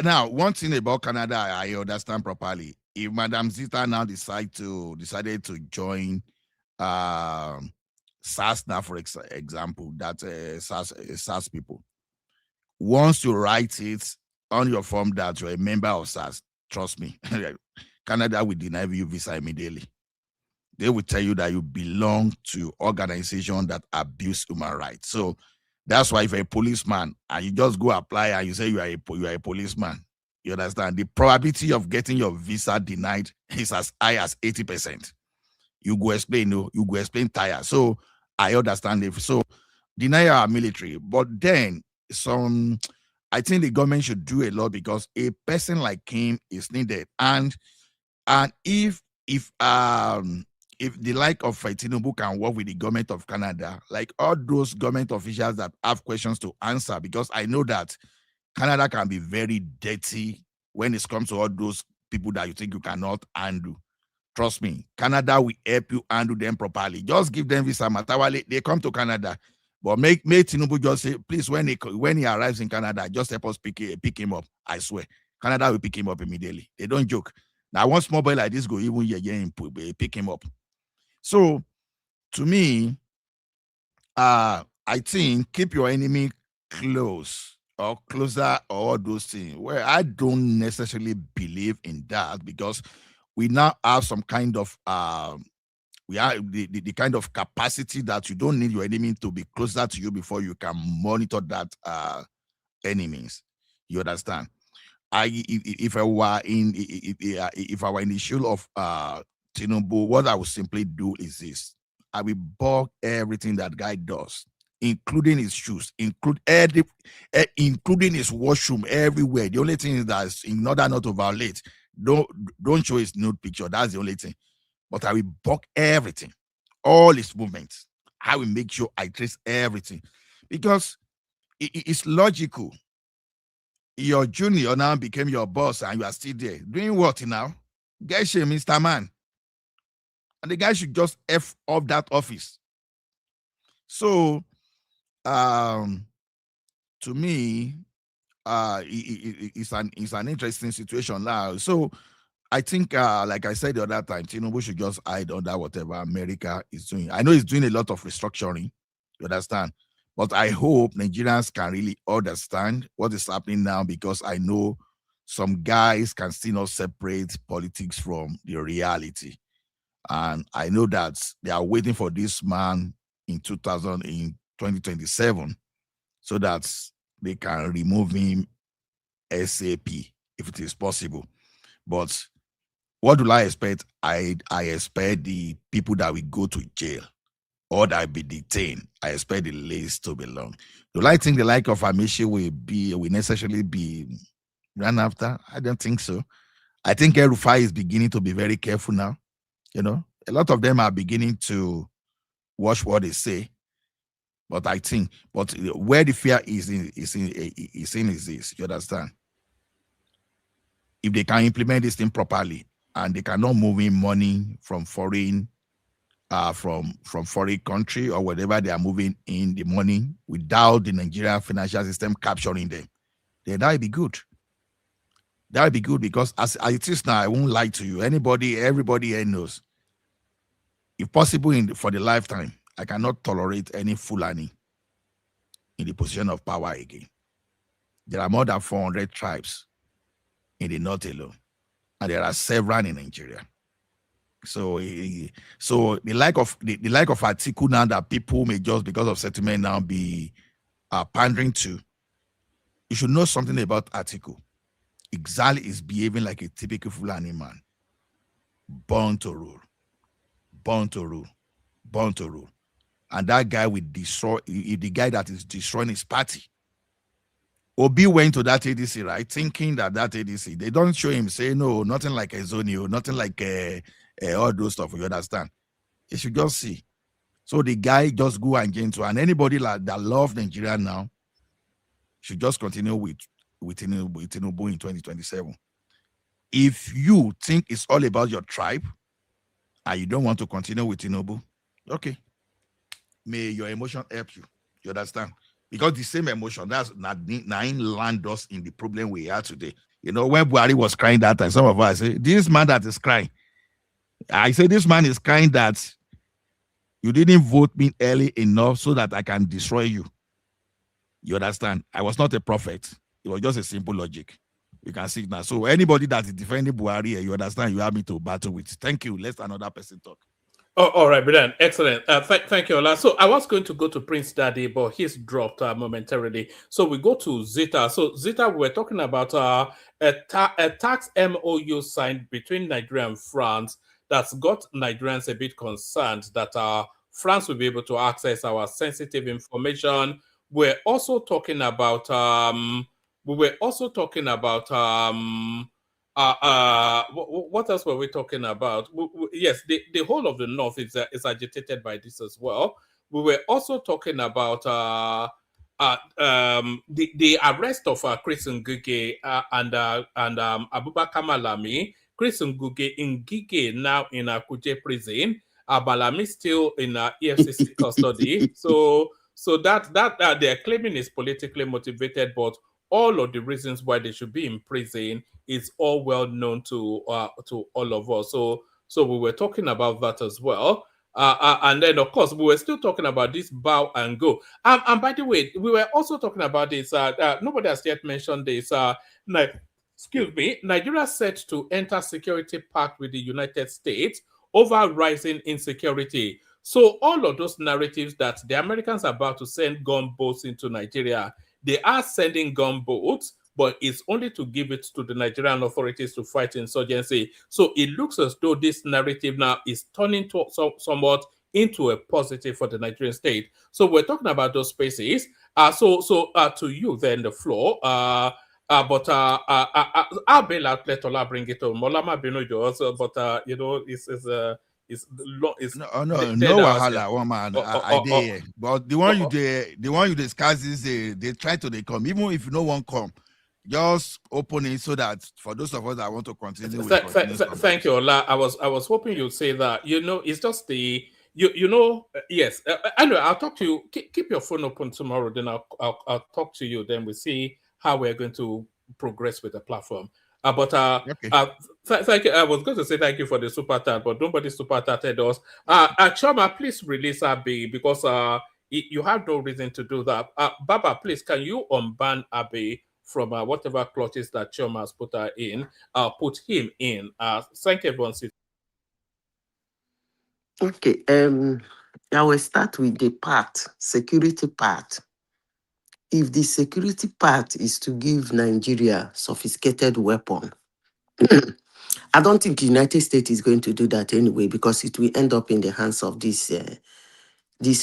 Now one thing about Canada, I understand properly. If Madam Zita now decided to join SAS now, for example, that SAS people, once you write it on your form that you're a member of SAS, trust me, Canada will deny you visa immediately. They will tell you that you belong to organization that abuse human rights. So that's why if you're a policeman and you just go apply and you say you are a policeman, you understand the probability of getting your visa denied is as high as 80%. You go explain, no, you go explain tire. So I understand if so deny our military, but then I think the government should do a lot because a person like him is needed. And if the like of Tinubu can work with the government of Canada, like all those government officials that have questions to answer, because I know that Canada can be very dirty when it comes to all those people that you think you cannot handle. Trust me, Canada will help you handle them properly. Just give them visa. Matawale, they come to Canada. But make Tinubu just say, please, when he arrives in Canada, just help us pick him up. I swear. Canada will pick him up immediately. They don't joke. Now, one small boy like this go even pick him up. So, to me, I think keep your enemy close or closer or all those things. Well, I don't necessarily believe in that because we now have some kind of we have the kind of capacity that you don't need your enemy to be closer to you before you can monitor that enemies. You understand? If I were in the shoe of Tinubu, what I would simply do is this: I will bug everything that guy does, including his shoes, including his washroom everywhere. The only thing is that in order not to violate, don't show his nude picture. That's the only thing. But I will bug everything, all his movements. I will make sure I trace everything because it's logical. Your junior now became your boss and you are still there. Doing what now? Get shame, Mr. Man. And the guy should just F off that office. So, to me, it's an interesting situation now. So, I think, like I said the other time, Tinubu should just hide under whatever America is doing. I know he's doing a lot of restructuring, you understand? But I hope Nigerians can really understand what is happening now because I know some guys can still not separate politics from the reality. And I know that they are waiting for this man in 2027 so that they can remove him ASAP if it is possible. But what do I expect? I expect the people that will go to jail or that be detained. I expect the list to be long. Do I think the like of Amishi will necessarily be run after? I don't think so. I think El-Rufai is beginning to be very careful now. You know, a lot of them are beginning to watch what they say. But I think, where the fear is this, you understand? If they can implement this thing properly and they cannot move in money from foreign country or whatever they are moving in the money without the Nigerian financial system capturing them, then that would be good. That would be good because as it is now, I won't lie to you. Everybody here knows. If possible, for the lifetime, I cannot tolerate any Fulani in the position of power again. There are more than 400 tribes in the north alone, and there are several in Nigeria. So, so the like of article now that people may just because of settlement now be pandering to. You should know something about article. Exile is behaving like a typical Fulani man, born to rule, born to rule, born to rule, and that guy will destroy. The guy that is destroying his party. Obi went to that ADC, right? Thinking that ADC, they don't show him, say, no, nothing like a Zonio, nothing like all those stuff, you understand? You should just see. So the guy just go and get into, and anybody that love Nigeria now should just continue with Tinubu in 2027. If you think it's all about your tribe and you don't want to continue with Tinubu, okay. May your emotion help you. You understand? Because the same emotion, that's nine land us in the problem we are today. You know, when Buhari was crying that time, some of us say, this man that is crying. I say this man is crying that you didn't vote me early enough so that I can destroy you. You understand? I was not a prophet. It was just a simple logic. You can see it now. So anybody that is defending Buhari, you understand, you have me to battle with. Thank you. Let another person talk. Oh, all right, Brian. Excellent. Thank you, Ola. So I was going to go to Prince Daddy, but he's dropped momentarily. So we go to Zita. So Zita, we're talking about a tax MOU signed between Nigeria and France that's got Nigerians a bit concerned that France will be able to access our sensitive information. We're also talking about what else were we talking about? Yes, the whole of the North is agitated by this as well. We were also talking about the arrest of Chris Nguge and Abubakar Malami. Chris Nguge in Gige now in Kuje prison. Balami still in EFCC custody. So that they're claiming is politically motivated, but all of the reasons why they should be in prison is all well known to all of us. So we were talking about that as well. And then, of course, we were still talking about this bow and go. And by the way, we were also talking about this. Nobody has yet mentioned this. Excuse me. Nigeria set to enter security pact with the United States over rising insecurity. So all of those narratives that the Americans are about to send gunboats into Nigeria, they are sending gunboats, but it's only to give it to the Nigerian authorities to fight insurgency. So it looks as though this narrative now is turning to somewhat into a positive for the Nigerian state. So we're talking about those spaces. So to you then the floor. But I'll bail out. Let Ola bring it home. Molama Binojo also, but it's no wahala, woman. I did, but the one you discuss is they try to come. Even if no one come, just open it so that for those of us that want to continue. Thank you, Ola. I was hoping you'd say that. You know, it's just the yes. Anyway, I'll talk to you. Keep your phone open tomorrow. Then I'll talk to you. Then we see how we're going to progress with the platform. Thank you. I was going to say thank you for the super chat, but nobody super chatted us. Choma, please release Abbey because you have no reason to do that. Baba, please, can you unban Abbey from whatever clutches that Choma has put her in? Put him in. Thank everyone. Okay. I will start with the security part. If the security part is to give Nigeria sophisticated weapon, I don't think the United States is going to do that anyway, because it will end up in the hands of this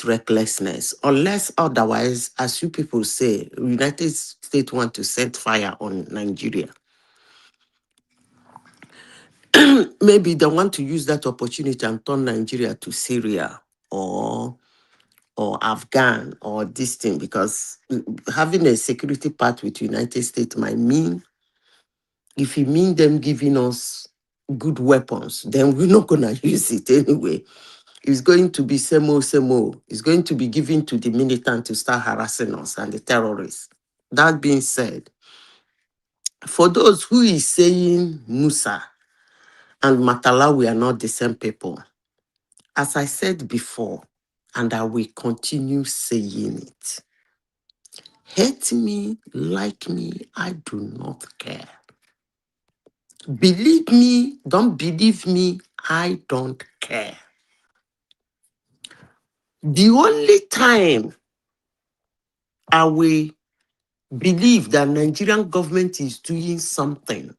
recklessness. Unless otherwise, as you people say, United States want to set fire on Nigeria. Maybe they want to use that opportunity and turn Nigeria to Syria or Afghan or this thing, because having a security part with United States might mean, if it mean them giving us good weapons, then we're not going to use it anyway. It's going to be same old. It's going to be given to the militant to start harassing us and the terrorists. That being said, for those who is saying Musa and Matalawi are not the same people, as I said before, and I will continue saying it, Hate me, like me, I do not care. Believe me, don't believe me, I don't care. The only time I will believe that Nigerian government is doing something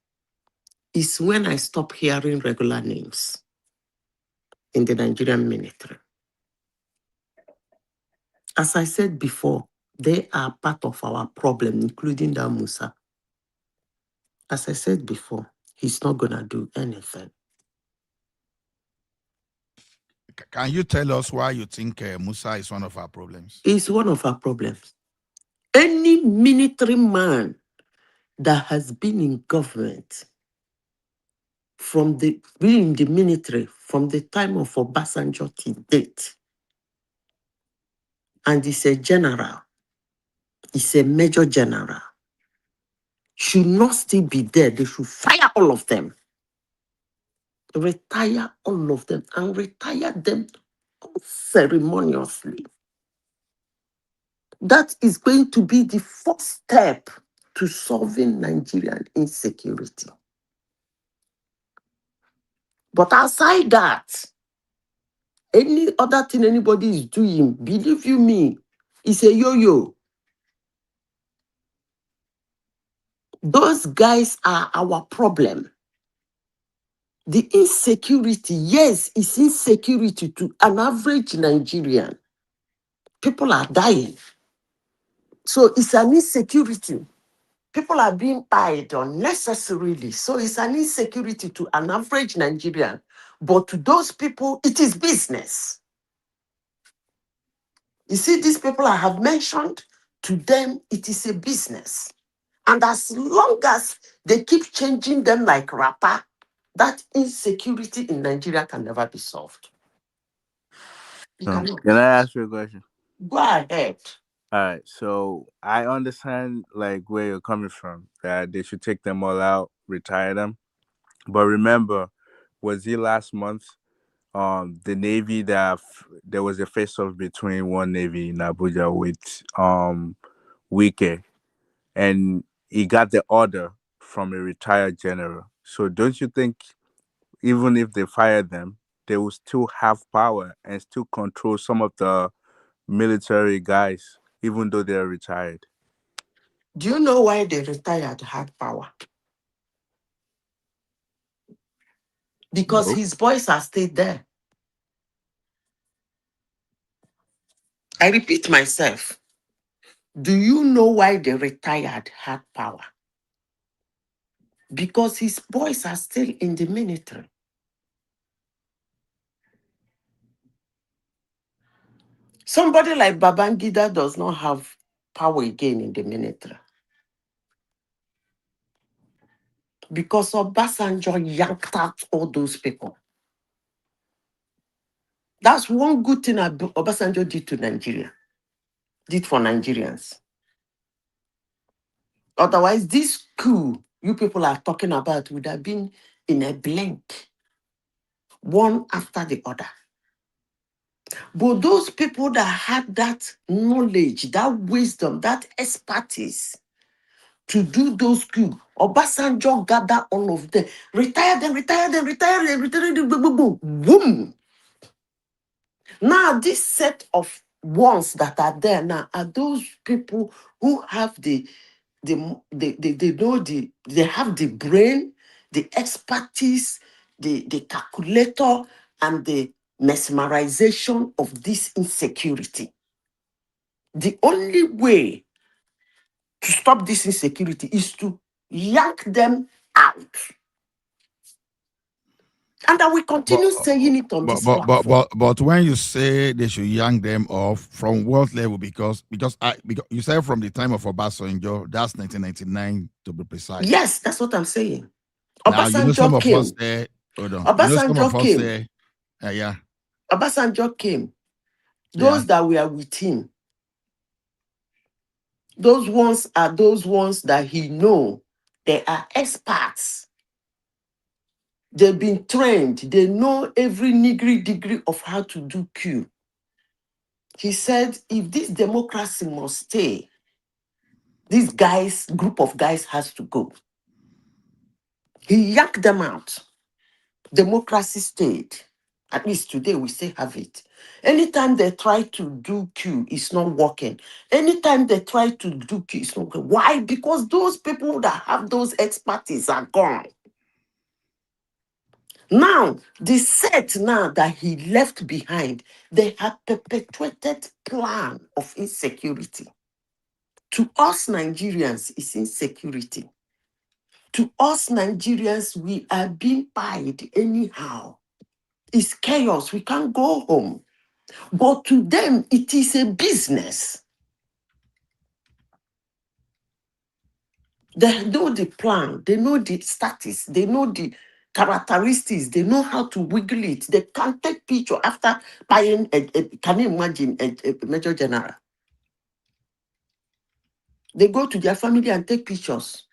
is when I stop hearing regular names in the Nigerian military. As I said before, they are part of our problem, including that Musa. As I said before, he's not going to do anything. Can you tell us why you think Musa is one of our problems? It's one of our problems. Any military man that has been in government being in the military from the time of Obasanjo to date, and is a general, is a major general, should not still be there. They should fire all of them. Retire all of them and retire them ceremoniously. That is going to be the first step to solving Nigerian insecurity. But outside that, any other thing anybody is doing, believe you me, is a yo-yo. Those guys are our problem. The insecurity, yes, it's insecurity to an average Nigerian. People are dying. So it's an insecurity. People are being paid unnecessarily. So it's an insecurity to an average Nigerian. But to those people, it is business. You see, these people I have mentioned, to them, it is a business. And as long as they keep changing them like wrapper, that insecurity in Nigeria can never be solved. It cannot. Can I ask you a question? Go ahead. All right, so I understand like where you're coming from, that they should take them all out, retire them. But remember, was it last month? The Navy there was a face-off between one Navy in Abuja with Wike, and he got the order from a retired general. So don't you think even if they fire them, they will still have power and still control some of the military guys, even though they're retired? Do you know why the retired had power? Because No. his boys are still there. I repeat myself. Do you know why the retired had power? Because his boys are still in the military. Somebody like Babangida does not have power again in the military. Because Obasanjo yanked out all those people. That's one good thing Obasanjo did to Nigeria. Did for Nigerians. Otherwise, this coup you people are talking about would have been in a blink, one after the other. But those people that had that knowledge, that wisdom, that expertise to do those coups, Obasanjo gathered all of them, retire them, boom, boom, boom. Now, this set of ones that are there now are those people who have they know they have the brain, the expertise, the calculator, and the mesmerization of this insecurity. The only way to stop this insecurity is to yank them out. And I will continue saying it on this platform. But when you say they should yank them off, from what level? Because you said from the time of Obasanjo, that's 1999 to be precise. Yes, that's what I'm saying. Now you know some Obasanjo of came. us say, hold on. Obasanjo came. Say, yeah. Obasanjo came. Those that were with him, those ones are those ones that he know. They are experts. They've been trained. They know every degree of how to do coup. He said, if this democracy must stay, This group of guys has to go. He yanked them out. Democracy stayed. At least today we still have it. Anytime they try to do Q, it's not working. Anytime they try to do Q, it's not working. Why? Because those people that have those expertise are gone. Now, the set now that he left behind, they have perpetuated plan of insecurity. To us Nigerians, it's insecurity. To us Nigerians, we are being pied anyhow. It's chaos. We can't go home. But to them, it is a business. They know the plan. They know the status. They know the characteristics. They know how to wiggle it. They can take picture after buying can you imagine a major general? They go to their family and take pictures.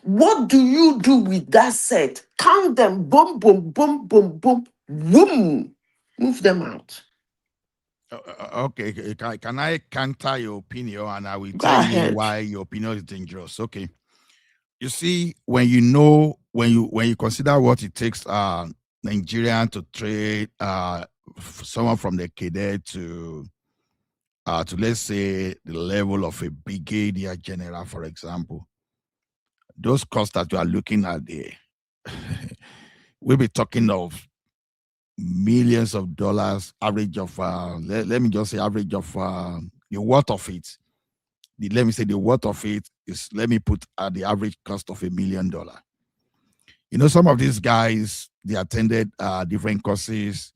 What do you do with that set? Count them, boom, boom, boom, boom, boom, boom. Move them out. Okay, can I counter your opinion and I will Go tell you ahead. why your opinion is dangerous? Okay. You see, when you consider what it takes Nigerian to trade someone from the cadet to let's say the level of a brigadier general, for example, those costs that you are looking at there, we'll be talking of millions of dollars, average of let me just say average of the worth of it. Let me say the worth of it is, let me put at the average cost of $1 million. You know, some of these guys, they attended different courses,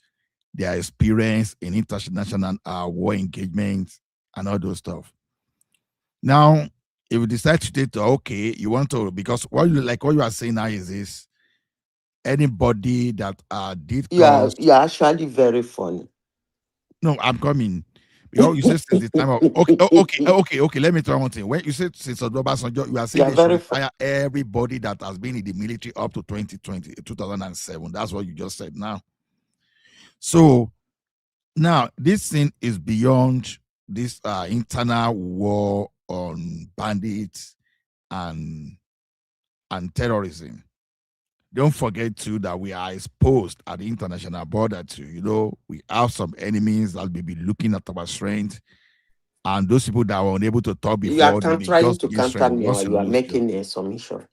they are experienced in international war engagements and all those stuff. Now, if you decide to take, okay, you want to, because what you are saying now is this: anybody that did cause. You're actually very funny. No, I'm coming. You said since the time of okay. Let me try one thing. When you said since Obasanjo, you are saying they should retire everybody that has been in the military up to 2007. That's what you just said now. So now this thing is beyond this internal war on bandits and terrorism. Don't forget too that we are exposed at the international border too. You know, we have some enemies that may be looking at our strength, and those people that were unable to talk before, You are they may trying just to use counter strength me, once or you you are lose your making a submission.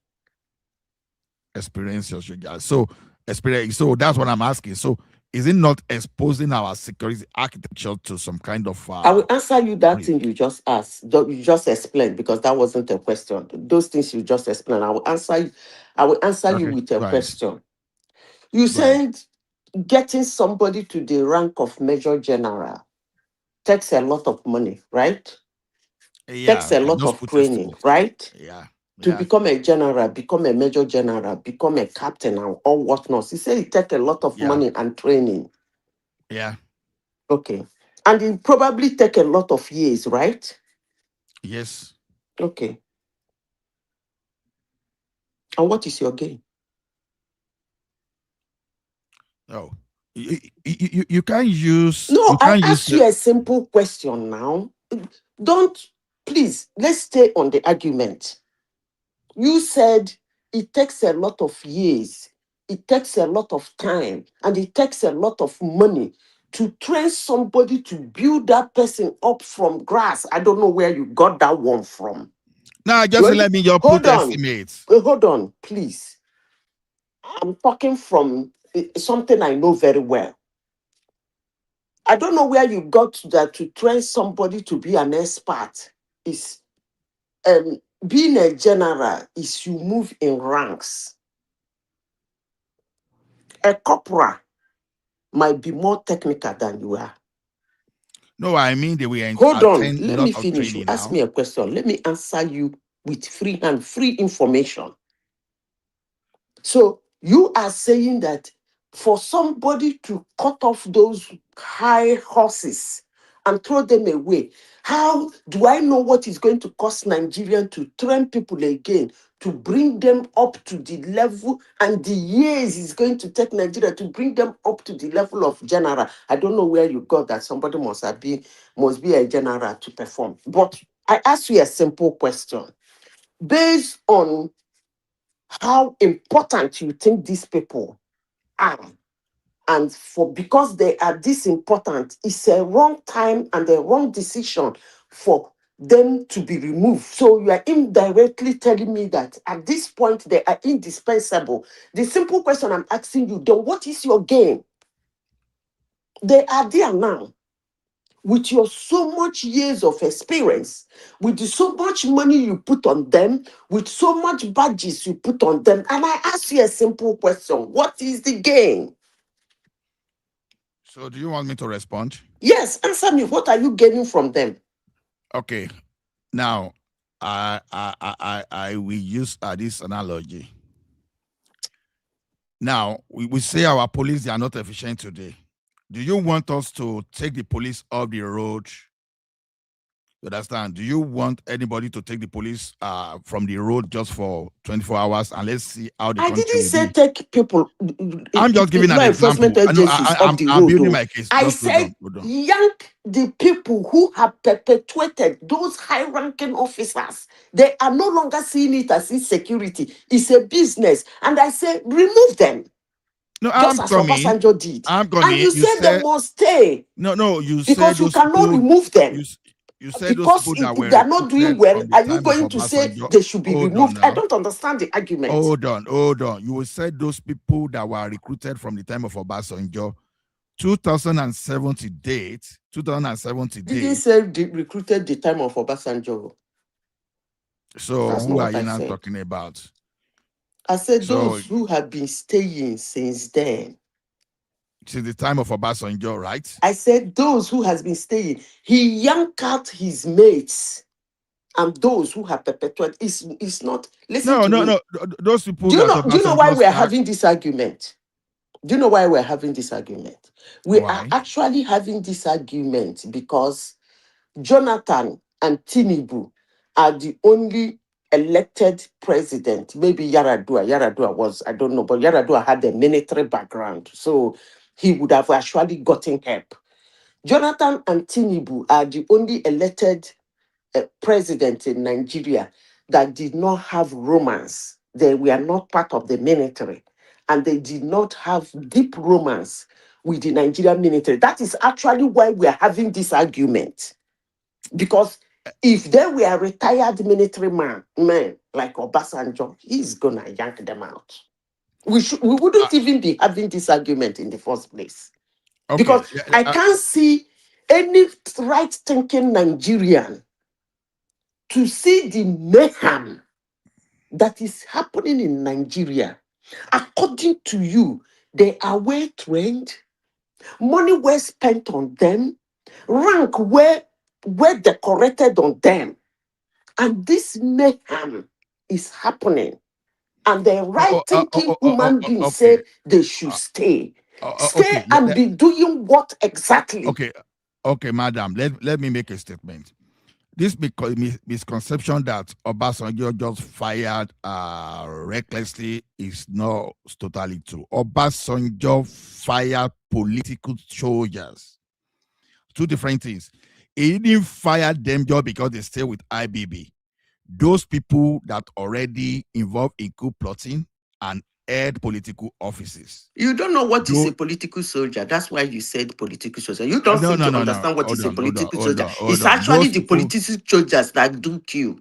experience. So experience. So that's what I'm asking. So is it not exposing our security architecture to some kind of? I will answer you that thing you just asked. You just explained, because that wasn't a question. Those things you just explained, I will answer you. I will answer you with a question. You said getting somebody to the rank of major general takes a lot of money, right? Yeah, Takes a lot of training, right? Yeah. To become a general, become a major general, become a captain, and all whatnot. He said it takes a lot of money and training. Yeah. Okay. And it probably take a lot of years, right? Yes. Okay. And what is your gain? No. You can't use. No, I asked you a simple question now. Don't, please, let's stay on the argument. You said it takes a lot of years, it takes a lot of time, and it takes a lot of money to train somebody to build that person up from grass. I don't know where you got that one from. Now, just let me just put estimates. Hold on, please. I'm talking from something I know very well. I don't know where you got to that to train somebody to be an expert. Is being a general is you move in ranks. A corporal might be more technical than you are. No, I mean they will Hold on, attend let lot me of finish. You training ask now. me a question. Let me answer you with free hand, free information. So you are saying that for somebody to cut off those high horses and throw them away? How do I know what is going to cost Nigerian to train people again, to bring them up to the level, and the years is going to take Nigeria to bring them up to the level of general? I don't know where you got that. Somebody must be a general to perform. But I ask you a simple question. Based on how important you think these people are, and because they are this important, it's a wrong time and a wrong decision for them to be removed. So you are indirectly telling me that at this point they are indispensable. The simple question I'm asking you, then what is your game? They are there now. With your so much years of experience, with so much money you put on them, with so much badges you put on them, and I ask you a simple question: what is the game? So do you want me to respond? Yes, answer me. What are you gaining from them? Okay. Now, I will use this analogy. Now, we say our police, they are not efficient today. Do you want us to take the police off the road? You understand? Do you want anybody to take the police from the road just for 24 hours and let's see how the I country didn't will say be? take people. I'm just giving an law enforcement example. No, agencies off the I'm road. building Though. my case. I Just said hold on. yank the people who have perpetuated those high-ranking officers. They are no longer seeing it as insecurity. It's a business, and I say remove them. No, Just I'm as coming. Obasanjo did. I'm And coming. you said they must stay No. You because said you those cannot people. remove them. You said those Because people that if were they are not doing recruited well, from the are you time of going to say Obasanjo. they should be Hold on removed? I now. don't understand the argument. Hold on. You said those people that were recruited from the time of Obasanjo, 2070 date. Didn't say they recruited the time of Obasanjo. So That's who not are what you I now said. talking about? I said So those who have been staying since then. since the time of Obasanjo, right? I said those who has been staying. He yanked out his mates and those who have perpetuated. It's not. Listen to me. No. Those people Do that you know why Obasanjo we're start. having this argument? Do you know why we're having this argument? We are Why? actually having this argument because Jonathan and Tinubu are the only elected president. Maybe Yaradua. Yaradua was, I don't know, but Yaradua had a military background. So he would have actually gotten help. Jonathan and Tinubu are the only elected president in Nigeria that did not have romance. They were not part of the military, and they did not have deep romance with the Nigerian military. That is actually why we are having this argument. Because if they were retired military men like Obasanjo, he's gonna yank them out. We wouldn't even be having this argument in the first place. Okay. Because I can't see any right-thinking Nigerian to see the mayhem that is happening in Nigeria. According to you, they are well trained, money well spent on them, rank well decorated on them, and this mayhem is happening. And the right thinking human beings Okay. say they should stay. Stay Okay. and be doing what exactly? Okay, madam. Let me make a statement. This misconception that Obasanjo just fired recklessly is not totally true. Obasanjo fired political soldiers. Two different things. He didn't fire them just because they stay with IBB. Those people that already involved in coup plotting and held political offices. You don't know what is a political soldier. That's why you said political soldier. You don't No. seem to understand what Hold is a on. political soldier. It's Those actually the people. political soldiers that do kill,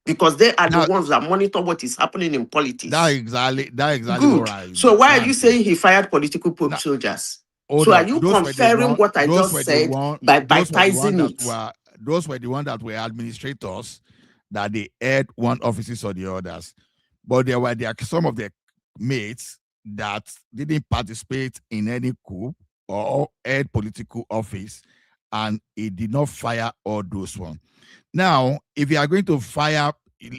because they are the That- ones that monitor what is happening in politics. That exactly Good. what So why are I'm you saying he fired political soldiers? Hold So are on. you Those were the conferring one. what I Those just were the said one. by Those were the one baptizing that it? were. Those were the one that were administrators, that they had one offices or the others, but there were some of their mates that didn't participate in any coup or had political office, and he did not fire all those ones. Now, if you are going to fire,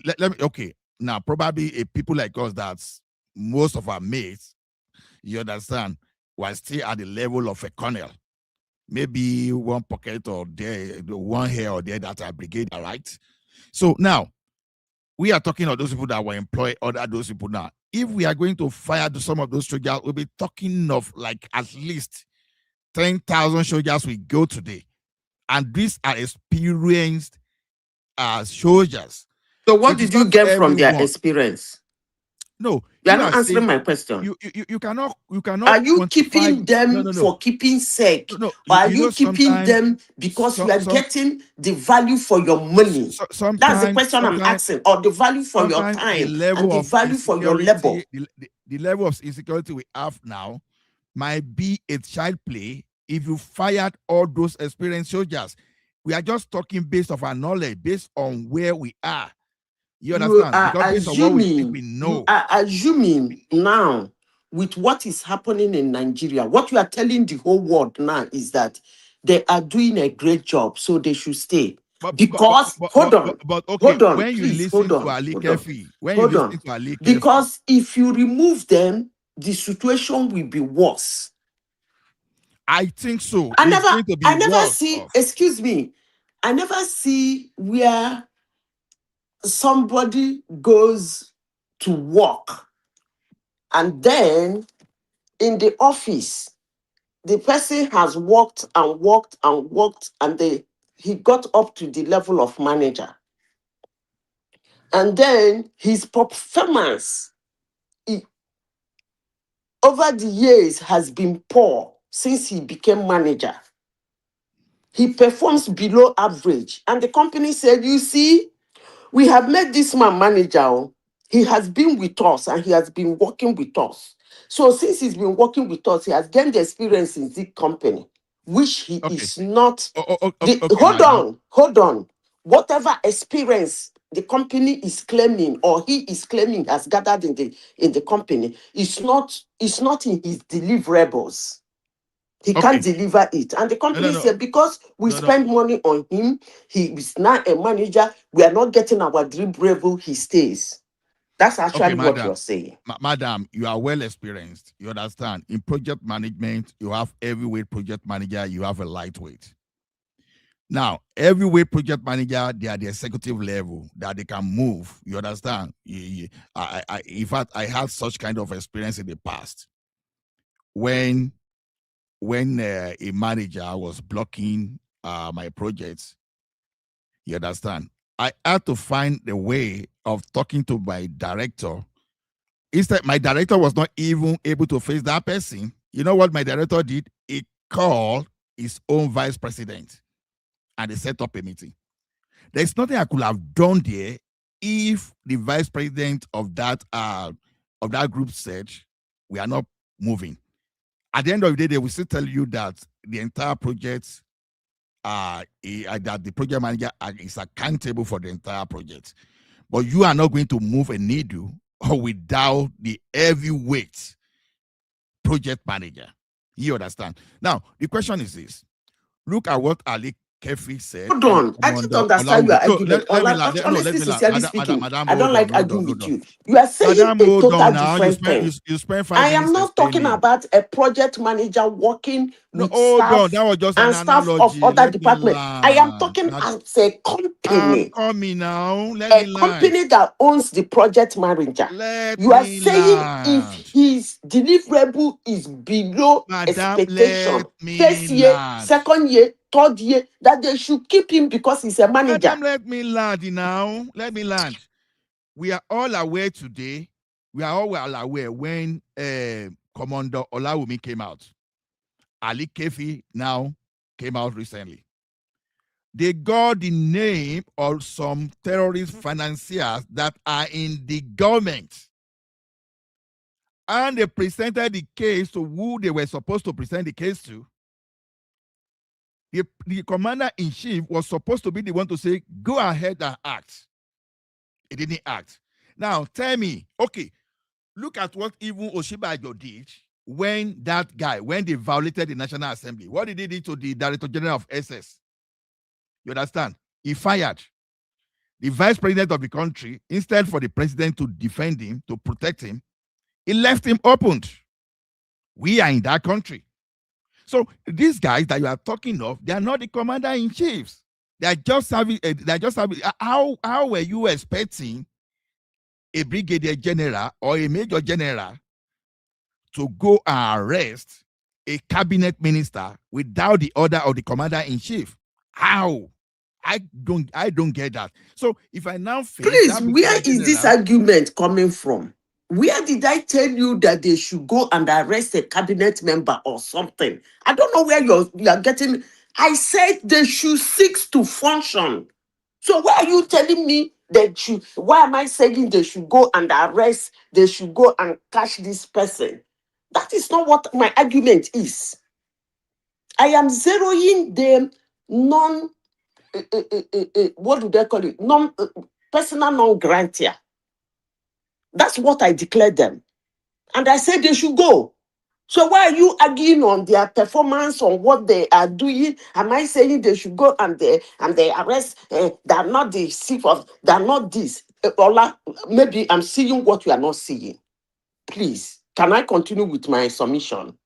let me. Okay. Now, probably a people like us, that's most of our mates, you understand, were still at the level of a colonel. maybe one pocket or there, one here or there that are brigadier, right? So now we are talking of those people that were employed, or those people now. If we are going to fire some of those soldiers, we'll be talking of like at least 10,000 soldiers we go today. And these are experienced soldiers. So what did you get from their experience? No, you are not answering my question. You cannot. Are you keeping them for keeping sake? No. Or are you keeping them because you are getting the value for your money? That's the question I'm asking. Or the value for your time and the value for your labor. The level of insecurity we have now might be a child play if you fired all those experienced soldiers. We are just talking based on our knowledge, based on where we are. You understand? You are assuming now with what is happening in Nigeria, what you are telling the whole world now is that they are doing a great job, so they should stay. Hold on. When you listen to Ali Kefi, because if you remove them, the situation will be worse. I think so. I never see. Excuse me. I never see where somebody goes to work and then in the office the person has worked and he got up to the level of manager, and then his performance over the years has been poor since he became manager. He performs below average, and the company said, you see, we have made this man manager. He has been with us and he has been working with us. So since he's been working with us, he has gained experience in the company, which he is not. Hold on. Whatever experience the company is claiming or he is claiming has gathered in the company is not in his deliverables. He can't deliver it. And the company said, because we spend money on him, he is now a manager, we are not getting our deliverable, he stays. That's actually what you're saying. Madam, you are well experienced. You understand. In project management, you have heavyweight project manager, you have a lightweight. Now, heavyweight project manager, they are the executive level that they can move. You understand? In fact, I had such kind of experience in the past. When a manager was blocking my projects, you understand, I had to find a way of talking to my director. Instead, my director was not even able to face that person. You know what my director did? He called his own vice president and they set up a meeting. There's nothing I could have done there if the vice president of that group said, we are not moving. At the end of the day, they will still tell you that the entire project, that the project manager is accountable for the entire project. But you are not going to move a needle without the heavyweight project manager. You understand? Now, the question is this. Look at what Ali Kefi said. Hold on. I don't understand your argument. Honestly, sincerely speaking, I don't like arguing with you. You are saying a total different thing. You spend 5 I minutes am not talking about a project manager working with staff that was just and staff of other departments. I am talking as a company. Company That owns the project manager. You are saying if his deliverable is below expectation, first year, second year, third year, that they should keep him because he's a manager. Madam, let me land now. Let me land. We are all aware today. We are all well aware when Commander Olawumi came out. Ali Kefi now came out recently. They got the name of some terrorist financiers that are in the government. And they presented the case to who they were supposed to present the case to. The commander-in-chief was supposed to be the one to say, go ahead and act. He didn't act. Now, tell me, okay, look at what even Oshibajo did when they violated the National Assembly. What did he do to the Director General of SS? You understand? He fired the vice president of the country. Instead for the president to defend him, to protect him, he left him opened. We are in that country. So these guys that you are talking of, they are not the commander-in-chiefs. They are just having. They are just having. How were you expecting a brigadier general or a major general to go and arrest a cabinet minister without the order of the commander-in-chief? How? I don't get that. So if I now face Please, that where brigadier is this general, argument coming from? Where did I tell you that they should go and arrest a cabinet member or something? I don't know where you're getting. I said they should seek to function. So why are you telling me that should? Why am I saying they should go and arrest? They should go and catch this person? That is not what my argument is. I am zeroing them non. What do they call it? Non personal non grantia. That's what I declared them. And I said they should go. So why are you arguing on their performance, on what they are doing? Am I saying they should go and they arrest? They are not the chief of, they are not this. Ola, maybe I'm seeing what you are not seeing. Please, can I continue with my submission?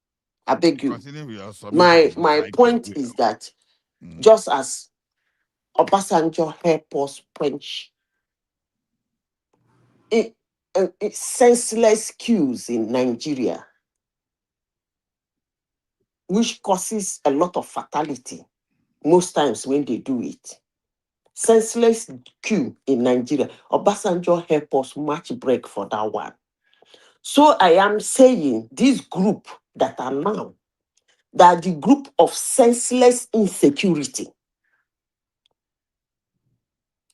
I beg you. continue with your submission. My point is that just as Obasanjo helped us quench senseless queues in Nigeria, which causes a lot of fatality most times when they do it. Senseless queue in Nigeria. Obasanjo helped us match break for that one. So I am saying this group that are now, that the group of senseless insecurity.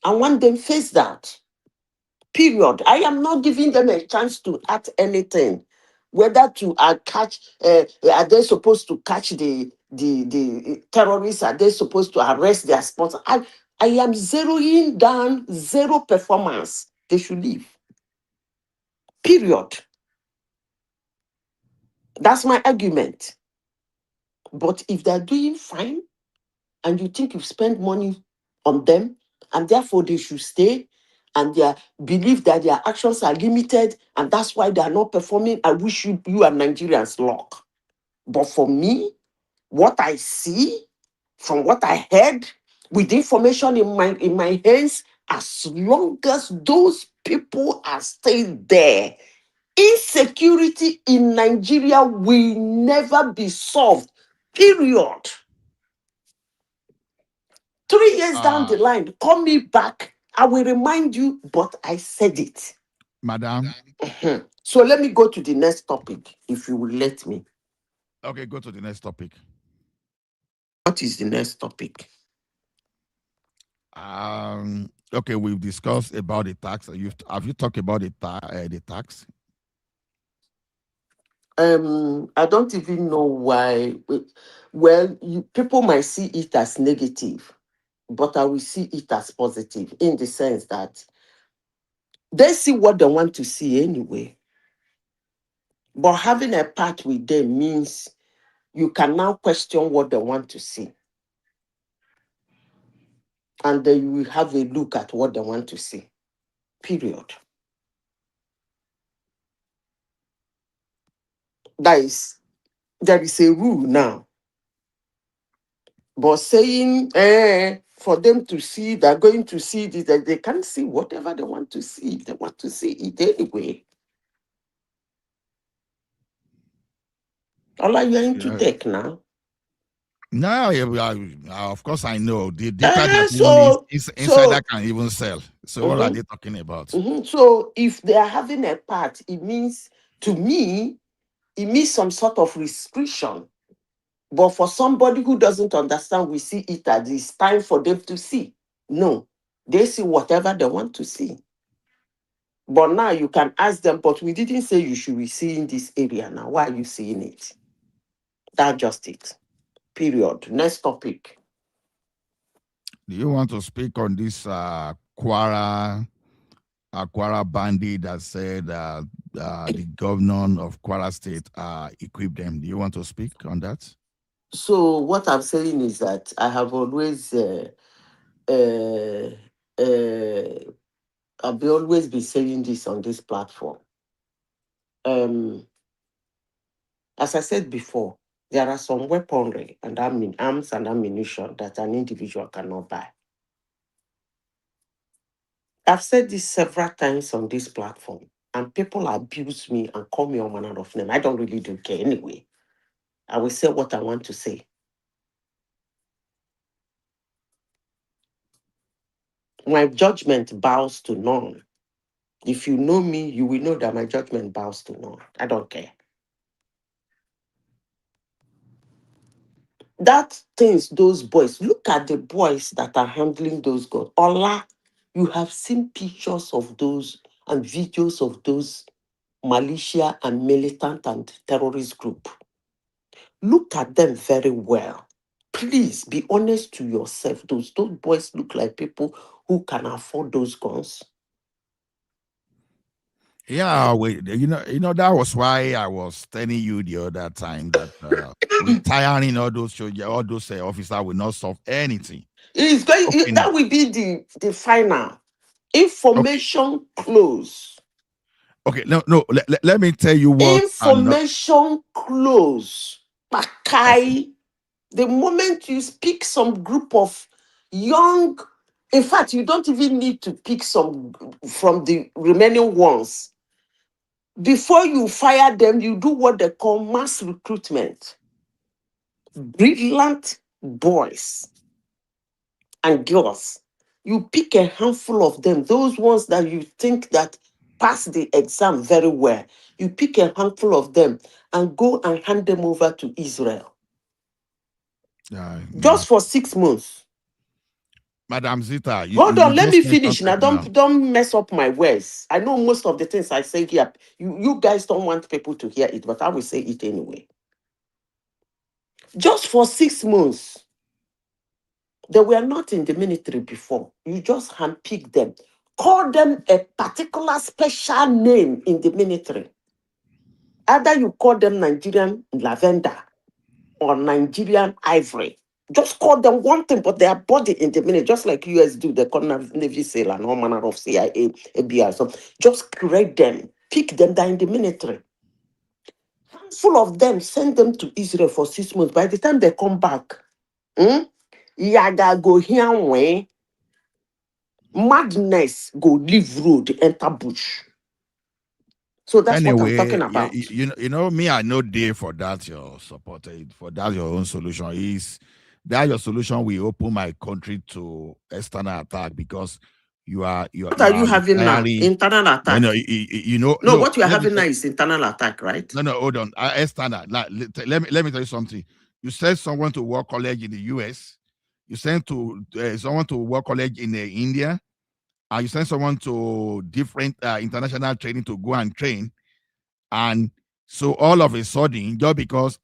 I want them face that. Period. I am not giving them a chance to act anything. Whether to catch, are they supposed to catch the terrorists? Are they supposed to arrest their sponsor? I am zeroing down zero performance. They should leave. Period. That's my argument. But if they're doing fine and you think you've spent money on them and therefore they should stay, and they believe that their actions are limited and that's why they are not performing, I wish you and Nigerians luck. But for me, what I see, from what I heard, with information in my hands, as long as those people are still there, insecurity in Nigeria will never be solved. Period. 3 years down the line, call me back. I will remind you, but I said it. Madam. So let me go to the next topic, if you will let me. Okay, go to the next topic. What is the next topic? Okay, we've discussed about the tax. Have you talked about the tax? I don't even know why. Well, people might see it as negative, but I will see it as positive in the sense that they see what they want to see anyway. But having a part with them means you can now question what they want to see. And then you will have a look at what they want to see. Period. There is a rule now. But saying for them to see, they're going to see this, that they can't see whatever they want to see. They want to see it anyway. All you are into tech now. No, of course I know. The data that insider can even sell. So what are they talking about? So if they are having a part, it means, to me, it means some sort of restriction. But for somebody who doesn't understand, we see it as it's time for them to see. No, they see whatever they want to see. But now you can ask them, but we didn't say you should be seeing this area now. Why are you seeing it? That's just it. Period. Next topic. Do you want to speak on this Kwara bandit that said the governor of Kwara State equipped them? Do you want to speak on that? So what I'm saying is that I have always I've always been saying this on this platform. As I said before, There are some weaponry and arms and ammunition that an individual cannot buy. I've said this several times on this platform, and people abuse me and call me all manner of names. I don't really do care anyway. I will say what I want to say. My judgment bows to none. If you know me, you will know that my judgment bows to none. I don't care. That things, those boys, look at the boys that are handling those guns. Ola, you have seen pictures of those and videos of those militia and militant and terrorist group. Look at them very well. Please be honest to yourself. Those boys look like people who can afford those guns. Yeah, you know that was why I was telling you the other time that retiring all those officers will not solve anything. It's going. That will be the final information close. Okay, no. Let me tell you what. Information close. Makai. The moment you speak some group of young, in fact, you don't even need to pick some from the remaining ones. Before you fire them, you do what they call mass recruitment. Brilliant boys and girls. You pick a handful of them, those ones that you think that pass the exam very well. You pick a handful of them and go and hand them over to Israel. Just for 6 months. Madam Zita, Hold on, let me finish now. Don't mess up my words. I know most of the things I say here, you guys don't want people to hear it, but I will say it anyway. Just for 6 months, they were not in the military before. You just handpick them. Call them a particular special name in the military. Either you call them Nigerian lavender or Nigerian ivory. Just call them one thing, but their body in the military, just like US do, they call Navy SEAL and all manner of CIA, FBI. So just create them, pick them down in the military. Full of them, send them to Israel for 6 months. By the time they come back, Yaga go here way, madness go leave road, enter bush. So that's what I'm talking about. You know me, I know day for that your support, for that your own solution is that your solution will open my country to external attack because what are you having now? Internal attack. No, what you are having now is internal attack, right? No, hold on. External. Let me tell you something. You send someone to War College in the US. You send to someone to War College in India. You send someone to different international training to go and train. And so all of a sudden, just because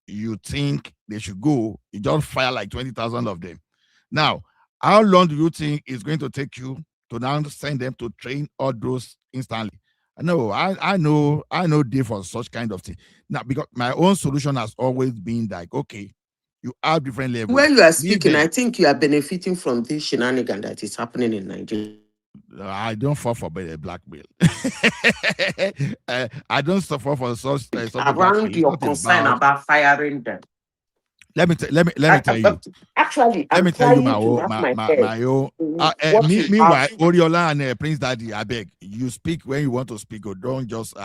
you think they should go, you just fire like 20,000 of them. Now, how long do you think it's going to take you to now send them to train all those instantly? No, I know they for such kind of thing. Now, because my own solution has always been like, okay, you have different levels. When you are speaking, I think you are benefiting from this shenanigan that is happening in Nigeria. I don't fall for blackmail. I don't suffer for such around your concern about firing them. Let me tell you. Actually, I'm trying to wrap my head. Meanwhile, Oriola and Prince Daddy, I beg you speak when you want to speak, or don't just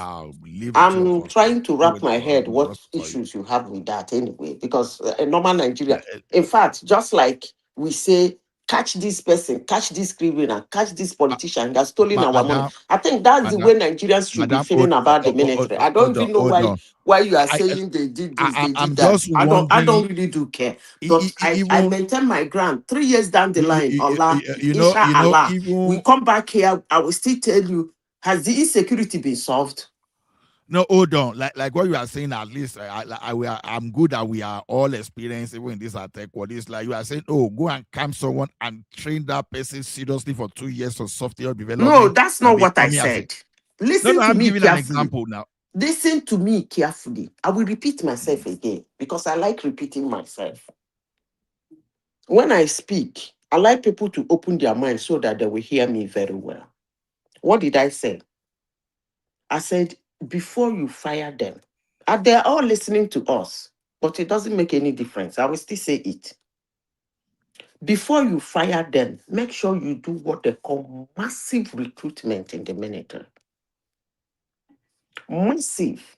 leave. I'm trying to wrap my head what issues you have with that anyway, because a normal Nigeria, in fact, just like we say, catch this person, catch this criminal, catch this politician that's stolen our money. I think that's the way Nigerians should be feeling about the military. I don't even know why you are saying they did this, they did that. I don't really do care. But I maintain my ground. 3 years down the line, Allah, inshallah, we come back here, I will still tell you, has the insecurity been solved? No, hold on. Like what you are saying, at least I'm good that we are all experienced even in this attack. What is like you are saying, oh, go and camp someone and train that person seriously for 2 years for software development. No, that's not what I said. Listen to I'm me giving carefully. an example now. Listen to me carefully. I will repeat myself again because I like repeating myself. When I speak, I like people to open their minds so that they will hear me very well. What did I say? I said, before you fire them, they're all listening to us. but it doesn't make any difference. I will still say it. Before you fire them, make sure you do what they call massive recruitment in the military. Massive.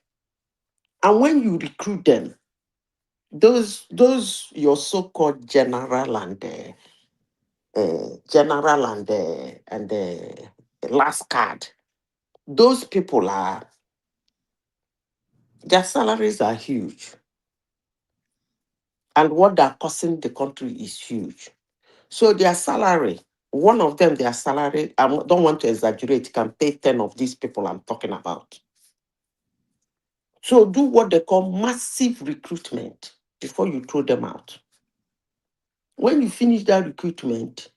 And when you recruit them, those your so-called general and last card, those people are, their salaries are huge. And what they're costing the country is huge. So their salary, one of them, their salary, I don't want to exaggerate, can pay 10 of these people I'm talking about. So do what they call massive recruitment before you throw them out. When you finish that recruitment,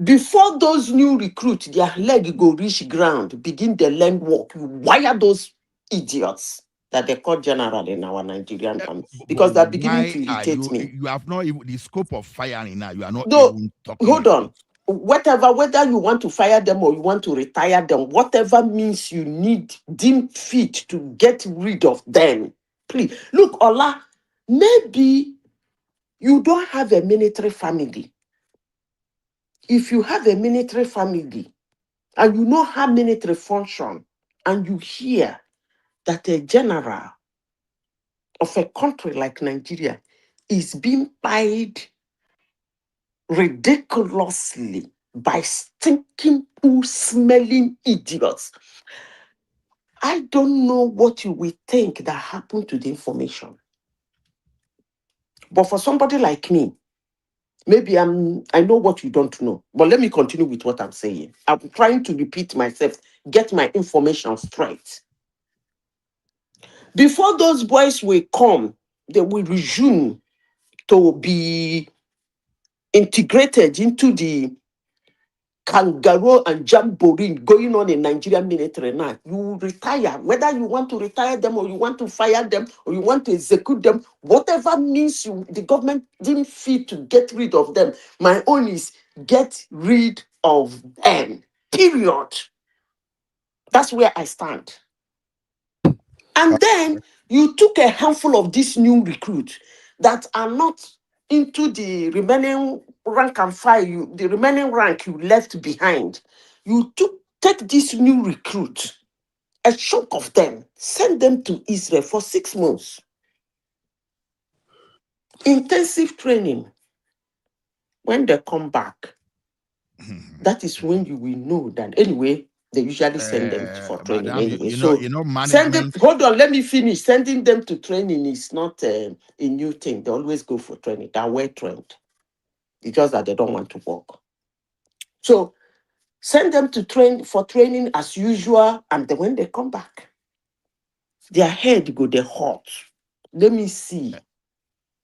before those new recruits, their leg go reach ground, begin the land work, you wire those idiots that they call general in our Nigerian army, because they're beginning to irritate me. You have not even the scope of firing now. You are not No, even talking. hold on. Whether you want to fire them or you want to retire them, whatever means you need, deem fit to get rid of them. Please look, Ola, maybe you don't have a military family. If you have a military family and you know how military function, and you hear that a general of a country like Nigeria is being paid ridiculously by stinking, poo-smelling idiots, I don't know what you will think that happened to the information. But for somebody like me, maybe I know what you don't know. But let me continue with what I'm saying. I'm trying to repeat myself, get my information straight. Before those boys will come, they will resume to be integrated into the kangaroo and jamboree going on in Nigerian military now. You retire, whether you want to retire them or you want to fire them or you want to execute them, whatever means the government didn't fit to get rid of them. My own is get rid of them. Period. That's where I stand. And then you took a handful of these new recruits that are not into the remaining rank and file, the remaining rank you left behind. You take this new recruit, a chunk of them, send them to Israel for 6 months. Intensive training. When they come back, that is when you will know that anyway. They usually send them for training Madam, anyway. management. Send them, hold on, let me finish. Sending them to training is not a new thing. They always go for training. They're well trained. It's just that they don't want to work. So send them to training as usual, and then when they come back, their head go the hot. Let me see.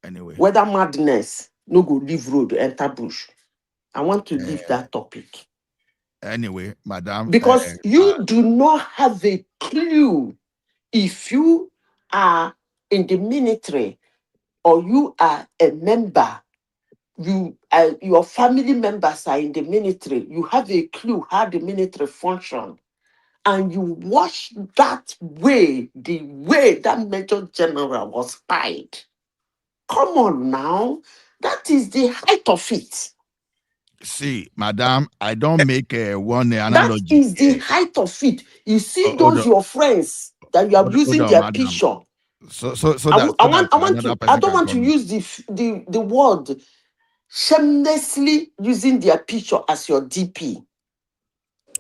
Anyway, Whether madness no go leave road enter bush. I want to leave that topic. Anyway, madam, Because you do not have a clue if you are in the military or you are a member, your family members are in the military, you have a clue how the military function, and you watch that way, the way that Major General was paid. Come on now, that is the height of it. See, madam, I don't make one analogy. That is the height of it. You see those your friends that you are using their madam. picture. So I don't want to use the word shamelessly using their picture as your DP.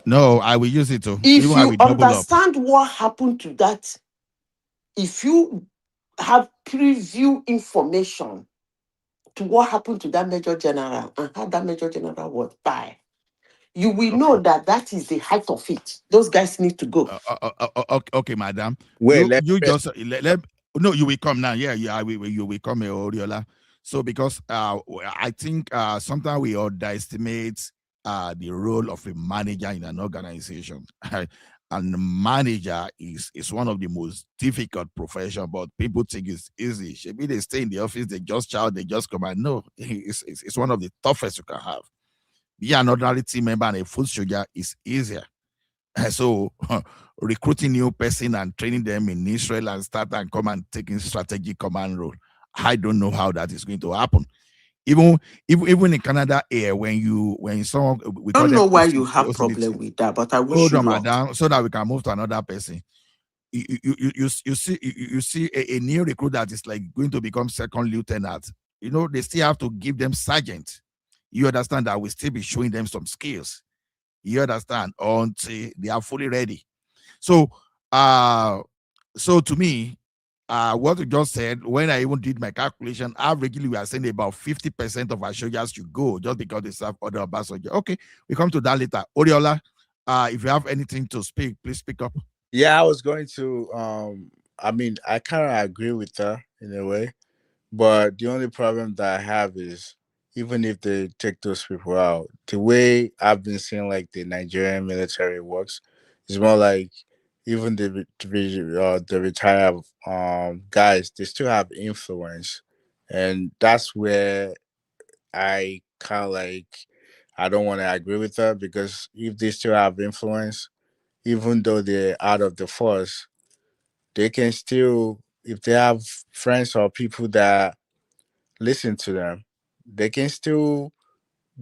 No, I will use it too. If you understand what happened to that, if you have preview information to what happened to that Major General and how that Major General was by, you will know that is the height of it. Those guys need to go. Okay, madam. Wait, no, you will come now. Yeah, you will come, Oriola. So because I think sometimes we underestimate the role of a manager in an organization. And the manager is one of the most difficult profession, but people think it's easy. Maybe they stay in the office, they just shout, they just come and no, it's one of the toughest you can have. Be an ordinary team member and a food soldier is easier. So recruiting new person and training them in Israel and start and come and taking strategic command role. I don't know how that is going to happen. Even in Canada here, when someone we I call don't them know why you have military. problem with that, but I wish Hold you on, luck. madam, so that we can move to another person. You see a new recruit that is like going to become second lieutenant. They still have to give them sergeant. You understand that we still be showing them some skills. You understand until they are fully ready. So, to me, what you just said, when I even did my calculation, averagely we are saying about 50% of our soldiers should go just because they serve other soldiers. Okay, we come to that later. Oriola, if you have anything to speak, please speak up. Yeah, I was going to. I mean, I kind of agree with her in a way, but the only problem that I have is even if they take those people out, the way I've been seeing like the Nigerian military works is more like even the retired guys, they still have influence, and that's where I kind of like I don't want to agree with her because if they still have influence, even though they're out of the force, they can still, if they have friends or people that listen to them, they can still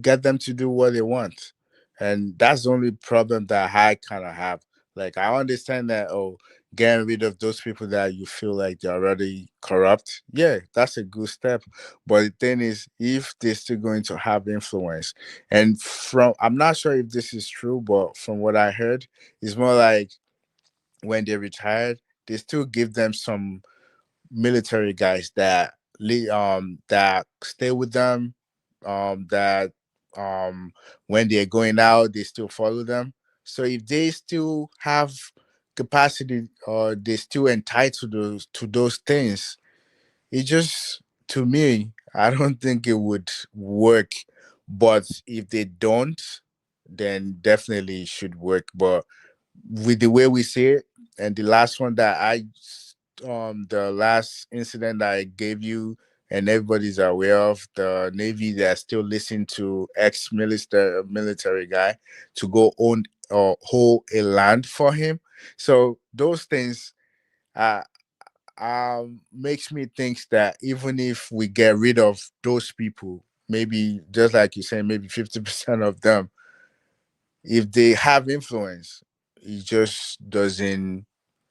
get them to do what they want. And that's the only problem that I kind of have. Like, I understand that, oh, getting rid of those people that you feel like they're already corrupt, yeah, that's a good step. But the thing is, if they're still going to have influence, and I'm not sure if this is true, but from what I heard, it's more like when they retired, they still give them some military guys that stay with them, that when they're going out they still follow them. So if they still have capacity or they still entitled to those things, it just, to me, I don't think it would work. But if they don't, then definitely it should work. But with the way we see it, and the last one that the last incident that I gave you and everybody's aware of, the Navy that still listen to ex-military guy to go own or hold a land for him. So those things uh makes me think that even if we get rid of those people, maybe just like you say, maybe 50% of them, if they have influence, it just doesn't.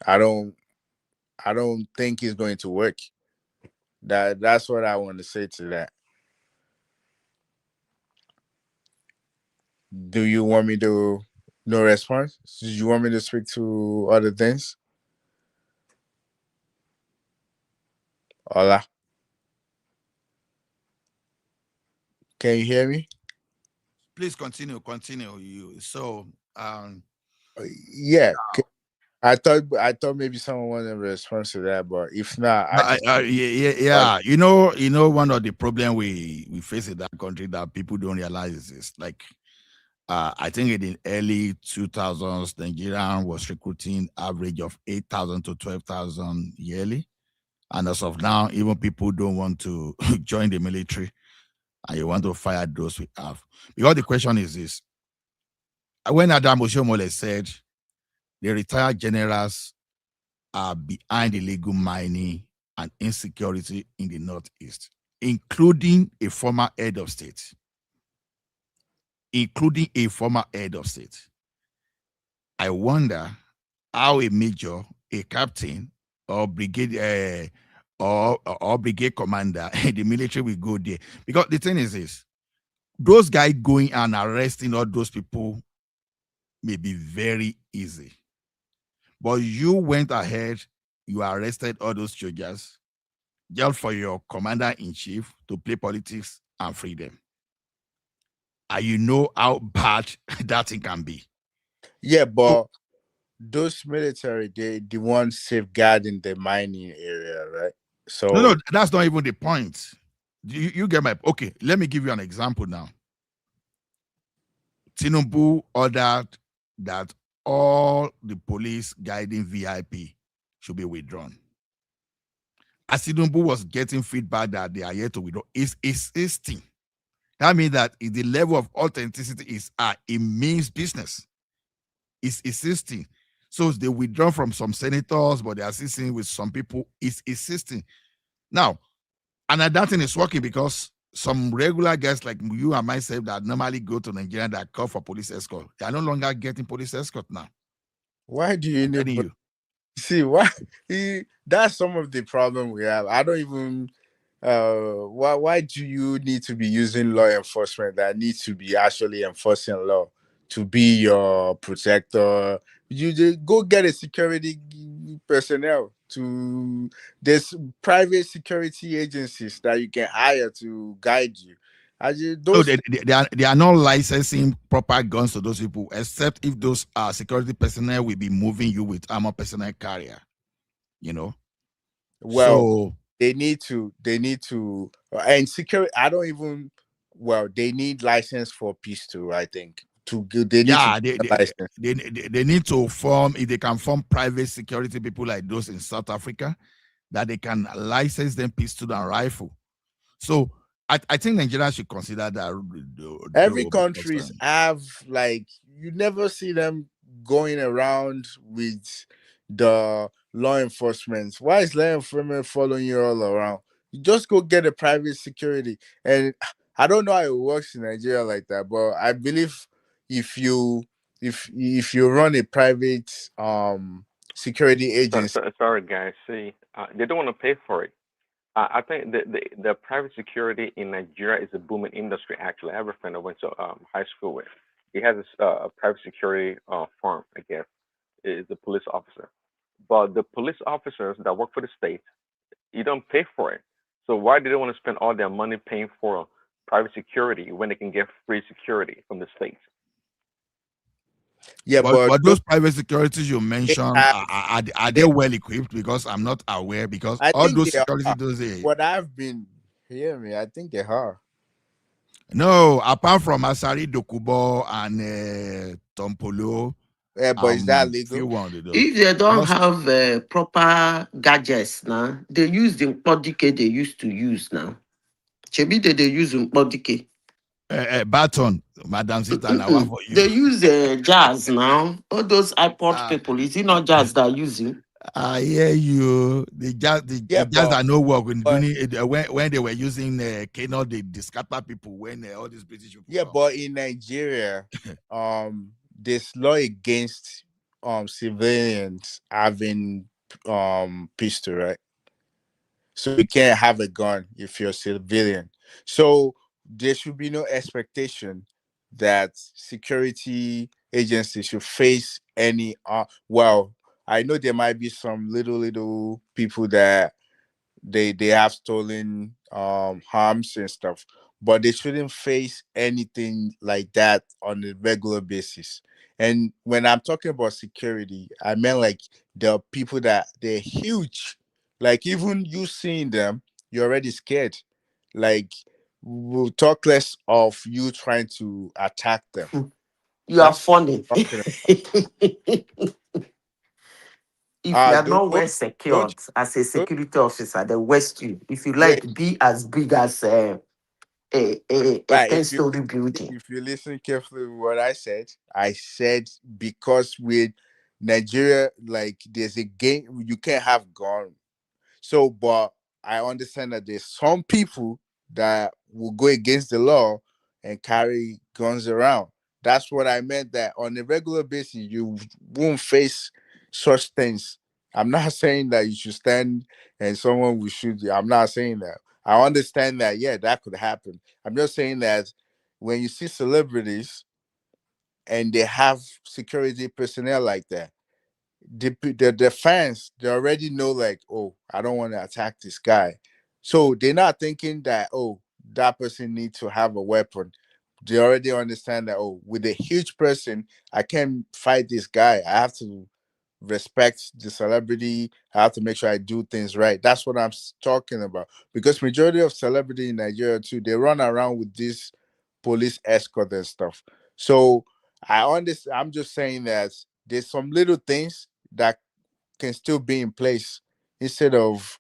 I don't. I don't think it's going to work. That's what I want to say to that. Do you want me to no response? Do you want me to speak to other things? Hola, can you hear me? Please continue. Yeah. I thought maybe someone wanted a response to that, but if not, I can. Yeah. One of the problem we face in that country that people don't realize is this. Like, I think in the early 2000s, Nigeria was recruiting average of 8,000 to 12,000 yearly. And as of now, even people don't want to join the military and you want to fire those we have. Because the question is this. When Adam Oshomole said the retired generals are behind illegal mining and insecurity in the Northeast, including a former head of state. I wonder how a major, a captain, or brigade or brigade commander in the military will go there. Because the thing is this, those guys going and arresting all those people may be very easy. But you went ahead, you arrested all those soldiers just for your commander-in-chief to play politics and free them. And you know how bad that thing can be. Yeah, but those military, they the ones safeguarding the mining area, right? So No, that's not even the point. You get my okay. Let me give you an example now. Tinubu ordered that all the police guiding VIP should be withdrawn. As Tinubu was getting feedback that they are yet to withdraw, it's existing. That means that the level of authenticity is it means business. is assisting. So they withdraw from some senators, but they are assisting with some people. Is assisting. Now, and that thing is working because some regular guys like you and myself that normally go to Nigeria that call for police escort, they are no longer getting police escort now. Why do you I'm need? telling you. See, that's some of the problem we have. I don't even. Why do you need to be using law enforcement that needs to be actually enforcing law to be your protector? You just go get a security personnel to. There's private security agencies that you can hire to guide you. No, they are not licensing proper guns to those people, except if those security personnel will be moving you with armor personnel carrier. You know. Well, so they need to, and security. I don't even. Well, they need license for pistol. I think they need to yeah, get a license. they need to form, if they can form private security people like those in South Africa, that they can license them pistol and rifle. So I think Nigeria should consider that. Every countries have, like, you never see them going around with the law enforcement. Why is law enforcement following you all around? You just go get a private security. And I don't know how it works in Nigeria like that, but I believe if you run a private security agency. Sorry, guys. See, they don't want to pay for it. I think the private security in Nigeria is a booming industry. Actually, I have a friend I went to high school with. He has a private security firm. I guess is a police officer. But the police officers that work for the state, you don't pay for it. So why do they want to spend all their money paying for private security when they can get free security from the state? Yeah, but those private securities you mentioned, are they well equipped? Because I'm not aware. Because I all think those they security, are. What I've been hearing, I think they are. No, apart from Asari Dokubo and Tompolo. Yeah, but is that legal? If they don't have proper gadgets now, they use the Mpodike they used to use now. Chebi they use Mpodike. Baton, Madam Sita, now one for you. They use jazz now. All those iPod people, is it not jazz that are using? I hear you. The jazz that no work when they were using Kano, they scatter people when all these British people. Yeah, but in Nigeria, there's law against civilians having pistol, right? So you can't have a gun if you're a civilian. So there should be no expectation that security agencies should face any well, I know there might be some little people that they have stolen arms and stuff, but they shouldn't face anything like that on a regular basis. And when I'm talking about security, I meant like there are people that they're huge. Like even you seeing them, you're already scared. Like, we'll talk less of you trying to attack them. You are funny. If you are not well secured as a security officer, the West you. If you like, be as big as a 10-story building. If you listen carefully to what I said because with Nigeria, like, there's a game you can't have gun. So, but I understand that there's some people that will go against the law and carry guns around. That's what I meant, that on a regular basis, you won't face such things. I'm not saying that you should stand and someone will shoot you. I'm not saying that. I understand that, yeah, that could happen. I'm just saying that when you see celebrities and they have security personnel like that, the fans, they already know, like, oh, I don't want to attack this guy. So they're not thinking that, oh, that person needs to have a weapon. They already understand that, oh, with a huge person, I can't fight this guy. I have to respect the celebrity. I have to make sure I do things right. That's what I'm talking about. Because majority of celebrity in Nigeria too, they run around with this police escort and stuff. So I understand. I'm just saying that there's some little things that can still be in place instead of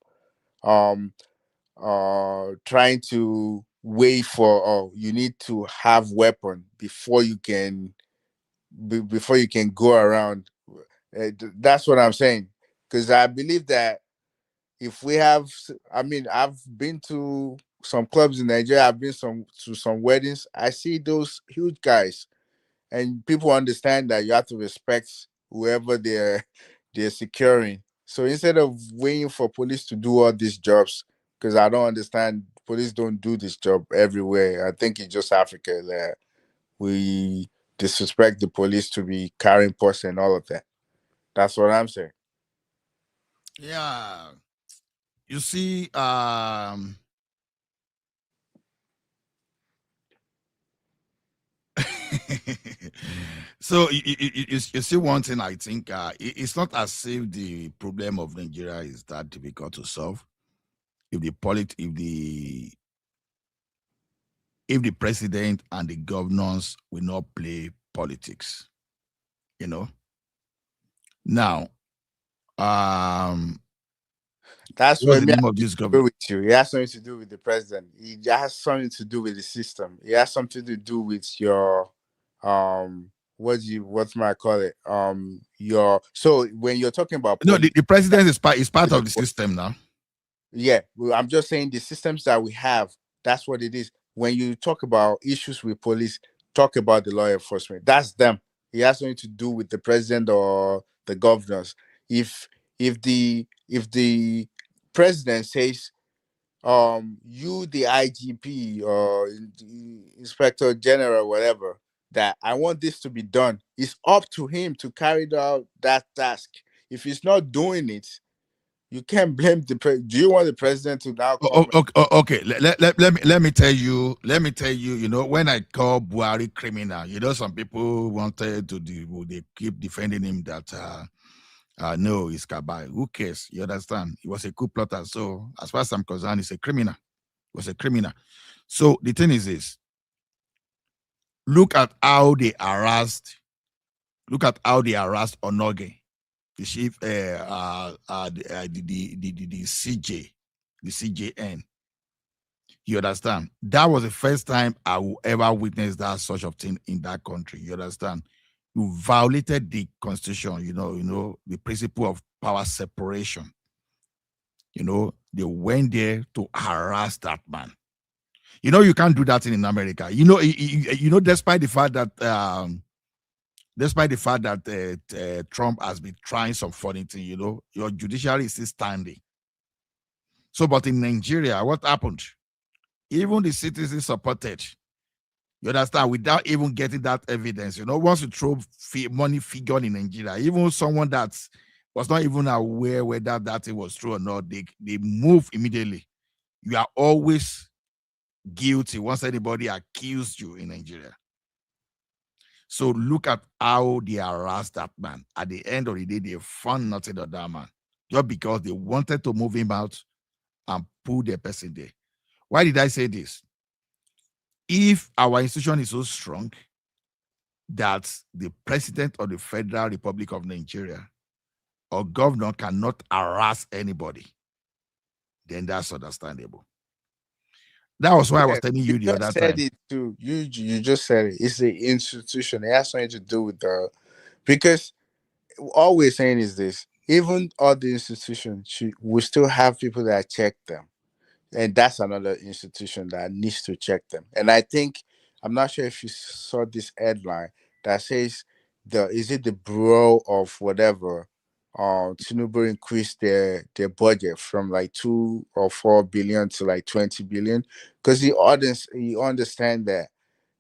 trying to wait for, oh, you need to have weapon before you can before you can go around. That's what I'm saying. Because I believe that if we have, I mean, I've been to some clubs in Nigeria. I've been to some weddings. I see those huge guys, and people understand that you have to respect whoever they're securing. So instead of waiting for police to do all these jobs, because I don't understand, police don't do this job everywhere. I think it's just Africa that we disrespect the police to be carrying posts and all of that. That's what I'm saying. Yeah. You see, so you see one thing. I think it's not as if the problem of Nigeria is that difficult to solve. If the president and the governors will not play politics, you know. Now, that's what's what the me name I of this agree government? with you. It has something to do with the president. It has something to do with the system. It has something to do with your what might I call it? Your so when you're talking about No, police, the president is part to the of the system now. yeah, well, I'm just saying the systems that we have, that's what it is. When you talk about issues with police, talk about the law enforcement. That's them. It has nothing to do with the president or the governors. If if the president says, you the IGP or the inspector general, whatever, that I want this to be done, it's up to him to carry out that task. If he's not doing it, you can't blame do you want the president to now come Okay. Let me tell you. You know, when I call Buhari criminal, you know, some people wanted to they keep defending him that no, he's Kabai. Who cares? You understand? He was a coup plotter. So as far as I'm concerned, he's a criminal. He was a criminal. So the thing is this: look at how they harassed. Look at how they harassed Onoge, the chief, the CJ, the CJN. You understand? That was the first time I will ever witness that such of thing in that country. You understand? You violated the constitution, you know, the principle of power separation. You know, they went there to harass that man. You know, you can't do that in America. You know, despite the fact that Trump has been trying some funny thing, you know, your judiciary is still standing. So, but in Nigeria, what happened? Even the citizens supported. You understand? Without even getting that evidence, you know, once you throw money figure in Nigeria, even someone that was not even aware whether that thing was true or not, they move immediately. You are always guilty once anybody accused you in Nigeria. So look at how they harassed that man. At the end of the day, they found nothing on that man just because they wanted to move him out and put the person there. Why did I say this? If our institution is so strong that the president of the Federal Republic of Nigeria or governor cannot harass anybody, then that's understandable. That was why I was telling you the other time. it too. You just said it. It's the institution. It has something to do with because all we're saying is this: even all the institutions, we still have people that check them, and that's another institution that needs to check them. And I think I'm not sure if you saw this headline that says is it the Bureau of whatever, Tinubu increased their budget from like 2 or 4 billion to like 20 billion, because he understand that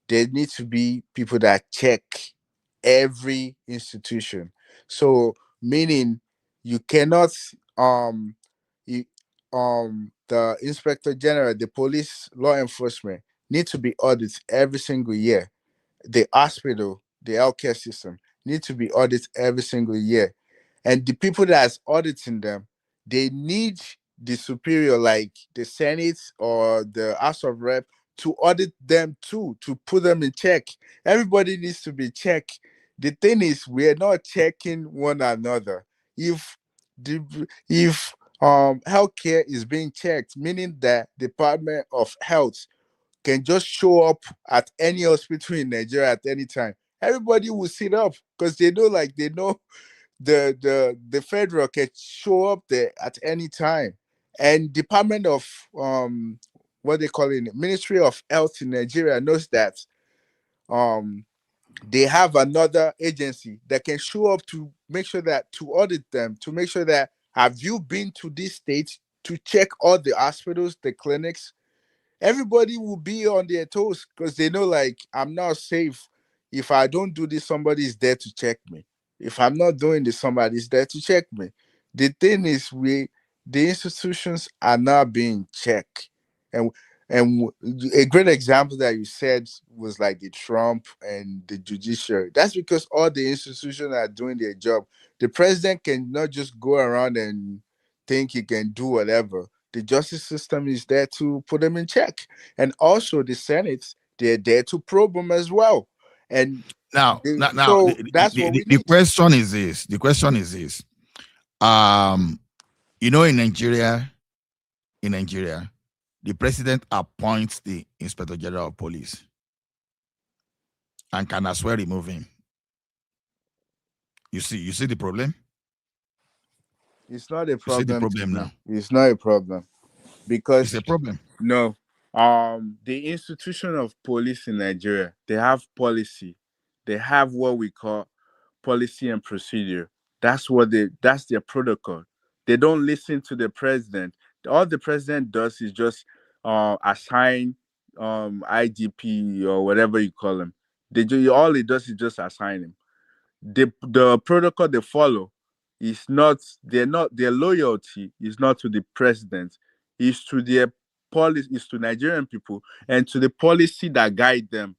there need to be people that check every institution. So meaning you cannot you, the inspector general, the police, law enforcement need to be audited every single year. The hospital, the healthcare system need to be audited every single year. And the people that's auditing them, they need the superior, like the Senate or the House of Rep, to audit them too, to put them in check. Everybody needs to be checked. The thing is, we're not checking one another. If the if healthcare is being checked, meaning that Department of Health can just show up at any hospital in Nigeria at any time everybody will sit up because they know the federal can show up there at any time. And Department of what they call it, Ministry of Health in Nigeria knows that um they have another agency that can show up to make sure that to audit them, to make sure that have you been to this state to check all the hospitals, the clinics. Everybody will be on their toes because they know, like, I'm not safe. If I don't do this, somebody's there to check me. If I'm not doing this, somebody's there to check me. The thing is, the institutions are not being checked. And a great example that you said was like the Trump and the judiciary. That's because all the institutions are doing their job. The president cannot just go around and think he can do whatever. The justice system is there to put them in check. And also the Senate, they're there to probe them as well. And Now, so that's what we the need. question is this. The question is this. You know, in Nigeria, the president appoints the Inspector General of Police and can as well remove him. You see the problem? It's not a You see the problem. problem now? It's not a problem because It's a problem. no, the institution of police in Nigeria, they have policy. They have what we call policy and procedure. That's their protocol. They don't listen to the president. All the president does is just assign IGP or whatever you call him. All he does is just assign him. The protocol they follow is not their loyalty is not to the president, is to their policy, is to Nigerian people and to the policy that guide them.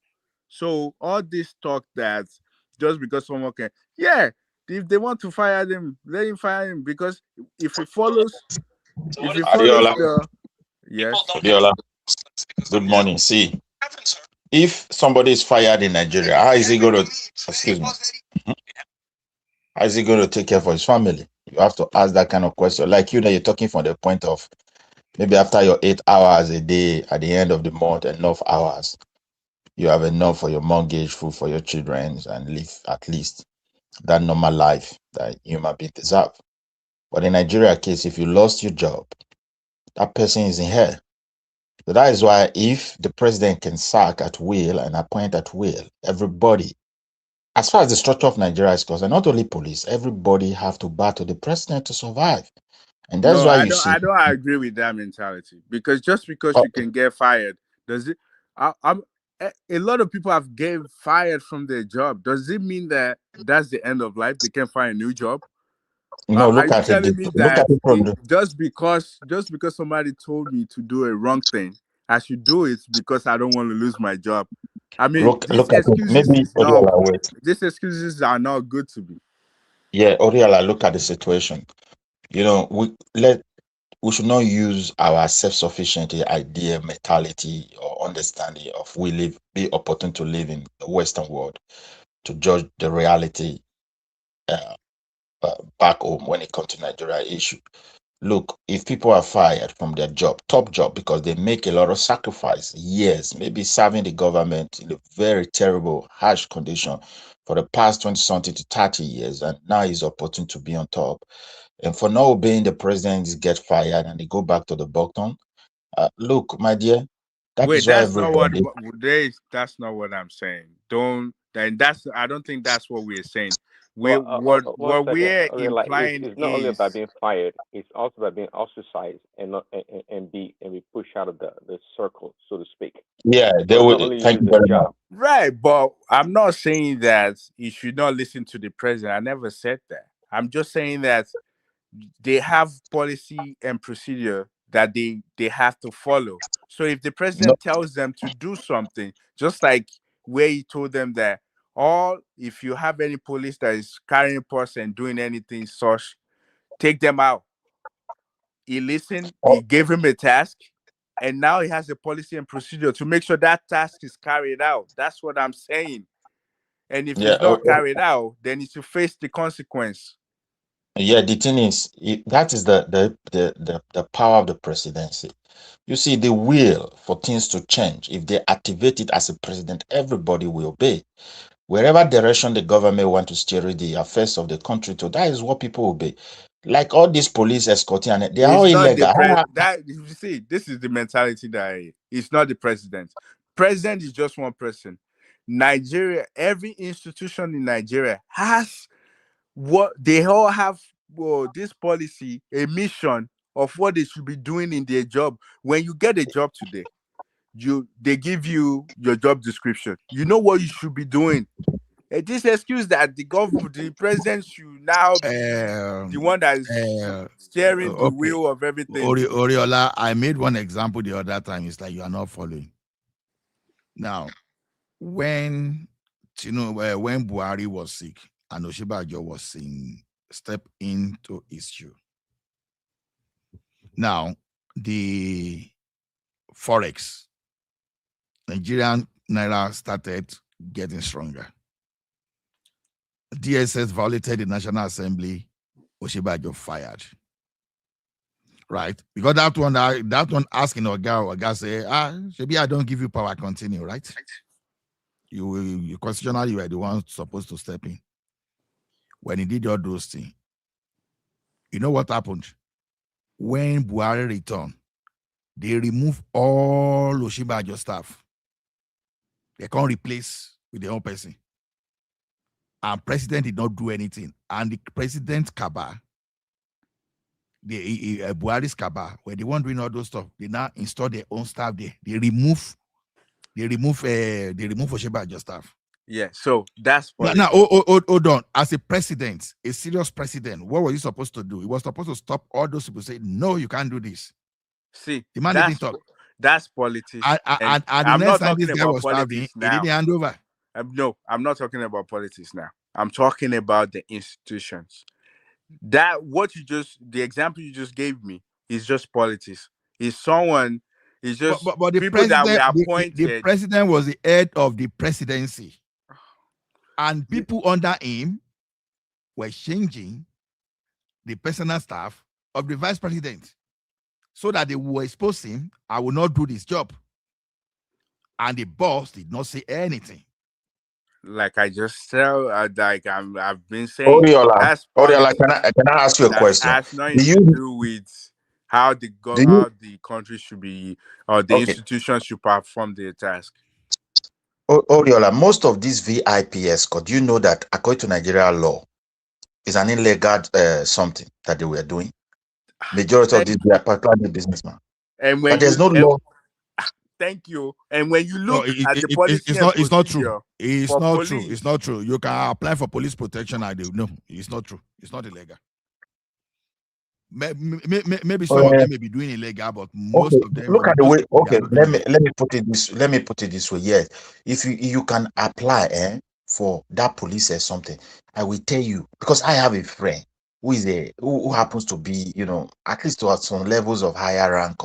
So all this talk that just because someone can, yeah, if they want to fire them, let him fire him, because if it follows Adiola, the yes. Adiola, good morning. See, if somebody is fired in Nigeria, how is he going to, excuse me, how is he going to take care for his family? You have to ask that kind of question. Like you know, you're talking from the point of maybe after your 8 hours a day, at the end of the month, enough hours, you have enough for your mortgage, food for your children, and live at least that normal life that human beings deserve. But in Nigeria case, if you lost your job, that person is in hell. So that is why if the president can sack at will and appoint at will, everybody, as far as the structure of Nigeria is concerned, not only police, everybody have to battle the president to survive. And that's No, why you see. I don't agree with that mentality, because just because you can get fired, does it? A lot of people have get fired from their job. Does it mean that that's the end of life? They can't find a new job? No, Are look you at it. telling me Look that at it from the just because somebody told me to do a wrong thing, I should do it because I don't want to lose my job? I mean, look at it. Maybe these excuses are not good to me. Yeah, Oriola, look at the situation. You know, we should not use our self-sufficiency idea, mentality, or understanding of be opportune to live in the Western world to judge the reality back home when it comes to Nigeria issue. Look, if people are fired from their job, top job, because they make a lot of sacrifice, years, maybe serving the government in a very terrible, harsh condition for the past 20 something to 30 years, and now is opportune to be on top. And for not obeying the president, get fired and they go back to the bottom. Look, my dear, that Wait, is why that's not what everybody. that's not what I'm saying. I don't think that's what we're saying. Well, one What second. we're Okay, like implying it's not only is about being fired; it's also about being ostracized and not and be pushed out of the circle, so to speak. Yeah, they So not will. only you Thank lose you a very much. job. right, but I'm not saying that you should not listen to the president. I never said that. I'm just saying that they have policy and procedure that they have to follow. So if the No, president tells them to do something, just like where he told them that if you have any police that is carrying purse and doing anything such, take them out. He listened, he gave him a task, and now he has a policy and procedure to make sure that task is carried out. That's what I'm saying. And if yeah, it's not carried out, then he should face the consequence. yeah. The thing is, that is the power of the presidency. You see, the will for things to change. If they activate it as a president, everybody will obey. Wherever direction the government want to steer the affairs of the country to, that is what people obey. Like all these police escorting, and they are all It's not the illegal. that you see. This is the mentality it's not the president. President is just one person. Nigeria, every institution in Nigeria has what they all have. This policy, a mission of what they should be doing in their job. When you get a job today, they give you your job description. You know what you should be doing. This excuse that the president should now be the one that is steering the Okay. wheel of everything. Oriola, I made one example the other time. It's like you are not following. Now, when when Buhari was sick and Oshibajo was saying step into issue. Now, the Forex, Nigerian Naira started getting stronger. DSS violated the National Assembly, Oshibajo fired. Right? Because that one asking Oga say, maybe I don't give you power, continue, right? You constitutionally, you were the one supposed to step in. When he did all those things, you know what happened? When Buhari returned, they removed all Oshibajo staff. They can't replace with their own person. And president did not do anything. And the president's cabal, Buhari's cabal, where they weren't doing all those stuff, they now install their own staff there. They remove Oshibajo staff. Yeah, so that's now hold on. As a president, a serious president, what was he supposed to do? He was supposed to stop all those people saying, no, you can't do this. See, the man didn't talk. That's politics. And the next time this guy was traveling, he didn't hand over. No, I'm not talking about politics now. I'm talking about the institutions. The example you just gave me is just politics. Is someone is just but the people that were appointed. The president was the head of the presidency, and people under him were changing the personal staff of the vice president, so that they will expose him. I will not do this job, and the boss did not say anything. Like I just tell, I've been saying. Oriola, can I ask you a question? Has nothing to do with how the country should be, or the institutions should perform their task. Oriola, most of these VIP escort, do you know that according to Nigeria law, is an illegal something that they were doing? Majority of these are particularly businessmen. But there's no law. Thank you. And when you look at the policy, it's not true. It's not true. It's not true. You can apply for police protection. No, it's not true. It's not illegal. Maybe some of them may be doing illegal, but most of them. Look at the way. Okay, let me put it this. Let me put it this way. Yes, if you can apply for that police or something, I will tell you, because I have a friend who is who happens to be, at least to some levels of higher rank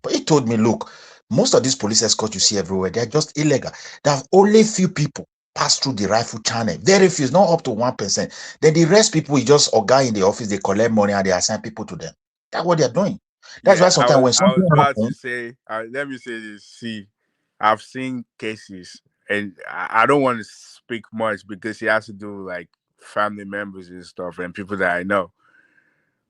but he told me, look, most of these police escorts you see everywhere, they're just illegal. There are only few people pass through the rifle channel. Very few, not up to 1%. Then the rest people is just a guy in the office, they collect money and they assign people to them. That's what they're doing. That's why sometimes when something happens, to say, let me say this. See, I've seen cases, and I don't want to speak much because it has to do like family members and stuff and people that I know.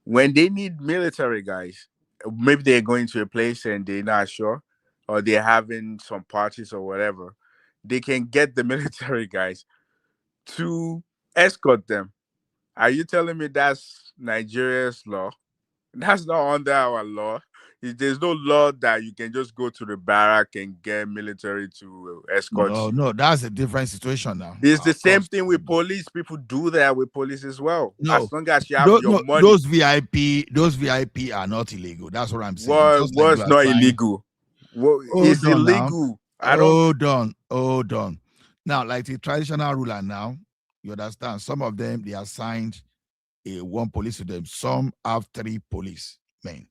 When they need military guys, maybe they're going to a place and they're not sure, or they're having some parties or whatever, they can get the military guys to escort them. Are you telling me that's Nigeria's law? That's not under our law. There's no law that you can just go to the barrack and get military to escort you. No, that's a different situation now. It's the same thing with police. People do that with police as well. No, as long as you have your money. Those VIP are not illegal. That's what I'm saying. What's not illegal? It's illegal. Hold on. Now, like the traditional ruler now, you understand, some of them, they assigned one police to them. Some have 3 policemen.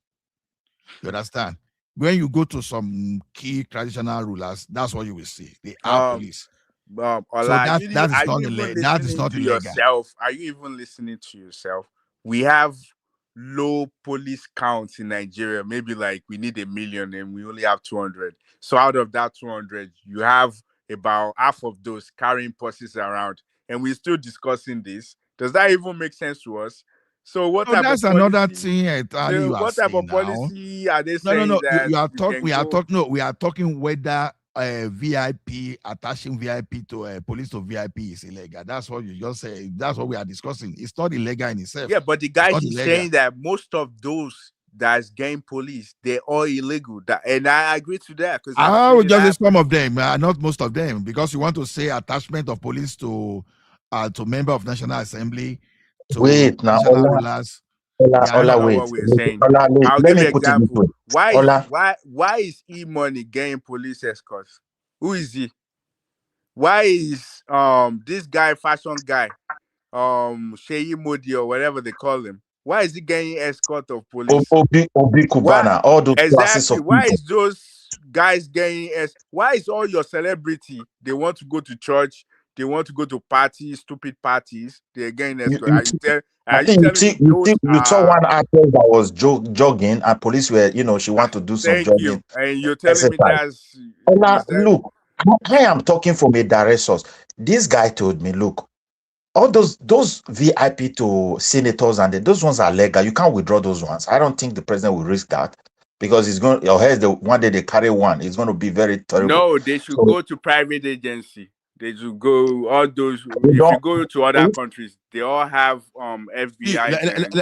You understand? When you go to some key traditional rulers, that's what you will see. They have police. So that is not illegal. Are you even listening to yourself? We have low police counts in Nigeria. Maybe like we need 1 million and we only have 200. So out of that 200, you have about half of those carrying purses around, and we're still discussing this. Does that even make sense to us? So what No, type that's of another policy? thing entirely you are What type saying of now. policy are they No, saying that you are you talking. can go? We are talking whether VIP attaching VIP to police to VIP is illegal. That's what you just said. That's what we are discussing. It's not illegal in itself. Yeah, but the It's guy not he's illegal. saying that most of those that's gang police, they're all illegal. And I agree to that because I would just say some of them, not most of them, because you want to say attachment of police to member of National Assembly, to Wait now, national rulers. that's Ola, not wait. what we're saying. Ola, wait. I'll Let give you me an put it this example. way. Ola, Why is E-Money getting police escorts? Who is he? Why is this guy, fashion guy, Sheyi Modi or whatever they call him? Why is he getting escort of police? Obi Why Kubana, all those classes exactly? of Why people. is those guys getting why is all your celebrity they want to go to church, they want to go to parties, stupid parties, they're getting escort? Are you telling me those You saw are one actress that was jogging and police were, she want to do some thank you. jogging And you're telling me exercise. that's Ola, is that look, I am talking from a direct source. This guy told me, look, all those VIP to senators and those ones are legal. You can't withdraw those ones. I don't think the president will risk that because he's going. Or else one day they carry one. It's going to be very terrible. no, they should So go to private agency. They should go all those. they If you don't. go to other countries, they all have FBI and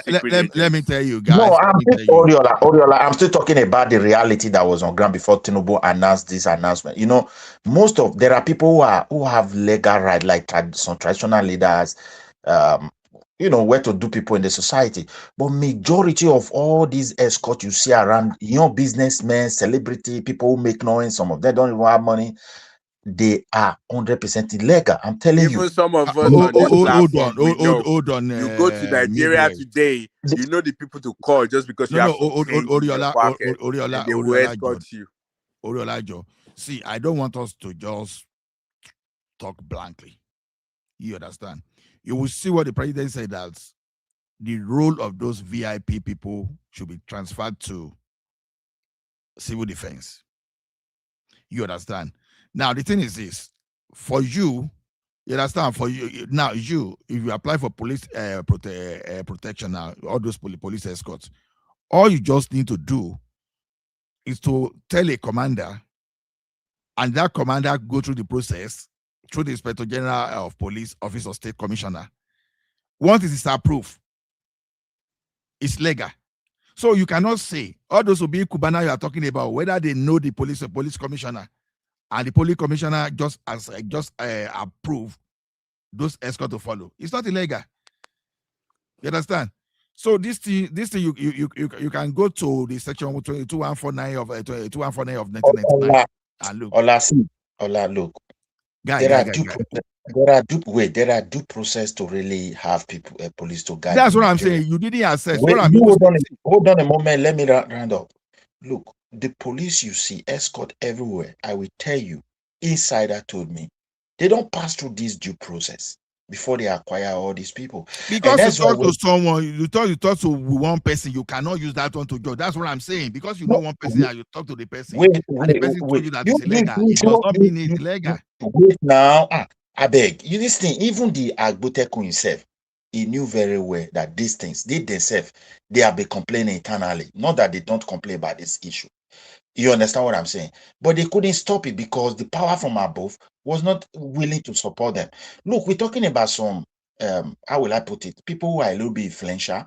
secret Let me agents. tell you, No, guys. Let me tell you. Oriola, I'm still talking about the reality that was on ground before Tinubu announced this announcement. There are people who have legal right, like some traditional leaders, where to do people in the society. But majority of all these escorts you see around, businessmen, celebrity, people who make noise, some of them don't even have money. They are 100% illegal. I'm telling you. Even some of us on this platform, we know. Hold on. You go to Nigeria Midwest. today, you know the people to call just because you have some change in your pocket, and they will escort you. Oriola Joe. See, I don't want us to just talk blankly. You understand? You will see what the president said, that the role of those VIP people should be transferred to civil defense. You understand? Now, the thing is this. For you understand? For you, now, if you apply for police protection now, all those police escorts, all you just need to do is to tell a commander, and that commander go through the process, through the Inspector General of Police, Office of State Commissioner. Once it is approved, it's legal. So you cannot say, all those will be Kubana you are talking about, whether they know the police commissioner, and the police commissioner just approve those escorts to follow. It's not illegal. You understand? So this thing you can go to the section 2149 of 1999 and look. Look. There are due process to really have people police to guide. That's what I'm saying. You didn't assess. Hold on a moment. Let me round up. Look, the police you see escort everywhere. I will tell you, insider told me they don't pass through this due process before they acquire all these people. Because you talk to someone, you talk to one person, you cannot use that one to judge. That's what I'm saying. Because you know one person and you talk to the person, and the person told you that it's illegal. It does not mean it's illegal. Wait now, I beg you. This thing, even the Agboteku himself, he knew very well that these things, they themselves, they have been complaining internally. Not that they don't complain about this issue. You understand what I'm saying? But they couldn't stop it because the power from above was not willing to support them. Look, we're talking about some, how will I put it? People who are a little bit influential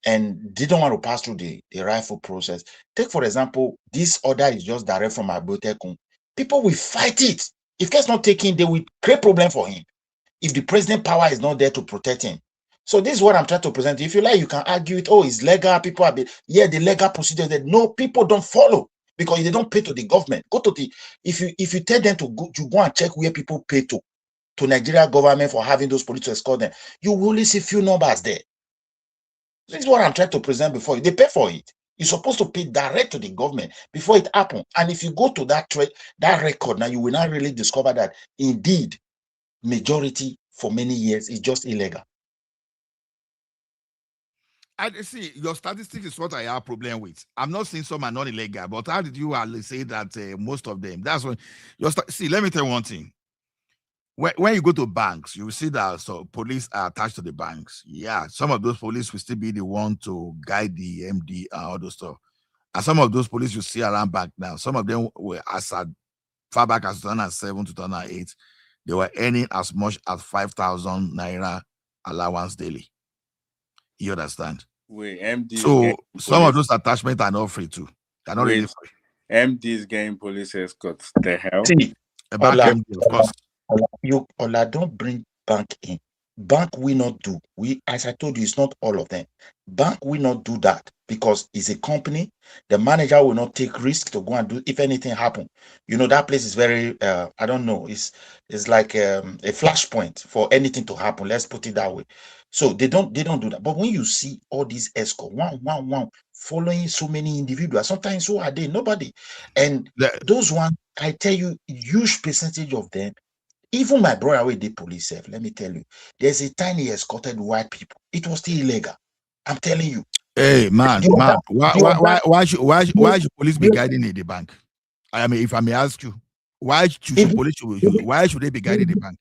and they don't want to pass through the rifle process. Take, for example, this order is just direct from Agbotekun. People will fight it. If that's not taken, they will create problem for him. If the president power is not there to protect him. So this is what I'm trying to present. If you like, you can argue it. Oh, it's legal. People have been, the legal procedure that no, people don't follow because they don't pay to the government. Go to the, if you tell them to go and check where people pay to Nigeria government for having those police to escort them, you will only see few numbers there. This is what I'm trying to present before you. They pay for it. You're supposed to pay direct to the government before it happens. And if you go to that record now, you will not really discover that indeed majority for many years is just illegal. I see your statistics is what I have problem with. I'm not saying some are not illegal, but how did you say that most of them? That's what see. Let me tell you one thing. when you go to banks, you will see that so police are attached to the banks. Yeah, some of those police will still be the one to guide the MD and all those stuff. And some of those police you see around back now, some of them were as far back as 2007, 2008, they were earning as much as 5,000 naira allowance daily. You understand? Wait, MD is So getting some of police. those attachments are not free too. They're not really Wait, free. MD is getting police escorts. The hell? See, A bank Ola, MD, of course. Ola, don't bring bank in. Bank will not do. As I told you, it's not all of them. Bank will not do that because it's a company. The manager will not take risk to go and do. If anything happen, that place is very. I don't know. It's like a flashpoint for anything to happen. Let's put it that way. So they don't do that. But when you see all these escort, one, following so many individuals, sometimes who are they? Nobody. And those ones, I tell you, huge percentage of them. Even my brother with the police, let me tell you, there's a time he escorted white people. It was still illegal. I'm telling you. Hey man, why should police be guiding the bank? I mean, if I may ask you, why should they be guiding the bank?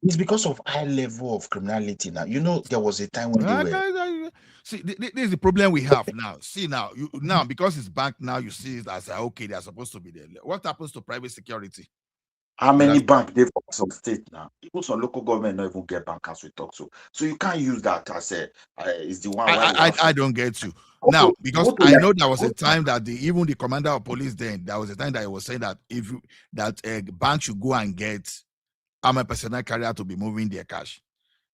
It's because of high level of criminality now. There was a time when they were. See, this is the problem we have now. See now, now because it's bank now, you see it as okay, they are supposed to be there. What happens to private security? How many banks they for some state now? Even some local government not even get bank as we talk so. So you can't use that as is the one. I don't get you now because I know there was a time that even the commander of police then there was a time that he was saying that a bank should go and get armored personnel carrier to be moving their cash.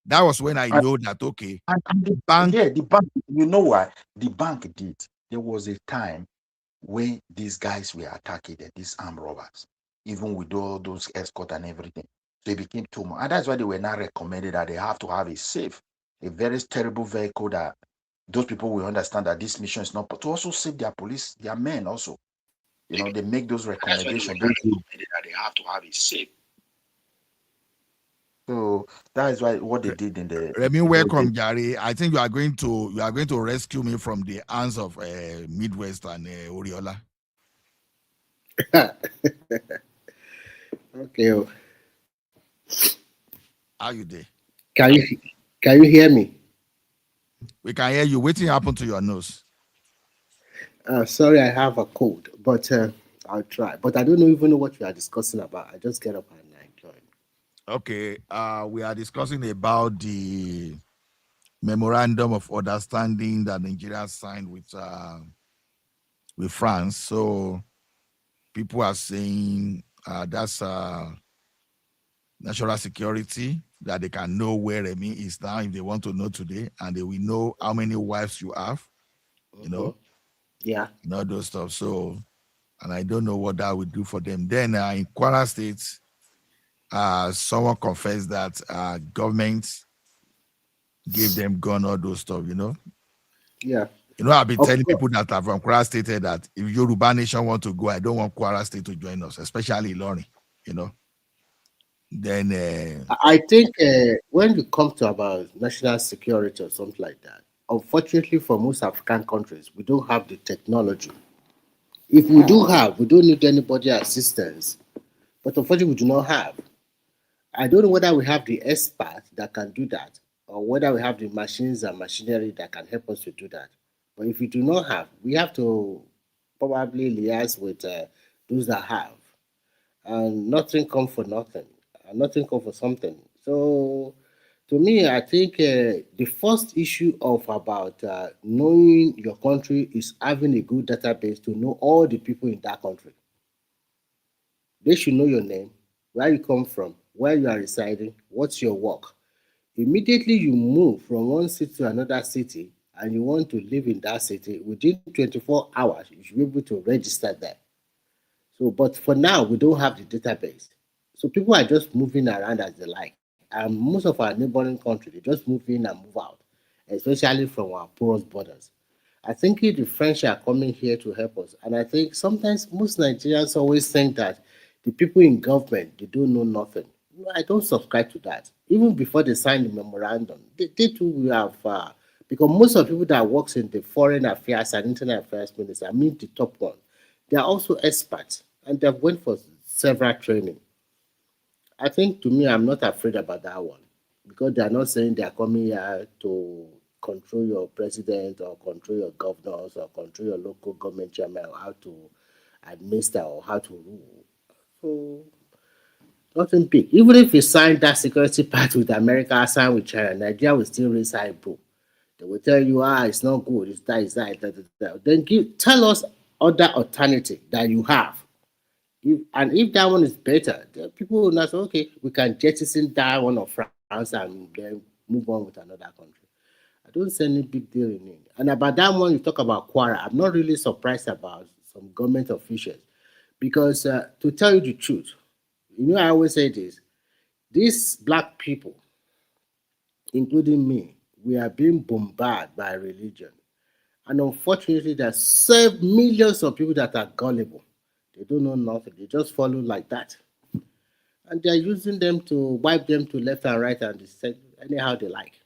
That was when I know that okay. And the bank, the bank. You know why the bank did? There was a time when these guys were attacking these armed robbers, even with all those escort and everything. So it became too much, and that's why they were now recommended that they have to have a very terrible vehicle that those people will understand that this mission is not, but to also save their police, their men also. They make those recommendations. That they have to have safe. So that is why what they did in the. Remy, welcome, Gary. I think you are going to rescue me from the hands of Midwest and Oriola. Okay. How you there? Can you hear me? We can hear you. What happened to your nose? Sorry, I have a cold, but I'll try. But I don't even know what we are discussing about. I just get up and I join. Okay, we are discussing about the memorandum of understanding that Nigeria signed with France. So people are saying that's national security, that they can know where Remy is now if they want to know today, and they will know how many wives you have, Yeah. Those stuff. So, and I don't know what that would do for them. Then in Kwara State, someone confessed that government gave them gun, all those stuff, Yeah. I've been telling people that are from Kwara State that if Yoruba Nation want to go, I don't want Kwara State to join us, especially Ilorin, Then I think when it comes to about national security or something like that, unfortunately for most African countries, we don't have the technology. If we do have, we don't need anybody assistance. But unfortunately, we do not have. I don't know whether we have the experts that can do that, or whether we have the machines and machinery that can help us to do that. But if we do not have, we have to probably liaise with those that have. And nothing comes for nothing. And nothing comes for something. So to me, I think the first issue of about knowing your country is having a good database to know all the people in that country. They should know your name, where you come from, where you are residing, what's your work. Immediately you move from one city to another city and you want to live in that city, within 24 hours, you should be able to register there. So, but for now, we don't have the database. So people are just moving around as they like. And most of our neighboring countries, they just move in and move out, especially from our porous borders. I think the French are coming here to help us. And I think sometimes most Nigerians always think that the people in government, they don't know nothing. No, I don't subscribe to that. Even before they signed the memorandum, they too will have, because most of the people that works in the foreign affairs and international affairs ministry, I mean the top one, they are also experts and they've went for several training. I think to me, I'm not afraid about that one because they are not saying they are coming here to control your president or control your governors or control your local government chairman or how to administer or how to rule. So nothing big. Even if you sign that security pact with America, sign with China, Nigeria will still raise eyebrow. They will tell you, it's not good, it's that, that. Then tell us other alternative that you have. If that one is better, then people will not say, okay, we can jettison that one of France and then move on with another country. I don't see any big deal in it. And about that one, you talk about Quara. I'm not really surprised about some government officials because to tell you the truth, I always say this: these black people, including me, we are being bombarded by religion, and unfortunately, there are millions of people that are gullible. They don't know nothing. They just follow like that. And they're using them to wipe them to left and right and anyhow they like.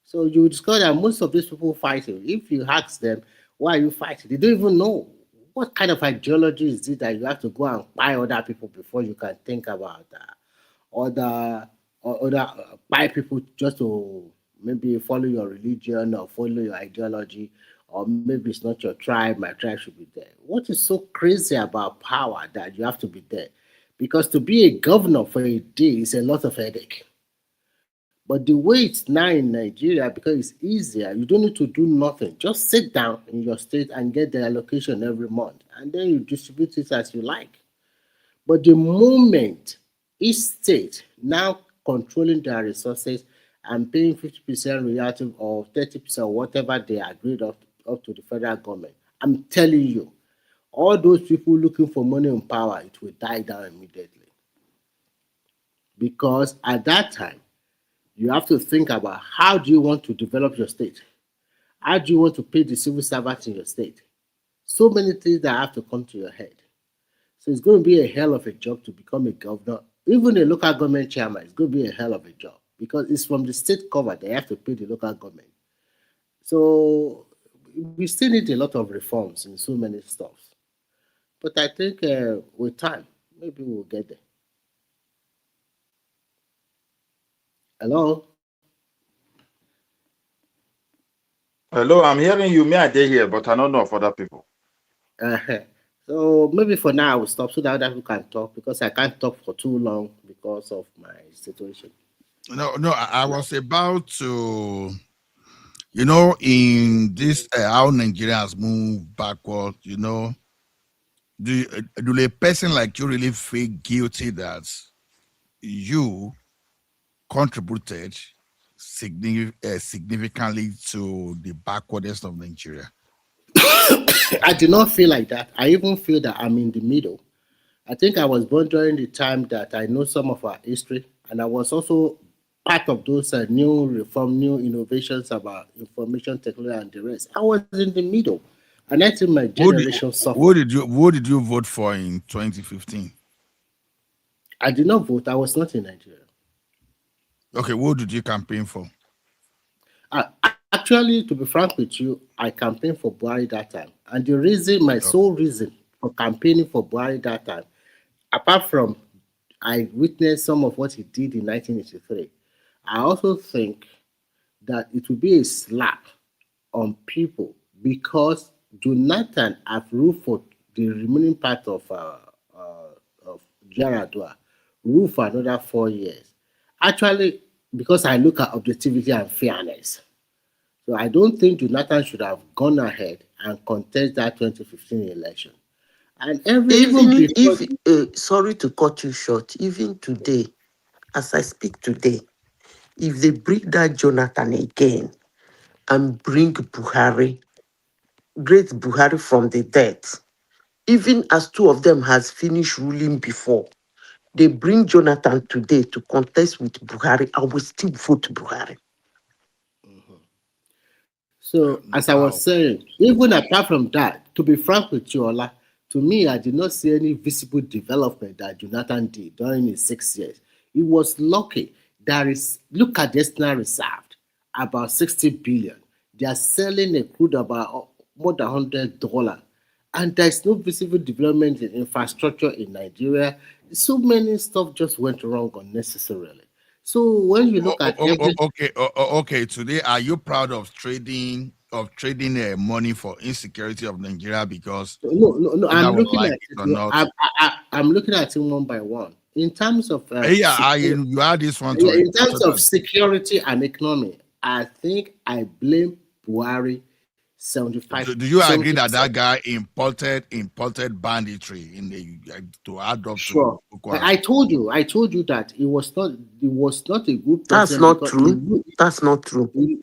So you will discover that most of these people fighting, if you ask them, why are you fighting? They don't even know what kind of ideology is it that you have to go and buy other people before you can think about buy people just to maybe follow your religion or follow your ideology, or maybe it's not your tribe, my tribe should be there. What is so crazy about power that you have to be there? Because to be a governor for a day is a lot of headache. But the way it's now in Nigeria, because it's easier, you don't need to do nothing. Just sit down in your state and get the allocation every month, and then you distribute it as you like. But the moment each state now controlling their resources and paying 50% royalty or 30% or whatever they agreed up to the federal government, I'm telling you, all those people looking for money and power, it will die down immediately. Because at that time, you have to think about how do you want to develop your state? How do you want to pay the civil servants in your state? So many things that have to come to your head. So it's going to be a hell of a job to become a governor. Even a local government chairman, it's going to be a hell of a job because it's from the state cover. They have to pay the local government. So we still need a lot of reforms in so many stuff. But I think with time, maybe we'll get there. Hello? Hello, I'm hearing you. Me, I did here, but I don't know of other people. So maybe for now I will stop so that other people can talk because I can't talk for too long because of my situation. No, I was about to, in this how Nigeria has moved backward, do a person like you really feel guilty that you contributed significantly to the backwardness of Nigeria? I do not feel like that. I even feel that I'm in the middle. I think I was born during the time that I know some of our history, and I was also part of those new reform, new innovations about information technology and the rest. I was in the middle, and I think my generation suffered. Who did you vote for in 2015? I did not vote. I was not in Nigeria. Okay, who did you campaign for? Actually, to be frank with you, I campaigned for Buhari that time. And the reason, my sole reason for campaigning for Buhari that time, apart from I witnessed some of what he did in 1983, I also think that it would be a slap on people because Jonathan have ruled for the remaining part of Jaradua, ruled for another 4 years. Actually, because I look at objectivity and fairness. So I don't think Jonathan should have gone ahead and contest that 2015 election. And sorry to cut you short, even today, as I speak today, if they bring that Jonathan again and bring Buhari, great Buhari from the dead, even as two of them has finished ruling before, they bring Jonathan today to contest with Buhari, I will still vote Buhari. So, as I was saying, even apart from that, to be frank with you, Ola, to me, I did not see any visible development that Jonathan did during his 6 years. He was lucky. Look at the external reserve, about 60 billion. They are selling a crude about more than $100. And there's no visible development in infrastructure in Nigeria. So many stuff just went wrong unnecessarily. So when you look at every Okay. Today, are you proud of trading money for insecurity of Nigeria? Because no, either I'm will looking like at it it. or not. I'm looking at it one by one. In terms of You add this one to yeah, in report terms so of that security and economy, I think I blame Buhari 75 do you agree that 70%. that guy imported banditry in the to add up to Sure. Boko But Haram? I told you that it was not a good That's president not because true. That's not true. He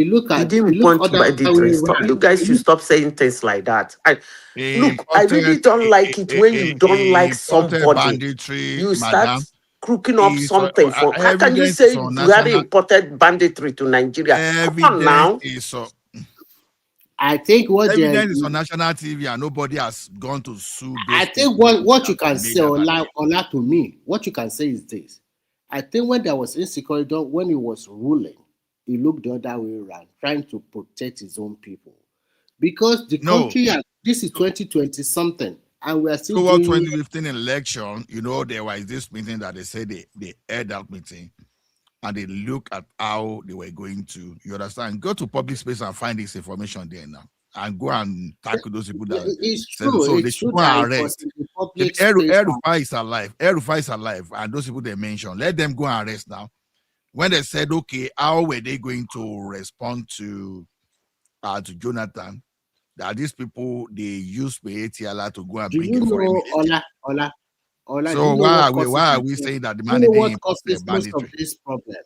didn't he look point other by the way tree. Stop. around. You guys should stop saying things like that. He Look, I really don't like it when you don't like imported somebody. banditry, You start madam. crooking up Is something for. How can you evidence is say on Buhari national imported banditry to Nigeria? Come on evidence now. is on I think what they evidence is on national TV and nobody has gone to sue I those think people what you that can made say, that Ola, to me, what you can say is this. I think when there was insecurity, when he was ruling, he looked the other way around, trying to protect his own people. Because the no. country, this is 2020 something, and we are still Toward doing 2015 election, there was this meeting that they said they held that meeting and they look at how they were going to, you understand, go to public space and find this information there now and go and tackle those people that It's said true. so they It's should true go that and it was arrest. in the If public space. Rufai is alive, Rufai is alive, and those people they mentioned, let them go and arrest now. When they said, okay, how were they going to respond to Jonathan? That these people they use ATLR to go and Do bring you a foreign know, military. Ola, do So you know what causes why are this we thing? saying that the Do you man know didn't what import causes most of banditry? this problem?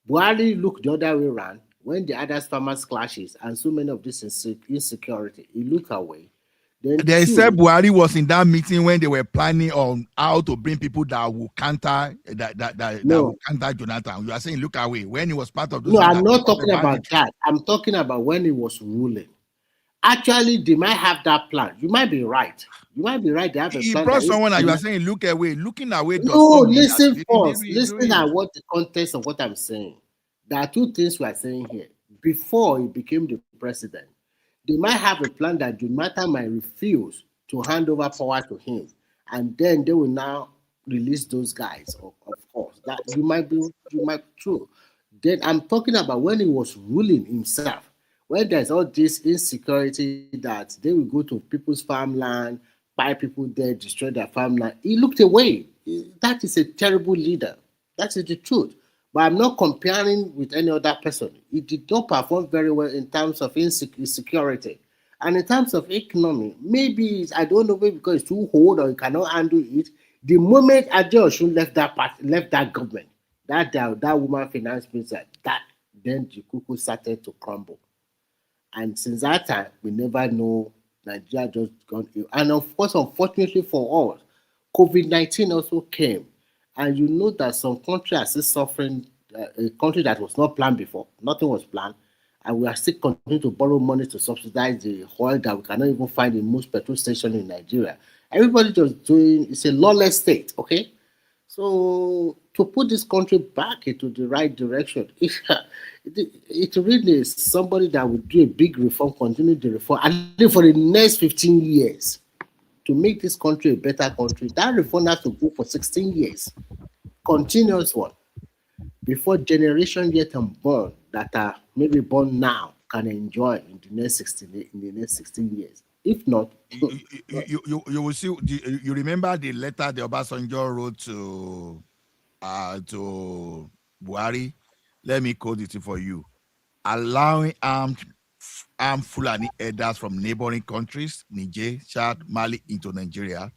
Buhari looked the other way around when the other farmers clashes and so many of this insecurity. He look away. Then They said two, Buhari was in that meeting when they were planning on how to bring people that will counter that will no, counter Jonathan. You are saying look away when he was part of those no, people I'm that not imported talking about banditry. that. I'm talking about when he was ruling. Actually, they might have that plan. You might be right. You might be right. They have a He plan brought that someone and you are saying look away. Looking away does no, not mean that listen they didn't first. do Listen it. at what the context of what I'm saying. There are two things we are saying here. Before he became the president, they might have a plan that Jonathan might refuse to hand over power to him, and then they will now release those guys. Of course, that you might be true. Then I'm talking about when he was ruling himself, when there's all this insecurity that they will go to people's farmland, buy people there, destroy their farmland. He looked away. That is a terrible leader. That is the truth. But I'm not comparing with any other person. He did not perform very well in terms of insecurity. And in terms of economy, maybe I don't know, maybe because it's too old or he cannot handle it. The moment Adeosun left that government, that woman finance minister, that then the cuckoo started to crumble. And since that time, we never know Nigeria just gone ill. And of course, unfortunately for us, COVID-19 also came. And you know that some countries are still suffering, a country that was not planned before, nothing was planned. And we are still continuing to borrow money to subsidize the oil that we cannot even find in most petrol stations in Nigeria. Everybody just doing, it's a lawless state, okay? So to put this country back into the right direction, it really is somebody that would do a big reform, continue the reform, and live for the next 15 years to make this country a better country. That reform has to go for 16 years, continuous one, before generation yet unborn that are maybe born now can enjoy in the next 16 years. If not, You will see. You remember the letter the Obasanjo wrote to Buhari? Let me quote it for you. Allowing armed Fulani herders from neighboring countries, Niger, Chad, Mali, into Nigeria,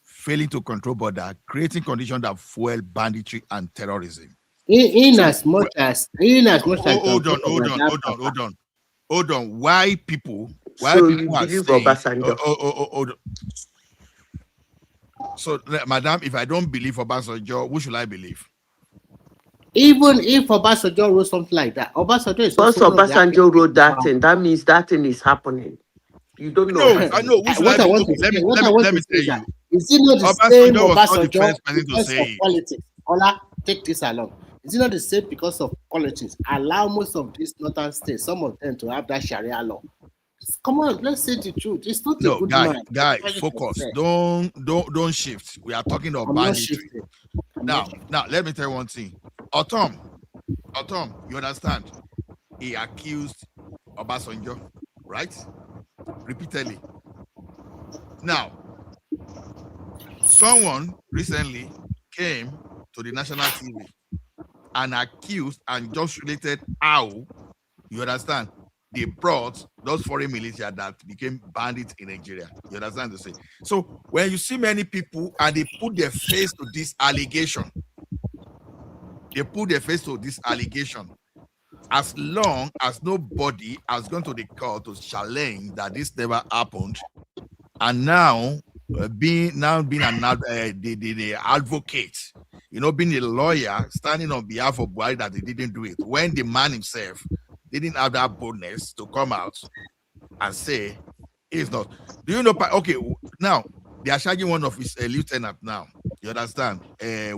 failing to control border, creating conditions that fuel banditry and terrorism. in as much as Hold on. Why people So you are believe saying? Obasanjo? Hold on. So, madam, if I don't believe Obasanjo, who should I believe? even if Obasanjo wrote something like that, Obasanjo is Because also one of the Obasanjo wrote that thing, that means that thing is happening. You don't know No, Obasanjo. I know. Who should what I I be? want Okay, to say, let me is tell that you. is it not the same Obasanjo was not the Obasanjo first person to because say of it. politics? Ola, take this along. Is it not the same because of politics? Allow most of these northern states, some of them, to have that Sharia law. Come on, let's say the truth. It's not a No, good guy, man. guy, That's what you focus. said. Don't shift. We are talking of I'm not banditry. shifting. I'm Now, not shifting. now let me tell you one thing. Autumn, you understand? He accused Obasanjo, right? Repeatedly. Now, someone recently came to the national TV and accused and just related how, you understand, they brought those foreign militia that became bandits in Nigeria. You understand to say? So when you see many people and they put their face to this allegation, as long as nobody has gone to the court to challenge that this never happened, and now being the advocate, being a lawyer standing on behalf of Buhari that they didn't do it, when the man himself didn't have that boldness to come out and say it's not. Do you know? Okay, now they are charging one of his lieutenant now. You understand?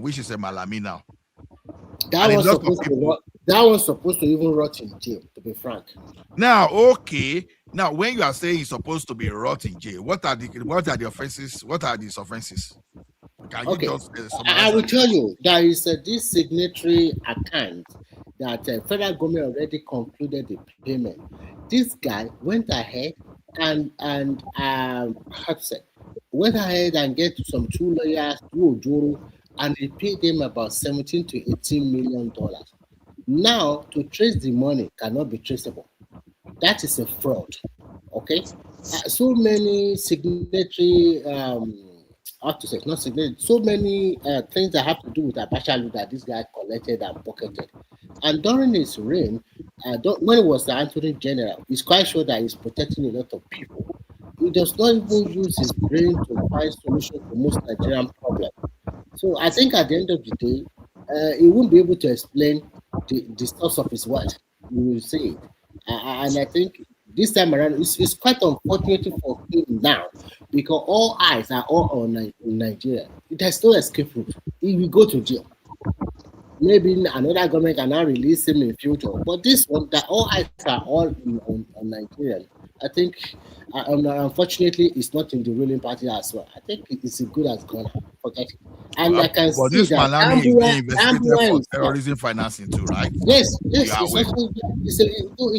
Which is a Malami now. That was supposed to even rot in jail, to be frank. Now, okay. Now, when you are saying he's supposed to be rot in jail, what are the offenses? What are these offenses? Can you just I will tell you, there is this signatory account that federal government already concluded the payment. This guy went ahead and get some 2 lawyers, and he paid them about $17 to $18 million. Now, to trace the money cannot be traceable. That is a fraud. Okay, so many signatory, so many things that have to do with Abacha that this guy collected and pocketed. And during his reign, when he was the Attorney General, he's quite sure that he's protecting a lot of people. He does not even use his brain to find solutions to most Nigerian problems. So I think at the end of the day, he won't be able to explain the source of his wealth. You will see it. And I think this time around, it's quite unfortunate for him now, because all eyes are all on Nigeria. There's no escape route. He will go to jail. Maybe another government can now release him in future. But this one, that all eyes are all on Nigeria. I think, unfortunately, it's not in the ruling party as well. I think it's as good as gone. Forget it. And I can see this that Malami is being investigated for terrorism financing too, right? Yes. It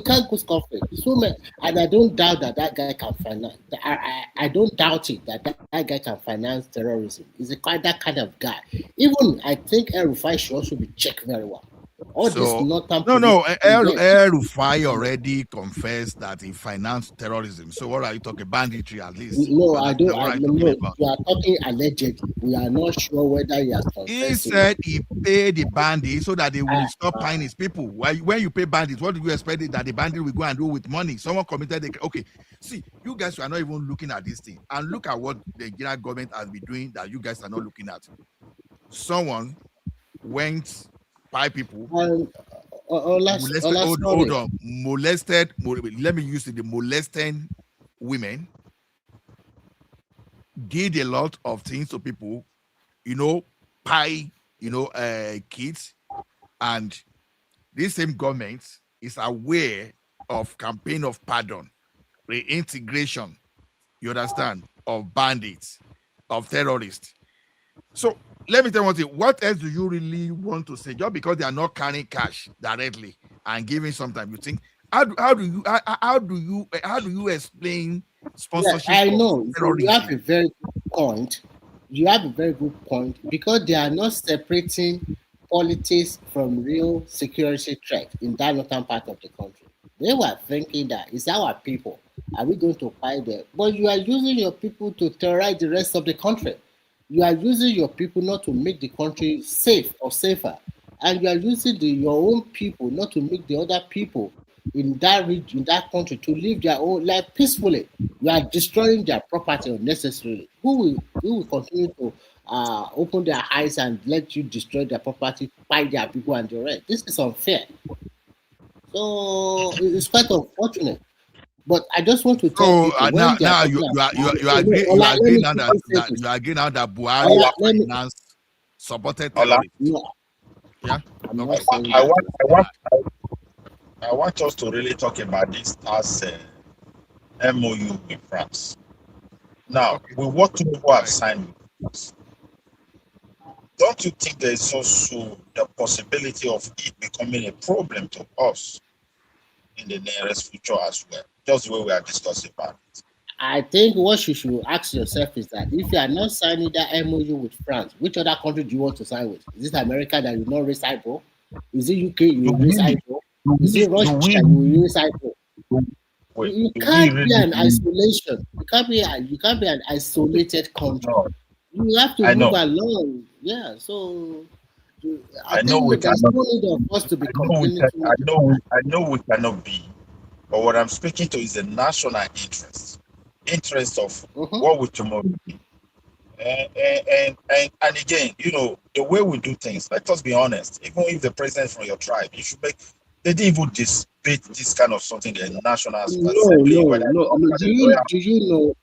can't go conflict. So many, and I don't doubt that guy can finance. I don't doubt it that guy can finance terrorism. He's that kind of guy. Even I think El-Rufai should also be checked very well. El-Rufai already confessed that he financed terrorism. So what are you talking? Banditry, at least? No, I don't. We are talking allegedly. We are not sure whether he has confessed. He said he paid the bandits so that they will stop buying his people. When you pay bandits, what do you expect that the bandit will go and do with money? Someone committed. Okay, see, you guys are not even looking at this thing, and look at what the Nigerian government has been doing that you guys are not looking at. Someone went. 5 people molested. Let me use it. The molesting women did a lot of things to people, kids, and this same government is aware of campaign of pardon, reintegration. You understand, of bandits, of terrorists. So let me tell you one thing. What else do you really want to say? Just because they are not carrying cash directly and giving sometimes, you think how do you explain sponsorship? I know you have a very good point. Because they are not separating politics from real security threat in that northern part of the country. They were thinking that it's our people. Are we going to fight them? But you are using your people to terrorize the rest of the country. You are using your people not to make the country safe or safer, and you are using your own people not to make the other people in that region, in that country, to live their own life peacefully. You are destroying their property unnecessarily. Who will continue to open their eyes and let you destroy their property, buy their people and the rest? This is unfair. So it's quite unfortunate. But I just want to tell people now you agree now that Buhari financed supported terrorists. Yeah. I want us to really talk about this as MOU with France. Now, with what Tinubu have signed with France, don't you think there is also the possibility of it becoming a problem to us in the nearest future as well? Just the way we are discussing about it. I think what you should ask yourself is that if you are not signing that MOU with France, which other country do you want to sign with? Is it America that you not raise eyebrow? Is it UK you will raise eyebrow? Is it Russia you will raise eyebrow? You can't be an isolation. You can't be an isolated country. You have to I move know. along. Yeah. So I know think we there's cannot. no need of us to be complaining too much. I know we cannot be. But what I'm speaking to is the national interest of what we tomorrow be. And again, the way we do things, let us be honest, even if the president from your tribe, you should make, they didn't even debate this kind of something in the National Assembly. No. Do you know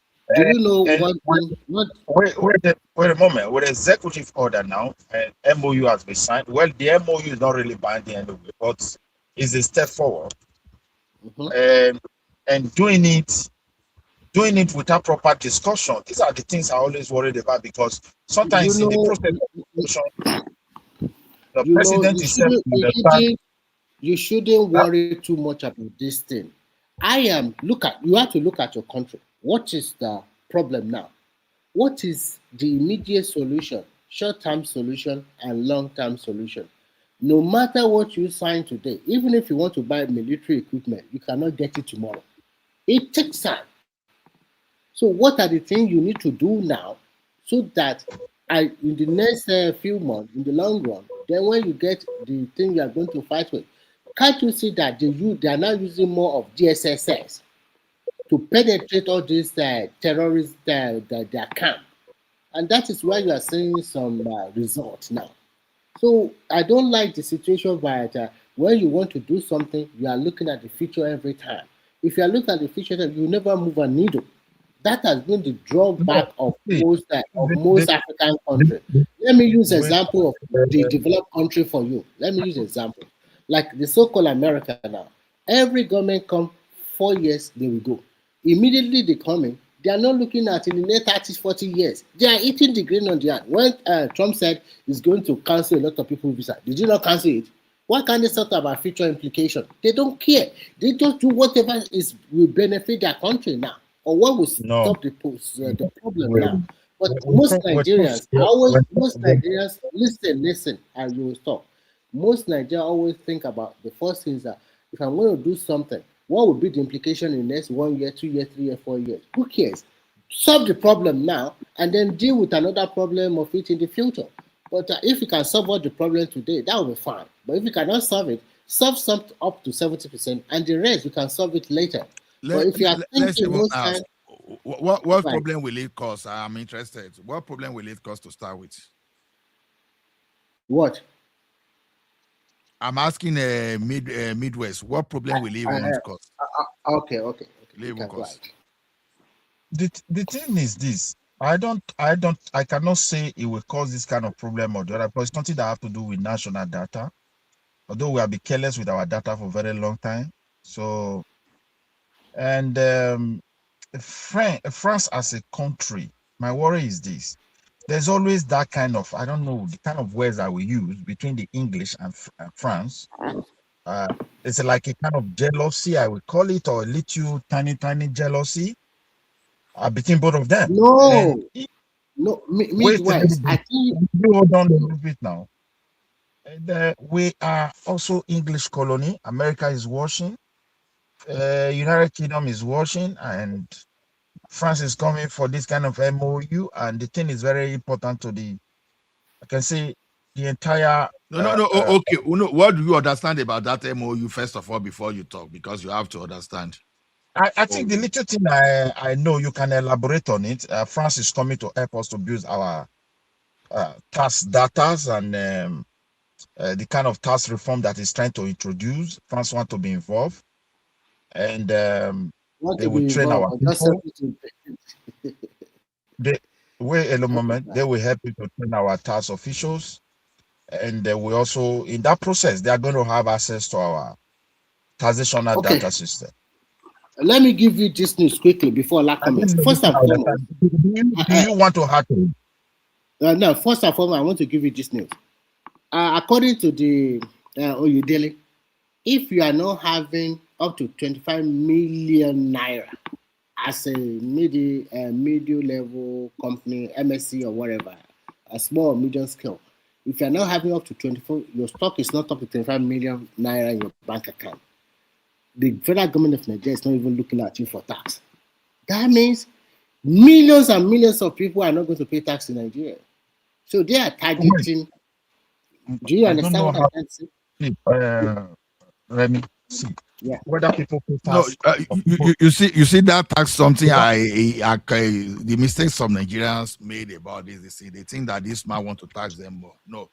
Wait a moment. With executive order now, and MOU has been signed. Well, the MOU is not really binding anyway, but it's a step forward. And doing it without proper discussion. These are the things I always worried about, because sometimes in the process of discussion, the president is saying you shouldn't worry too much about this thing. You have to look at your country. What is the problem now? What is the immediate solution, short-term solution and long-term solution? No matter what you sign today, even if you want to buy military equipment, you cannot get it tomorrow. It takes time. So what are the things you need to do now so that in the next few months, in the long run, then when you get the thing you are going to fight with, can't you see that they are now using more of DSSS to penetrate all these terrorists, their camp? And that is why you are seeing some results now. So I don't like the situation where when you want to do something, you are looking at the future every time. If you are looking at the future, you never move a needle. That has been the drawback of most African countries. Let me use example of the developed country for you. Let me use example. Like the so-called America now. Every government come 4 years, they will go. Immediately they come in, they are not looking at in the next 30, 40 years. They are eating the grain on the hand. When Trump said he's going to cancel a lot of people's visa, did you not cancel it? Why can't they talk about future implication? They don't care. They just do whatever will benefit their country now, or what will stop the problem now. But most Nigerians, listen, and you will stop. Most Nigerians always think about the first thing is that if I'm going to do something, what would be the implication in the next 1 year, 2 years, 3 years, 4 years? Who cares? Solve the problem now and then deal with another problem of it in the future. But if you can solve all the problem today, that will be fine. But if you cannot solve it, solve something up to 70%, and the rest you can solve it later. But if you are thinking most times, what problem will it cause? I'm interested. What problem will it cause to start with? What? I'm asking Midwest. What problem will it cause? Okay. The thing is this. I cannot say it will cause this kind of problem or the other, but it's something that have to do with national data. Although we have been careless with our data for a very long time. So, and France as a country, my worry is this. There's always that kind of, I don't know, the kind of words that we use between the English and France. It's like a kind of jealousy, I would call it, or a little tiny jealousy between both of them. Midwest. I think you hold on a little bit now. And, we are also English colony. America is watching. United Kingdom is watching, and France is coming for this kind of MOU. And the thing is very important to I can say the entire. Okay. What do you understand about that MOU first of all before you talk? Because you have to understand. I think the little thing I know, you can elaborate on it. France is coming to help us to build our tax data and the kind of tax reform that is trying to introduce. France want to be involved, and they will train our people. Wait a moment. They will help you to train our tax officials, and they will also, in that process, they are going to have access to our taxational data system. Let me give you this news quickly before Allah comments. First and foremost, do you want to happen? No, first and foremost, I want to give you this news. According to the Oyedele, if you are not having up to 25 million naira as a medium level company, MSC or whatever, a small or medium scale, if you are not having up to 24, your stock is not up to 25 million naira in your bank account. The federal government of Nigeria is not even looking at you for tax. That means millions and millions of people are not going to pay tax in Nigeria. So they are targeting. Do you understand what I'm trying to say? Let me see. Yeah. Whether people pay No, tax. you see that tax something the mistakes some Nigerians made about this. They think that this man want to tax them more. No,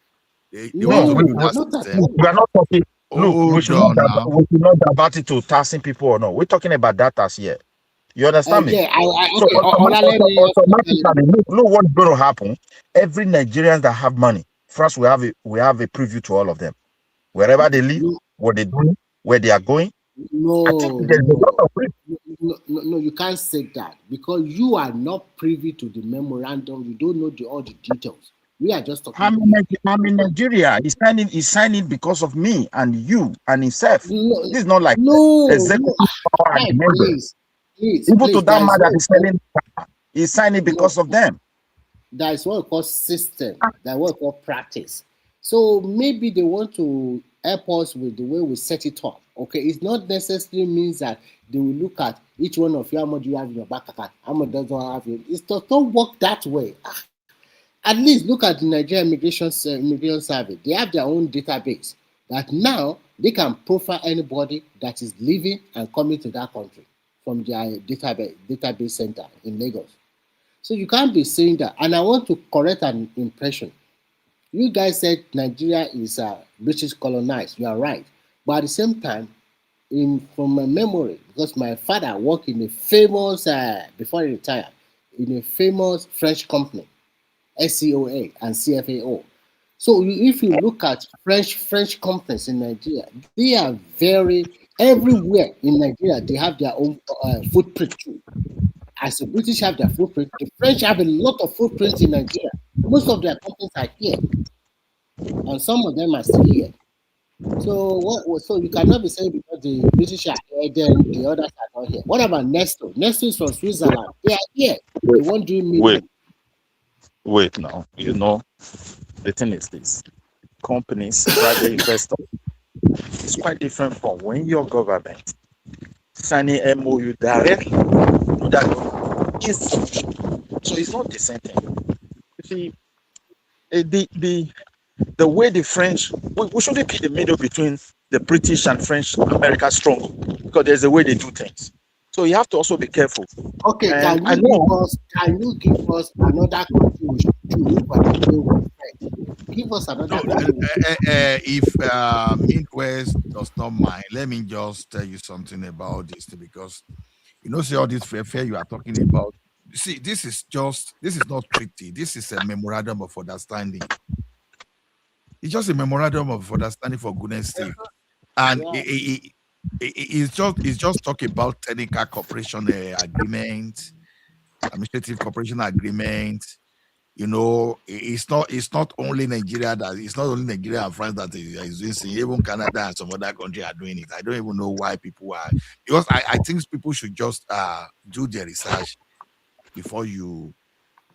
they want to do that system. We are not talking. Look, we should not divert it to taxing people or no. We're talking about that tax here. You understand me? Yeah, So automatically, look what's going to happen. Every Nigerian that have money, first we have a preview to all of them. Wherever they live, what they do, where they are going. No, I think there's a lot of no, you can't say that because you are not privy to the memorandum. You don't know all the details. We are just talking. I'm in Nigeria. He's signing because of me and you and himself. This is not like executive power and members. Even to that man that is selling, he's signing because of them. That is what we call system. That is what we call practice. So maybe they want to help us with the way we set it up. Okay, it's not necessarily means that they will look at each one of you, how much you have in your bank account, how much does not have you. It does not work that way. At least look at the Nigerian Immigration Service. They have their own database that now they can profile anybody that is living and coming to that country from their database center in Lagos. So you can't be saying that. And I want to correct an impression. You guys said Nigeria is British colonized. You are right. But at the same time, from my memory, because my father worked in a famous, before he retired, in a famous French company, SCOA and CFAO. So if you look at French companies in Nigeria, they are everywhere in Nigeria, they have their own footprint too. As the British have their footprint, the French have a lot of footprints in Nigeria. Most of their companies are here, and some of them are still here. So you cannot be saying because the British are here, then the others are not here. What about Nestor? Nestor is from Switzerland. They are here. They won't do me. Wait now. You know, the thing is this: companies, private investors, it's quite different from when your government signing MOU directly to that government. So it's not the same thing. You see, the way the French, we shouldn't be the middle between the British and French America struggle because there's a way they do things. So you have to also be careful. Okay, can you give us another country we should do for the way with French? Give us another country. If Midwest does not mind, let me just tell you something about this because see all this fair you are talking about. See, this is not treaty. This is a memorandum of understanding. It's just a memorandum of understanding for goodness sake, and it's just talking about technical cooperation agreement, administrative cooperation agreement. It's not only Nigeria and France that is doing it. Even Canada and some other countries are doing it. I don't even know why people are, because I think people should just do their research before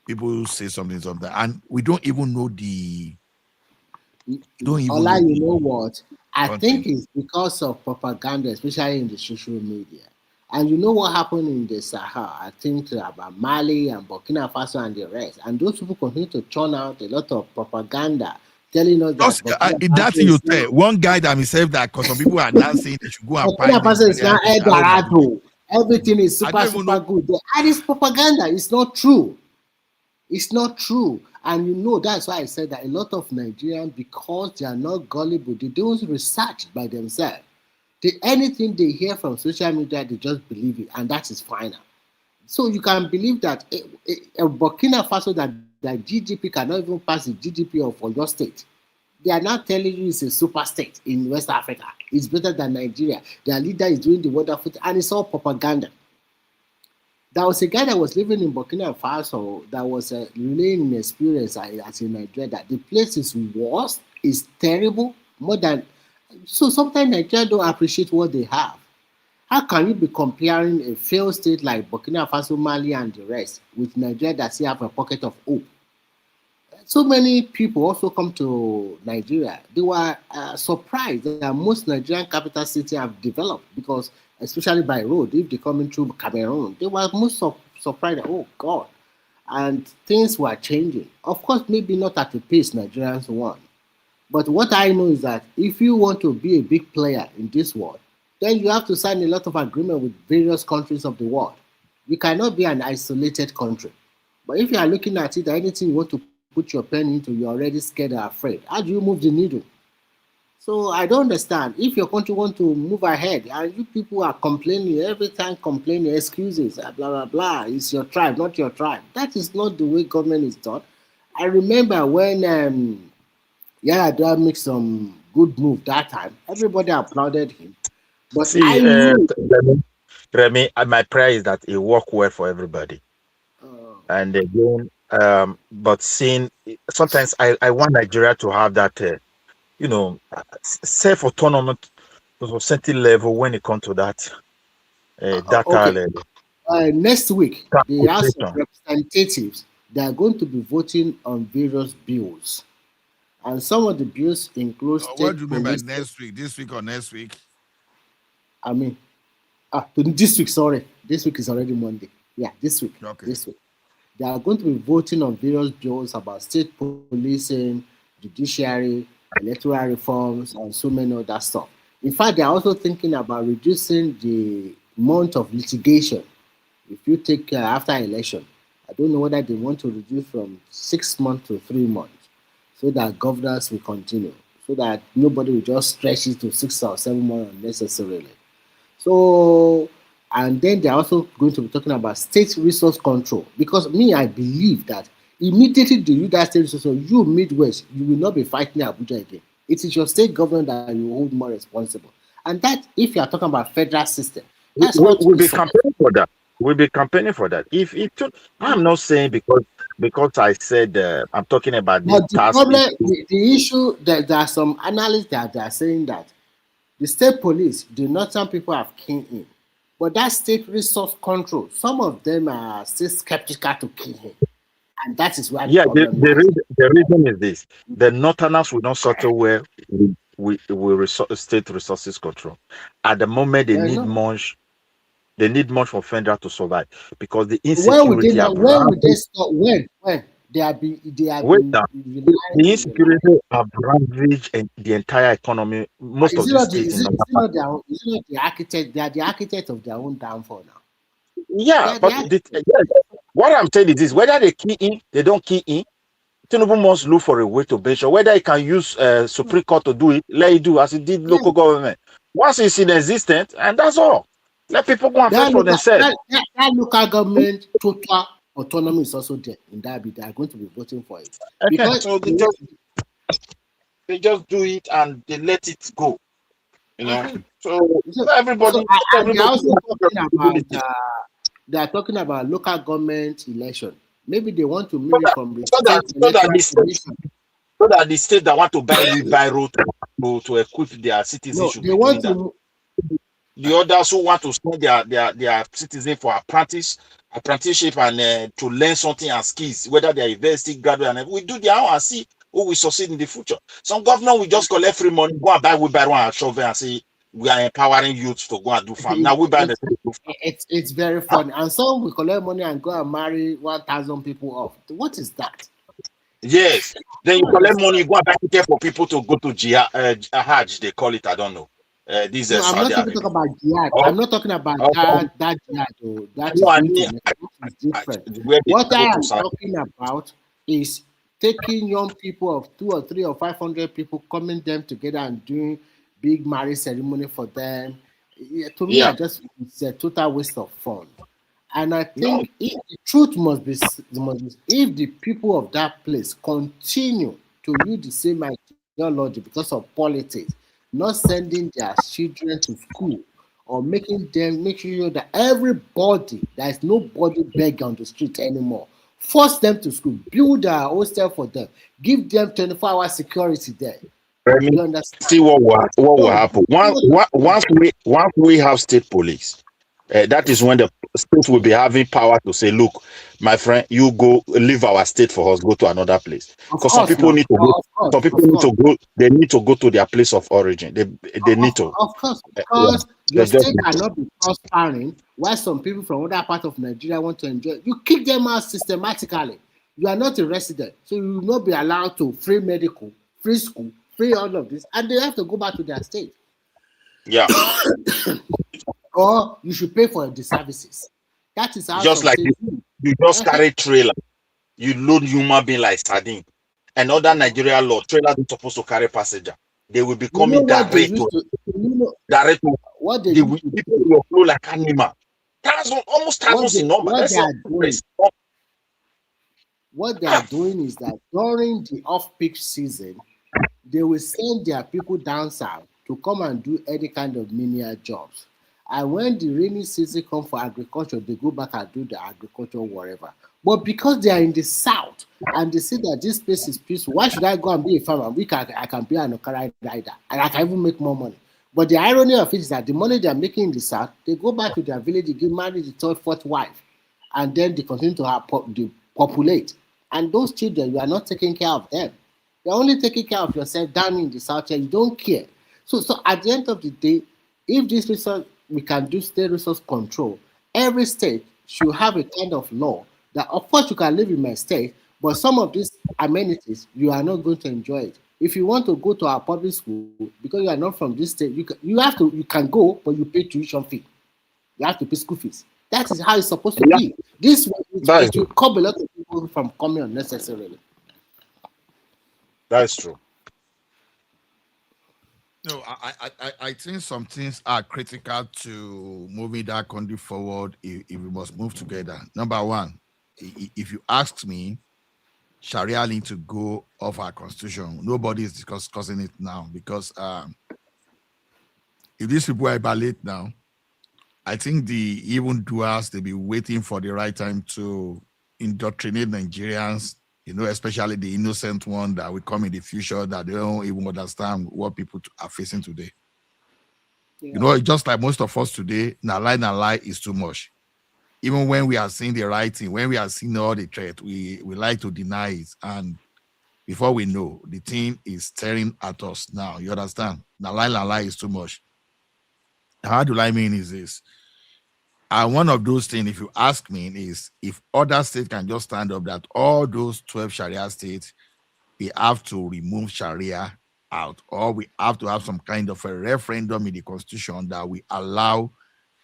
people say something, and we don't even know Ola, you know what? I think it's because of propaganda, especially in the social media. And you know what happened in the Sahel? I think about Mali and Burkina Faso and the rest. And those people continue to churn out a lot of propaganda telling us that. That's you tell. One guy that himself that because some people are now saying they should go and Burkina Faso is now Eldorado. Everything is super good. And it's propaganda. It's not true. It's not true. And that's why I said that a lot of Nigerians, because they are not gullible, they don't research by themselves. Anything they hear from social media, they just believe it, and that is final. So you can believe that a Burkina Faso that GDP cannot even pass the GDP of your state. They are now telling you it's a super state in West Africa. It's better than Nigeria. Their leader is doing the wonderful thing, and it's all propaganda. There was a guy that was living in Burkina Faso that was relaying an experience as in Nigeria that the place is worse, is terrible, more than. So sometimes Nigeria don't appreciate what they have. How can you be comparing a failed state like Burkina Faso, Mali, and the rest with Nigeria that still have a pocket of hope? So many people also come to Nigeria. They were surprised that most Nigerian capital cities have developed because, especially by road, if they're coming through Cameroon, they were most surprised that, oh God, and things were changing. Of course, maybe not at the pace Nigerians want. But what I know is that if you want to be a big player in this world, then you have to sign a lot of agreement with various countries of the world. You cannot be an isolated country. But if you are looking at it, anything you want to put your pen into, you're already scared or afraid. How do you move the needle? So I don't understand. If your country want to move ahead, and you people are complaining every time, complaining excuses, blah blah blah. It's your tribe, not your tribe. That is not the way government is done. I remember when Yar'Adua made some good move that time. Everybody applauded him. But See, I knew. Remy, my prayer is that it work well for everybody. And again, but seeing sometimes I want Nigeria to have that, self autonomy to a certain level when it comes to that data Okay. level. Next week, the House of Representatives, they are going to be voting on various bills. And some of the bills include What state do you mean by police. next week? This week or next week? I mean, this week, sorry. This week is already Monday. Yeah, this week. Okay. This week. They are going to be voting on various bills about state policing, judiciary, electoral reforms, and so many other stuff. In fact, they are also thinking about reducing the amount of litigation. If you take after election, I don't know whether they want to reduce from 6 months to 3 months so that governance will continue, so that nobody will just stretch it to 6 or 7 months unnecessarily. So, and then they're also going to be talking about state resource control, because I believe that immediately they do that state resource control, you Midwest, you will not be fighting Abuja again. It is your state government that you hold more responsible. And that, if you are talking about federal system, that's what We'll be campaigning for that. We'll be campaigning for that. If it took, I'm not saying because I said I'm talking about the But the task. problem, the issue that there are some analysts that they are saying that the state police, the northern people have keyed in, but that state resource control, some of them are still skeptical to key in, and that is why the problem lies. The reason is this: the northerners will not settle well with state resources control. At the moment, they need much. They need much for federal to survive because the insecurity have When will they stop? When they have been the insecurity have ravaged the entire economy. Most of the states is it not the architect? They are the architect of their own downfall now. Yeah, but what I'm saying is this: whether they key in, they don't key in. Tinubu must look for a way to make sure whether he can use Supreme Court to do it. Let it do as he did local government. Once it's in existence, and that's all. Let people go and fend for themselves. That local government total autonomy is also there in that bit. They are going to be voting for it. Because so they just do it and they let it go. You know. So everybody. They are also talking about. They are talking about local government election. Maybe they want to move it from the so that the state that want to buy road to equip their citizens should be doing that. The others who want to send their citizens for apprenticeship and to learn something and skills, whether they are university graduate, and we do their own and see who will succeed in the future. Some government will just collect free money, go and buy wheelbarrow and shovel and say we are empowering youth to go and do farm. Now we buy the it's very fun. And some will collect money and go and marry 1,000 people off. What is that? Yes. Then you collect money, you go and buy ticket for people to go to Hajj, they call it, I don't know. I'm not talking about jihad. I'm not talking about that jihad. That is different. What I am talking about is taking young people of 2 or 3 or 500 people, coming them together and doing big marriage ceremony for them. To me, it's a total waste of fun. And I think the truth must be if the people of that place continue to use the same ideology, because of politics, not sending their children to school or making sure that everybody, there is nobody begging on the street anymore. Force them to school, build a hostel for them, give them 24-hour security there. Remy, You understand? see what will So, happen once we have state police. That is when the state will be having power to say, look, my friend, you go leave our state for us, go to another place. of Because some course people now, need to go, some people of need course. to go, they need to go to their place of origin. They need to. Of course, Yeah, because your they just state need to. cannot be prospering while some people from other part of Nigeria want to enjoy. You kick them out systematically. You are not a resident, so you will not be allowed to free medical, free school, free all of this, and they have to go back to their state. Yeah. Or you should pay for the services. That is how Just some like states do. you just carry trailer, you load human being like sardine. And under Nigeria law, trailer is supposed to carry passenger. They will be You know coming what they direct used to to, you know what they they used will to people do, will flow like animal. Almost thousands in number. what Let's they say are doing, hundreds. what they are doing is that during the off-peak season, they will send their people down south to come and do any kind of menial jobs. And when the rainy season comes for agriculture, they go back and do the agriculture wherever. But because they are in the south and they see that this place is peaceful, why should I go and be a farmer? I can be an Okara rider and I can even make more money. But the irony of it is that the money they are making in the south, they go back to their village, they get married the third, fourth wife, and then they continue to they populate. And those children, you are not taking care of them. You're only taking care of yourself down in the south here. You don't care. So at the end of the day, if this resource we can do state resource control, every state should have a kind of law that of course you can live in my state, but some of these amenities you are not going to enjoy it. If you want to go to our public school because you are not from this state, you can go, but you pay tuition fee. You have to pay school fees. That is how it's supposed to be. This way it will curb a lot of people from coming unnecessarily. That's true. No, I think some things are critical to moving that country forward if we must move together. Number one, if you ask me, Sharia need to go off our constitution. Nobody is discussing it now because if these people are valid now, I think the evildoers, they'll be waiting for the right time to indoctrinate Nigerians, especially the innocent one that will come in the future that they don't even understand what people are facing today. Yeah. Just like most of us today, na lie is too much. Even when we are seeing the right thing, when we are seeing all the threat, we like to deny it. And before we know, the thing is staring at us now. You understand? Na lie is too much. How do I mean is this? And one of those things, if you ask me, is if other states can just stand up that all those 12 Sharia states, we have to remove Sharia out, or we have to have some kind of a referendum in the constitution that we allow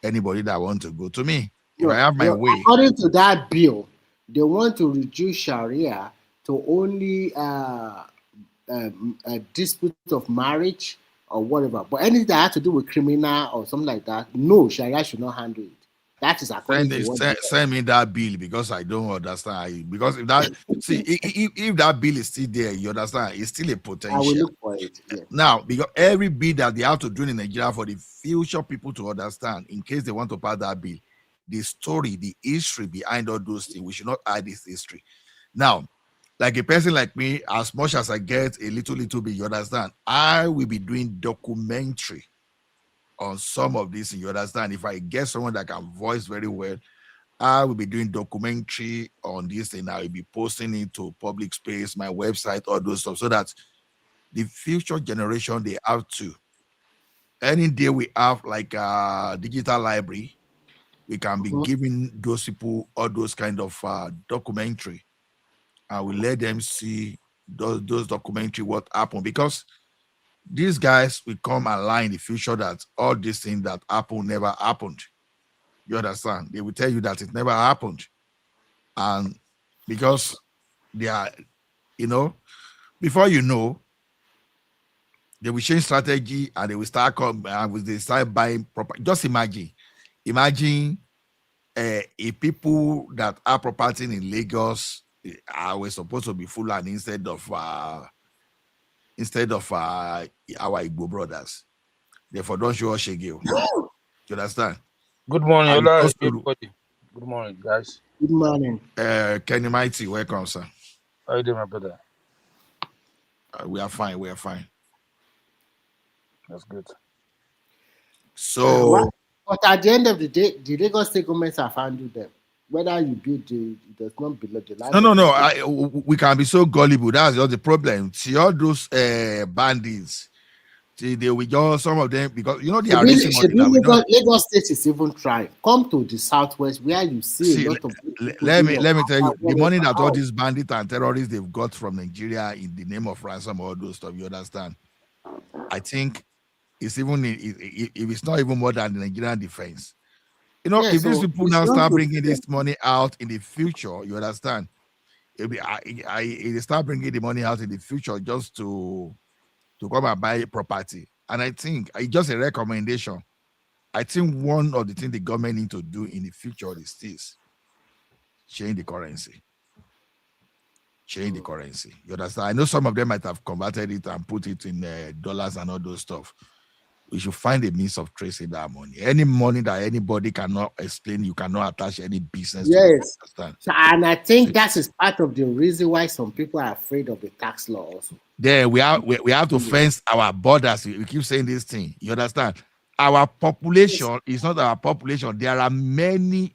anybody that wants to go to me. If I have my way. According to that bill, they want to reduce Sharia to only a dispute of marriage or whatever. But anything that has to do with criminal or something like that, no, Sharia should not handle it. That is according to what send me that bill because I don't understand. Because if that if that bill is still there, you understand, it's still a potential. I will look for it. Yeah. Now, because every bill that they have to do in Nigeria for the future people to understand, in case they want to pass that bill, the story, the history behind all those things, we should not hide this history. Now, like a person like me, as much as I get a little bit, you understand, I will be doing documentary on some of this, you understand. If I get someone that can voice very well, I will be doing documentary on this and I will be posting it to public space, my website, all those stuff, so that the future generation, they have to. Any day we have like a digital library, we can be giving those people all those kind of documentary, and we let them see those documentary what happened, because these guys will come and lie in the future that all these things that happened never happened. You understand? They will tell you that it never happened. And because they are, before you know, they will change strategy and they will start they start buying property. Just imagine if people that are property in Lagos are supposed to be Fulani instead of instead of our Igbo brothers. Therefore, don't show us shaggy. You understand? Good morning, And Ola, also, everybody. Good morning, guys. Good morning. Kenny Mighty, welcome, sir. How you doing, my brother? We are fine. We are fine. That's good. So, but at the end of the day, the Lagos State governments have handled them. Whether you build it does not belong the land. no. We can be so gullible. That's not the problem. See all those bandits. See, they will just some of them because you know they are raising money now. Lagos State is even trying. Come to the southwest where you see a lot of. Let me tell you, the money that all these bandits and terrorists they've got from Nigeria in the name of ransom, all those stuff. You understand? I think it's even if it's not even more than the Nigerian defense. You know, if these people now start bringing this money out in the future, you understand? It start bringing the money out in the future just to come and buy property. And I think it's just a recommendation. I think one of the things the government need to do in the future is this: change the currency. Change the currency. You understand? I know some of them might have converted it and put it in dollars and all those stuff. We should find a means of tracing that money. Any money that anybody cannot explain, you cannot attach any business to it. So, and I think that is part of the reason why some people are afraid of the tax law also. Then we have to fence our borders. We keep saying this thing. You understand? Our population is not our population. There are many.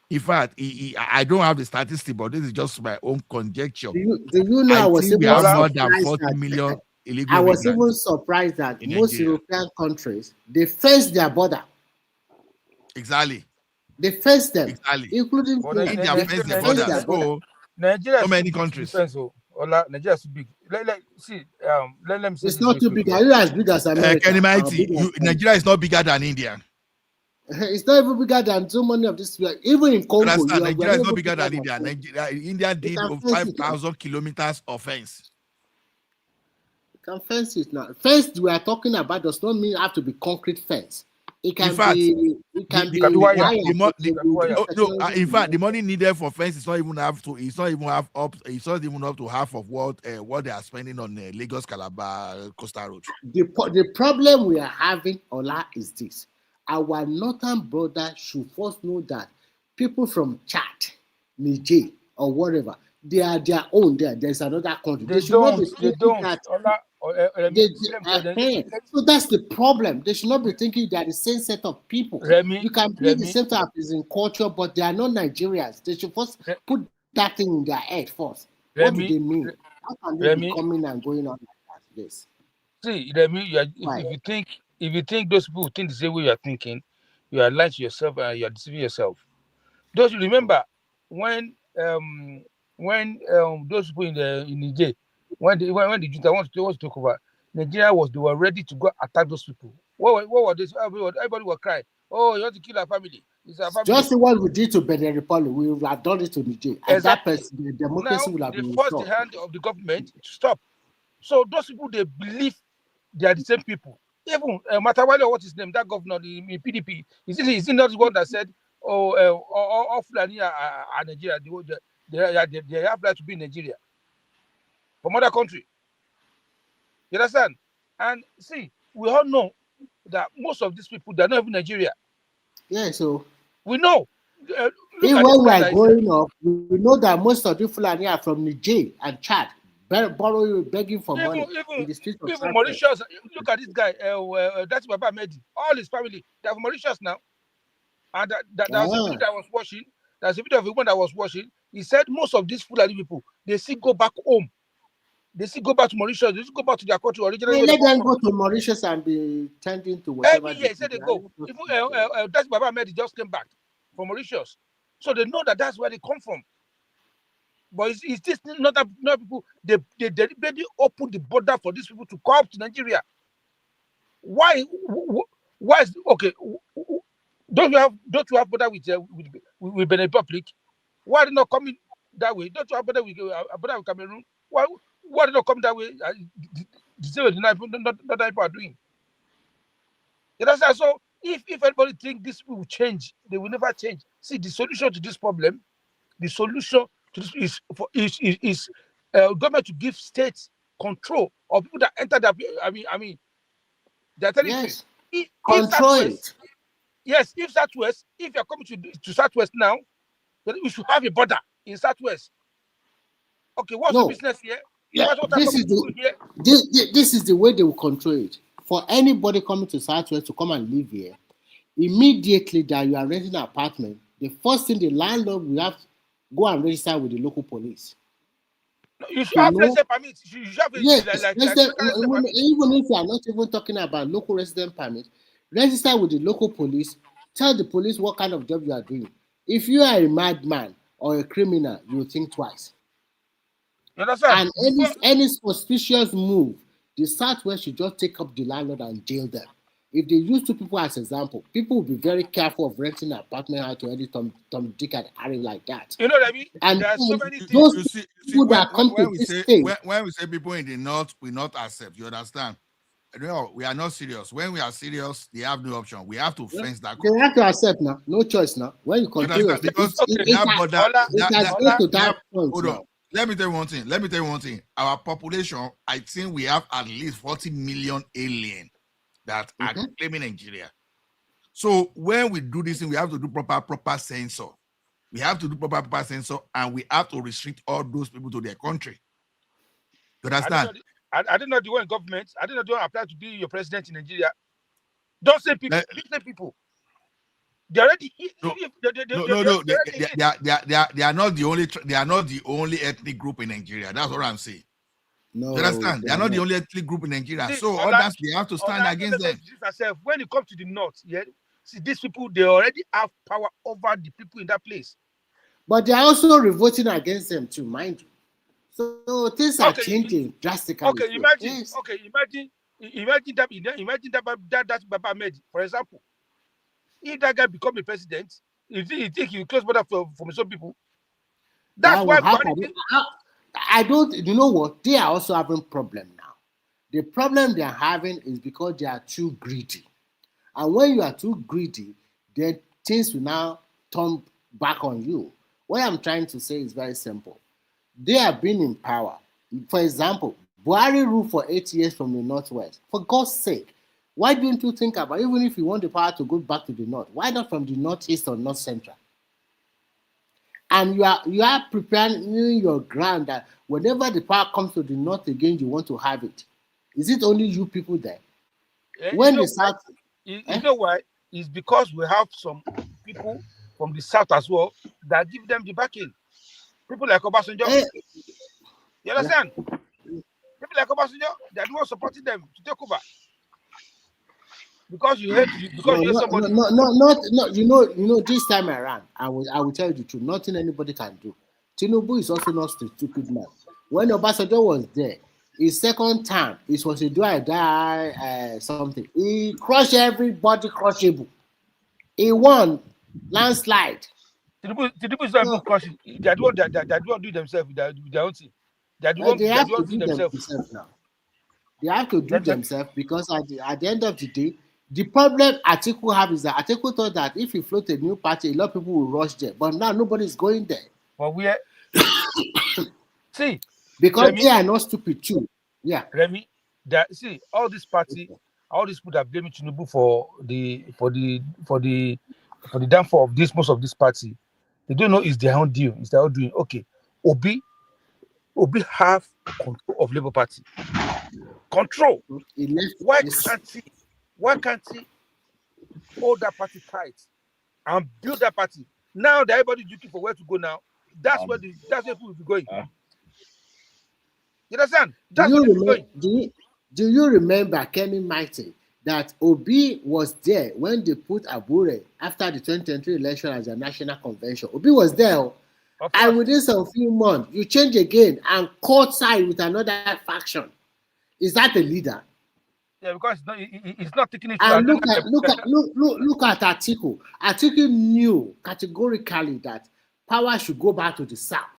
In fact, I don't have the statistic, but this is just my own conjecture. Do you know I was think we have more than 40 million illegal I was immigrants even surprised that in most Nigeria. European countries, they fence their border. Exactly. They fence them, Exactly. including India fence their border. So Nigeria many countries. Ola, Nigeria is too big. Let me say it's not too big. Are you as big as America? Kenny Mighty, Nigeria is not bigger than India. It's not even bigger than so many of these. Even in Congo, Nigeria is not bigger than India. India did 5,000 kilometers of fence. You can fence it now. Fence we are talking about does not mean have to be concrete fence. It can In fact, be. It can be wire. In fact, the money needed for fence is not even have to. It's not even have up. It's not even up to half of what they are spending on Lagos Calabar Coastal Road. The problem we are having, Ola, is this: our northern brother should first know that people from Chad, Niger, or whatever, they are their own. There's another country. They should not be thinking that. So that's the problem. They should not be thinking they are the same set of people. You can be the same type as in culture, but they are not Nigerians. They should first put that thing in their head first. What do they mean? How can they be coming and going on like this? See, if you think those people think the same way you are thinking, you are lying to yourself and you are deceiving yourself. Don't you remember when those people in Niger, when the junta wants to talk over, Nigeria they were ready to go attack those people. What were this? Everybody was crying. Oh, you want to kill our family? It's our family. Just what we did to Benin Republic, we would have done it to Niger. And that person, the democracy would have been restored. They forced the hand of the government to stop. So those people, they believe they are the same people. Even Matawale, what is his name? That governor in PDP, is he not the one that said, all Fulani are Nigeria? They have right to be in Nigeria from other country. You understand? And see, we all know that most of these people, they're not even Nigeria. Yeah, so we know. Even when we are growing up, we know that most of the Fulani are from Niger and Chad, begging for money in the streets of Even Mauritius. Look at this guy. That's Baba Mehdi. All his family, they're from Mauritius now. And there was a video that was watching. There's a video of a woman that was watching. He said most of these Fulani people, they still go back home. They still go back to Mauritius. They still go back to their country originally. Let them go to Mauritius and be tending to whatever. Every year, he said they go. Even that's Baba Mehdi just came back from Mauritius, so they know that that's where they come from. But it's this not people. They deliberately open the border for these people to come up to Nigeria. Why? Why is okay? Don't you have border with Benin Republic? Why are they not coming that way? Don't you have border with Cameroon? Why are they not coming that way? The same way the people are doing. You know, so if anybody think this will change, they will never change. See, the solution to this problem, the solution to this is government to give states control of people that enter the their territory. Yes. If Control Southwest, yes, if Southwest, if you're coming to Southwest now, then we should have a border in Southwest. Okay, what's your No. business here? Yeah, What's what this is do here? this is the way they will control it. For anybody coming to Southwest to come and live here, immediately that you are renting an apartment, the first thing the landlord will have to go and register with the local police. No, you should have resident permit. You should have Yes, like resident, resident permit. even if you are not even talking about local resident permit, register with the local police. Tell the police what kind of job you are doing. If you are a madman or a criminal, you will think twice. You understand? And any suspicious move, the Southwest should just take up the landlord and jail them. If they use two people as example, people will be very careful of renting an apartment out to any Tom, Dick, and Harry like that. You know what I mean? And there are so many things. those people that come to we this say, state, when we say people in the north, we not accept. You understand? No, we are not serious. When we are serious, they have no option. We have to fence that. They have to accept now. No choice now. When you continue, because hold on. Let me tell you one thing. Our population, I think we have at least 40 million aliens that are claiming Nigeria. So when we do this thing, we have to do proper censor. We have to do proper censor, and we have to restrict all those people to their country. You understand? I didn't know the one in government. I didn't know the one apply to be your president in Nigeria. Don't say people. Say people. They already. No. They are not the only. They are not the only ethnic group in Nigeria. That's what I'm saying. No, you understand? They are not the only ethnic group in Nigeria. So others, they have to stand against them. When it comes to the north, see these people, they already have power over the people in that place. But they are also revolting against them too, mind you. So things are changing drastically. Okay, imagine that Baba made, for example. If that guy become a president, you think he will close border for some people? That's why. I don't. You know what? They are also having problem now. The problem they are having is because they are too greedy, and when you are too greedy, then things will now turn back on you. What I'm trying to say is very simple. They have been in power. For example, Buhari ruled for 8 years from the northwest. For God's sake, why don't you think about, even if you want the power to go back to the north, why not from the northeast or north central? And you are preparing your ground that whenever the power comes to the north again, you want to have it. Is it only you people there? When the south, you know why? It's because we have some people from the south as well that give them the backing. People like Obasanjo. You understand? People like Obasanjo, they are the ones supporting them to take over. Because you hate somebody. No. You know. This time around, I will tell you the truth. Nothing anybody can do. Tinubu is also not a stupid man. When Obasanjo was there, his second time, it was a do or die something. He crushed everybody crushable. He won landslide. Tinubu is not even crushing. They don't do themselves with their own thing. They have to do themselves now. They have to do themselves because at the end of the day, the problem Atiku have is that Atiku thought that if he float a new party, a lot of people will rush there. But now nobody's going there. But we are see because Remy, they are not stupid too. Yeah. Remy, see all this party, all these people that blame Tinubu for the downfall of most of this party, they don't know it's their own deal. It's their own doing. Okay, Obi have control of Labour Party. Control. Why can't he hold that party tight and build that party? Now that everybody's looking for where to go now, that's where people will be going. You understand? Do you remember Kenny Mighty that Obi was there when they put Abure after the 2023 election as a national convention? Obi was there. And within some few months, you change again and caught side with another faction. Is that a leader? Yeah, because it's not taking it. And look at Atiku. Atiku knew categorically that power should go back to the south.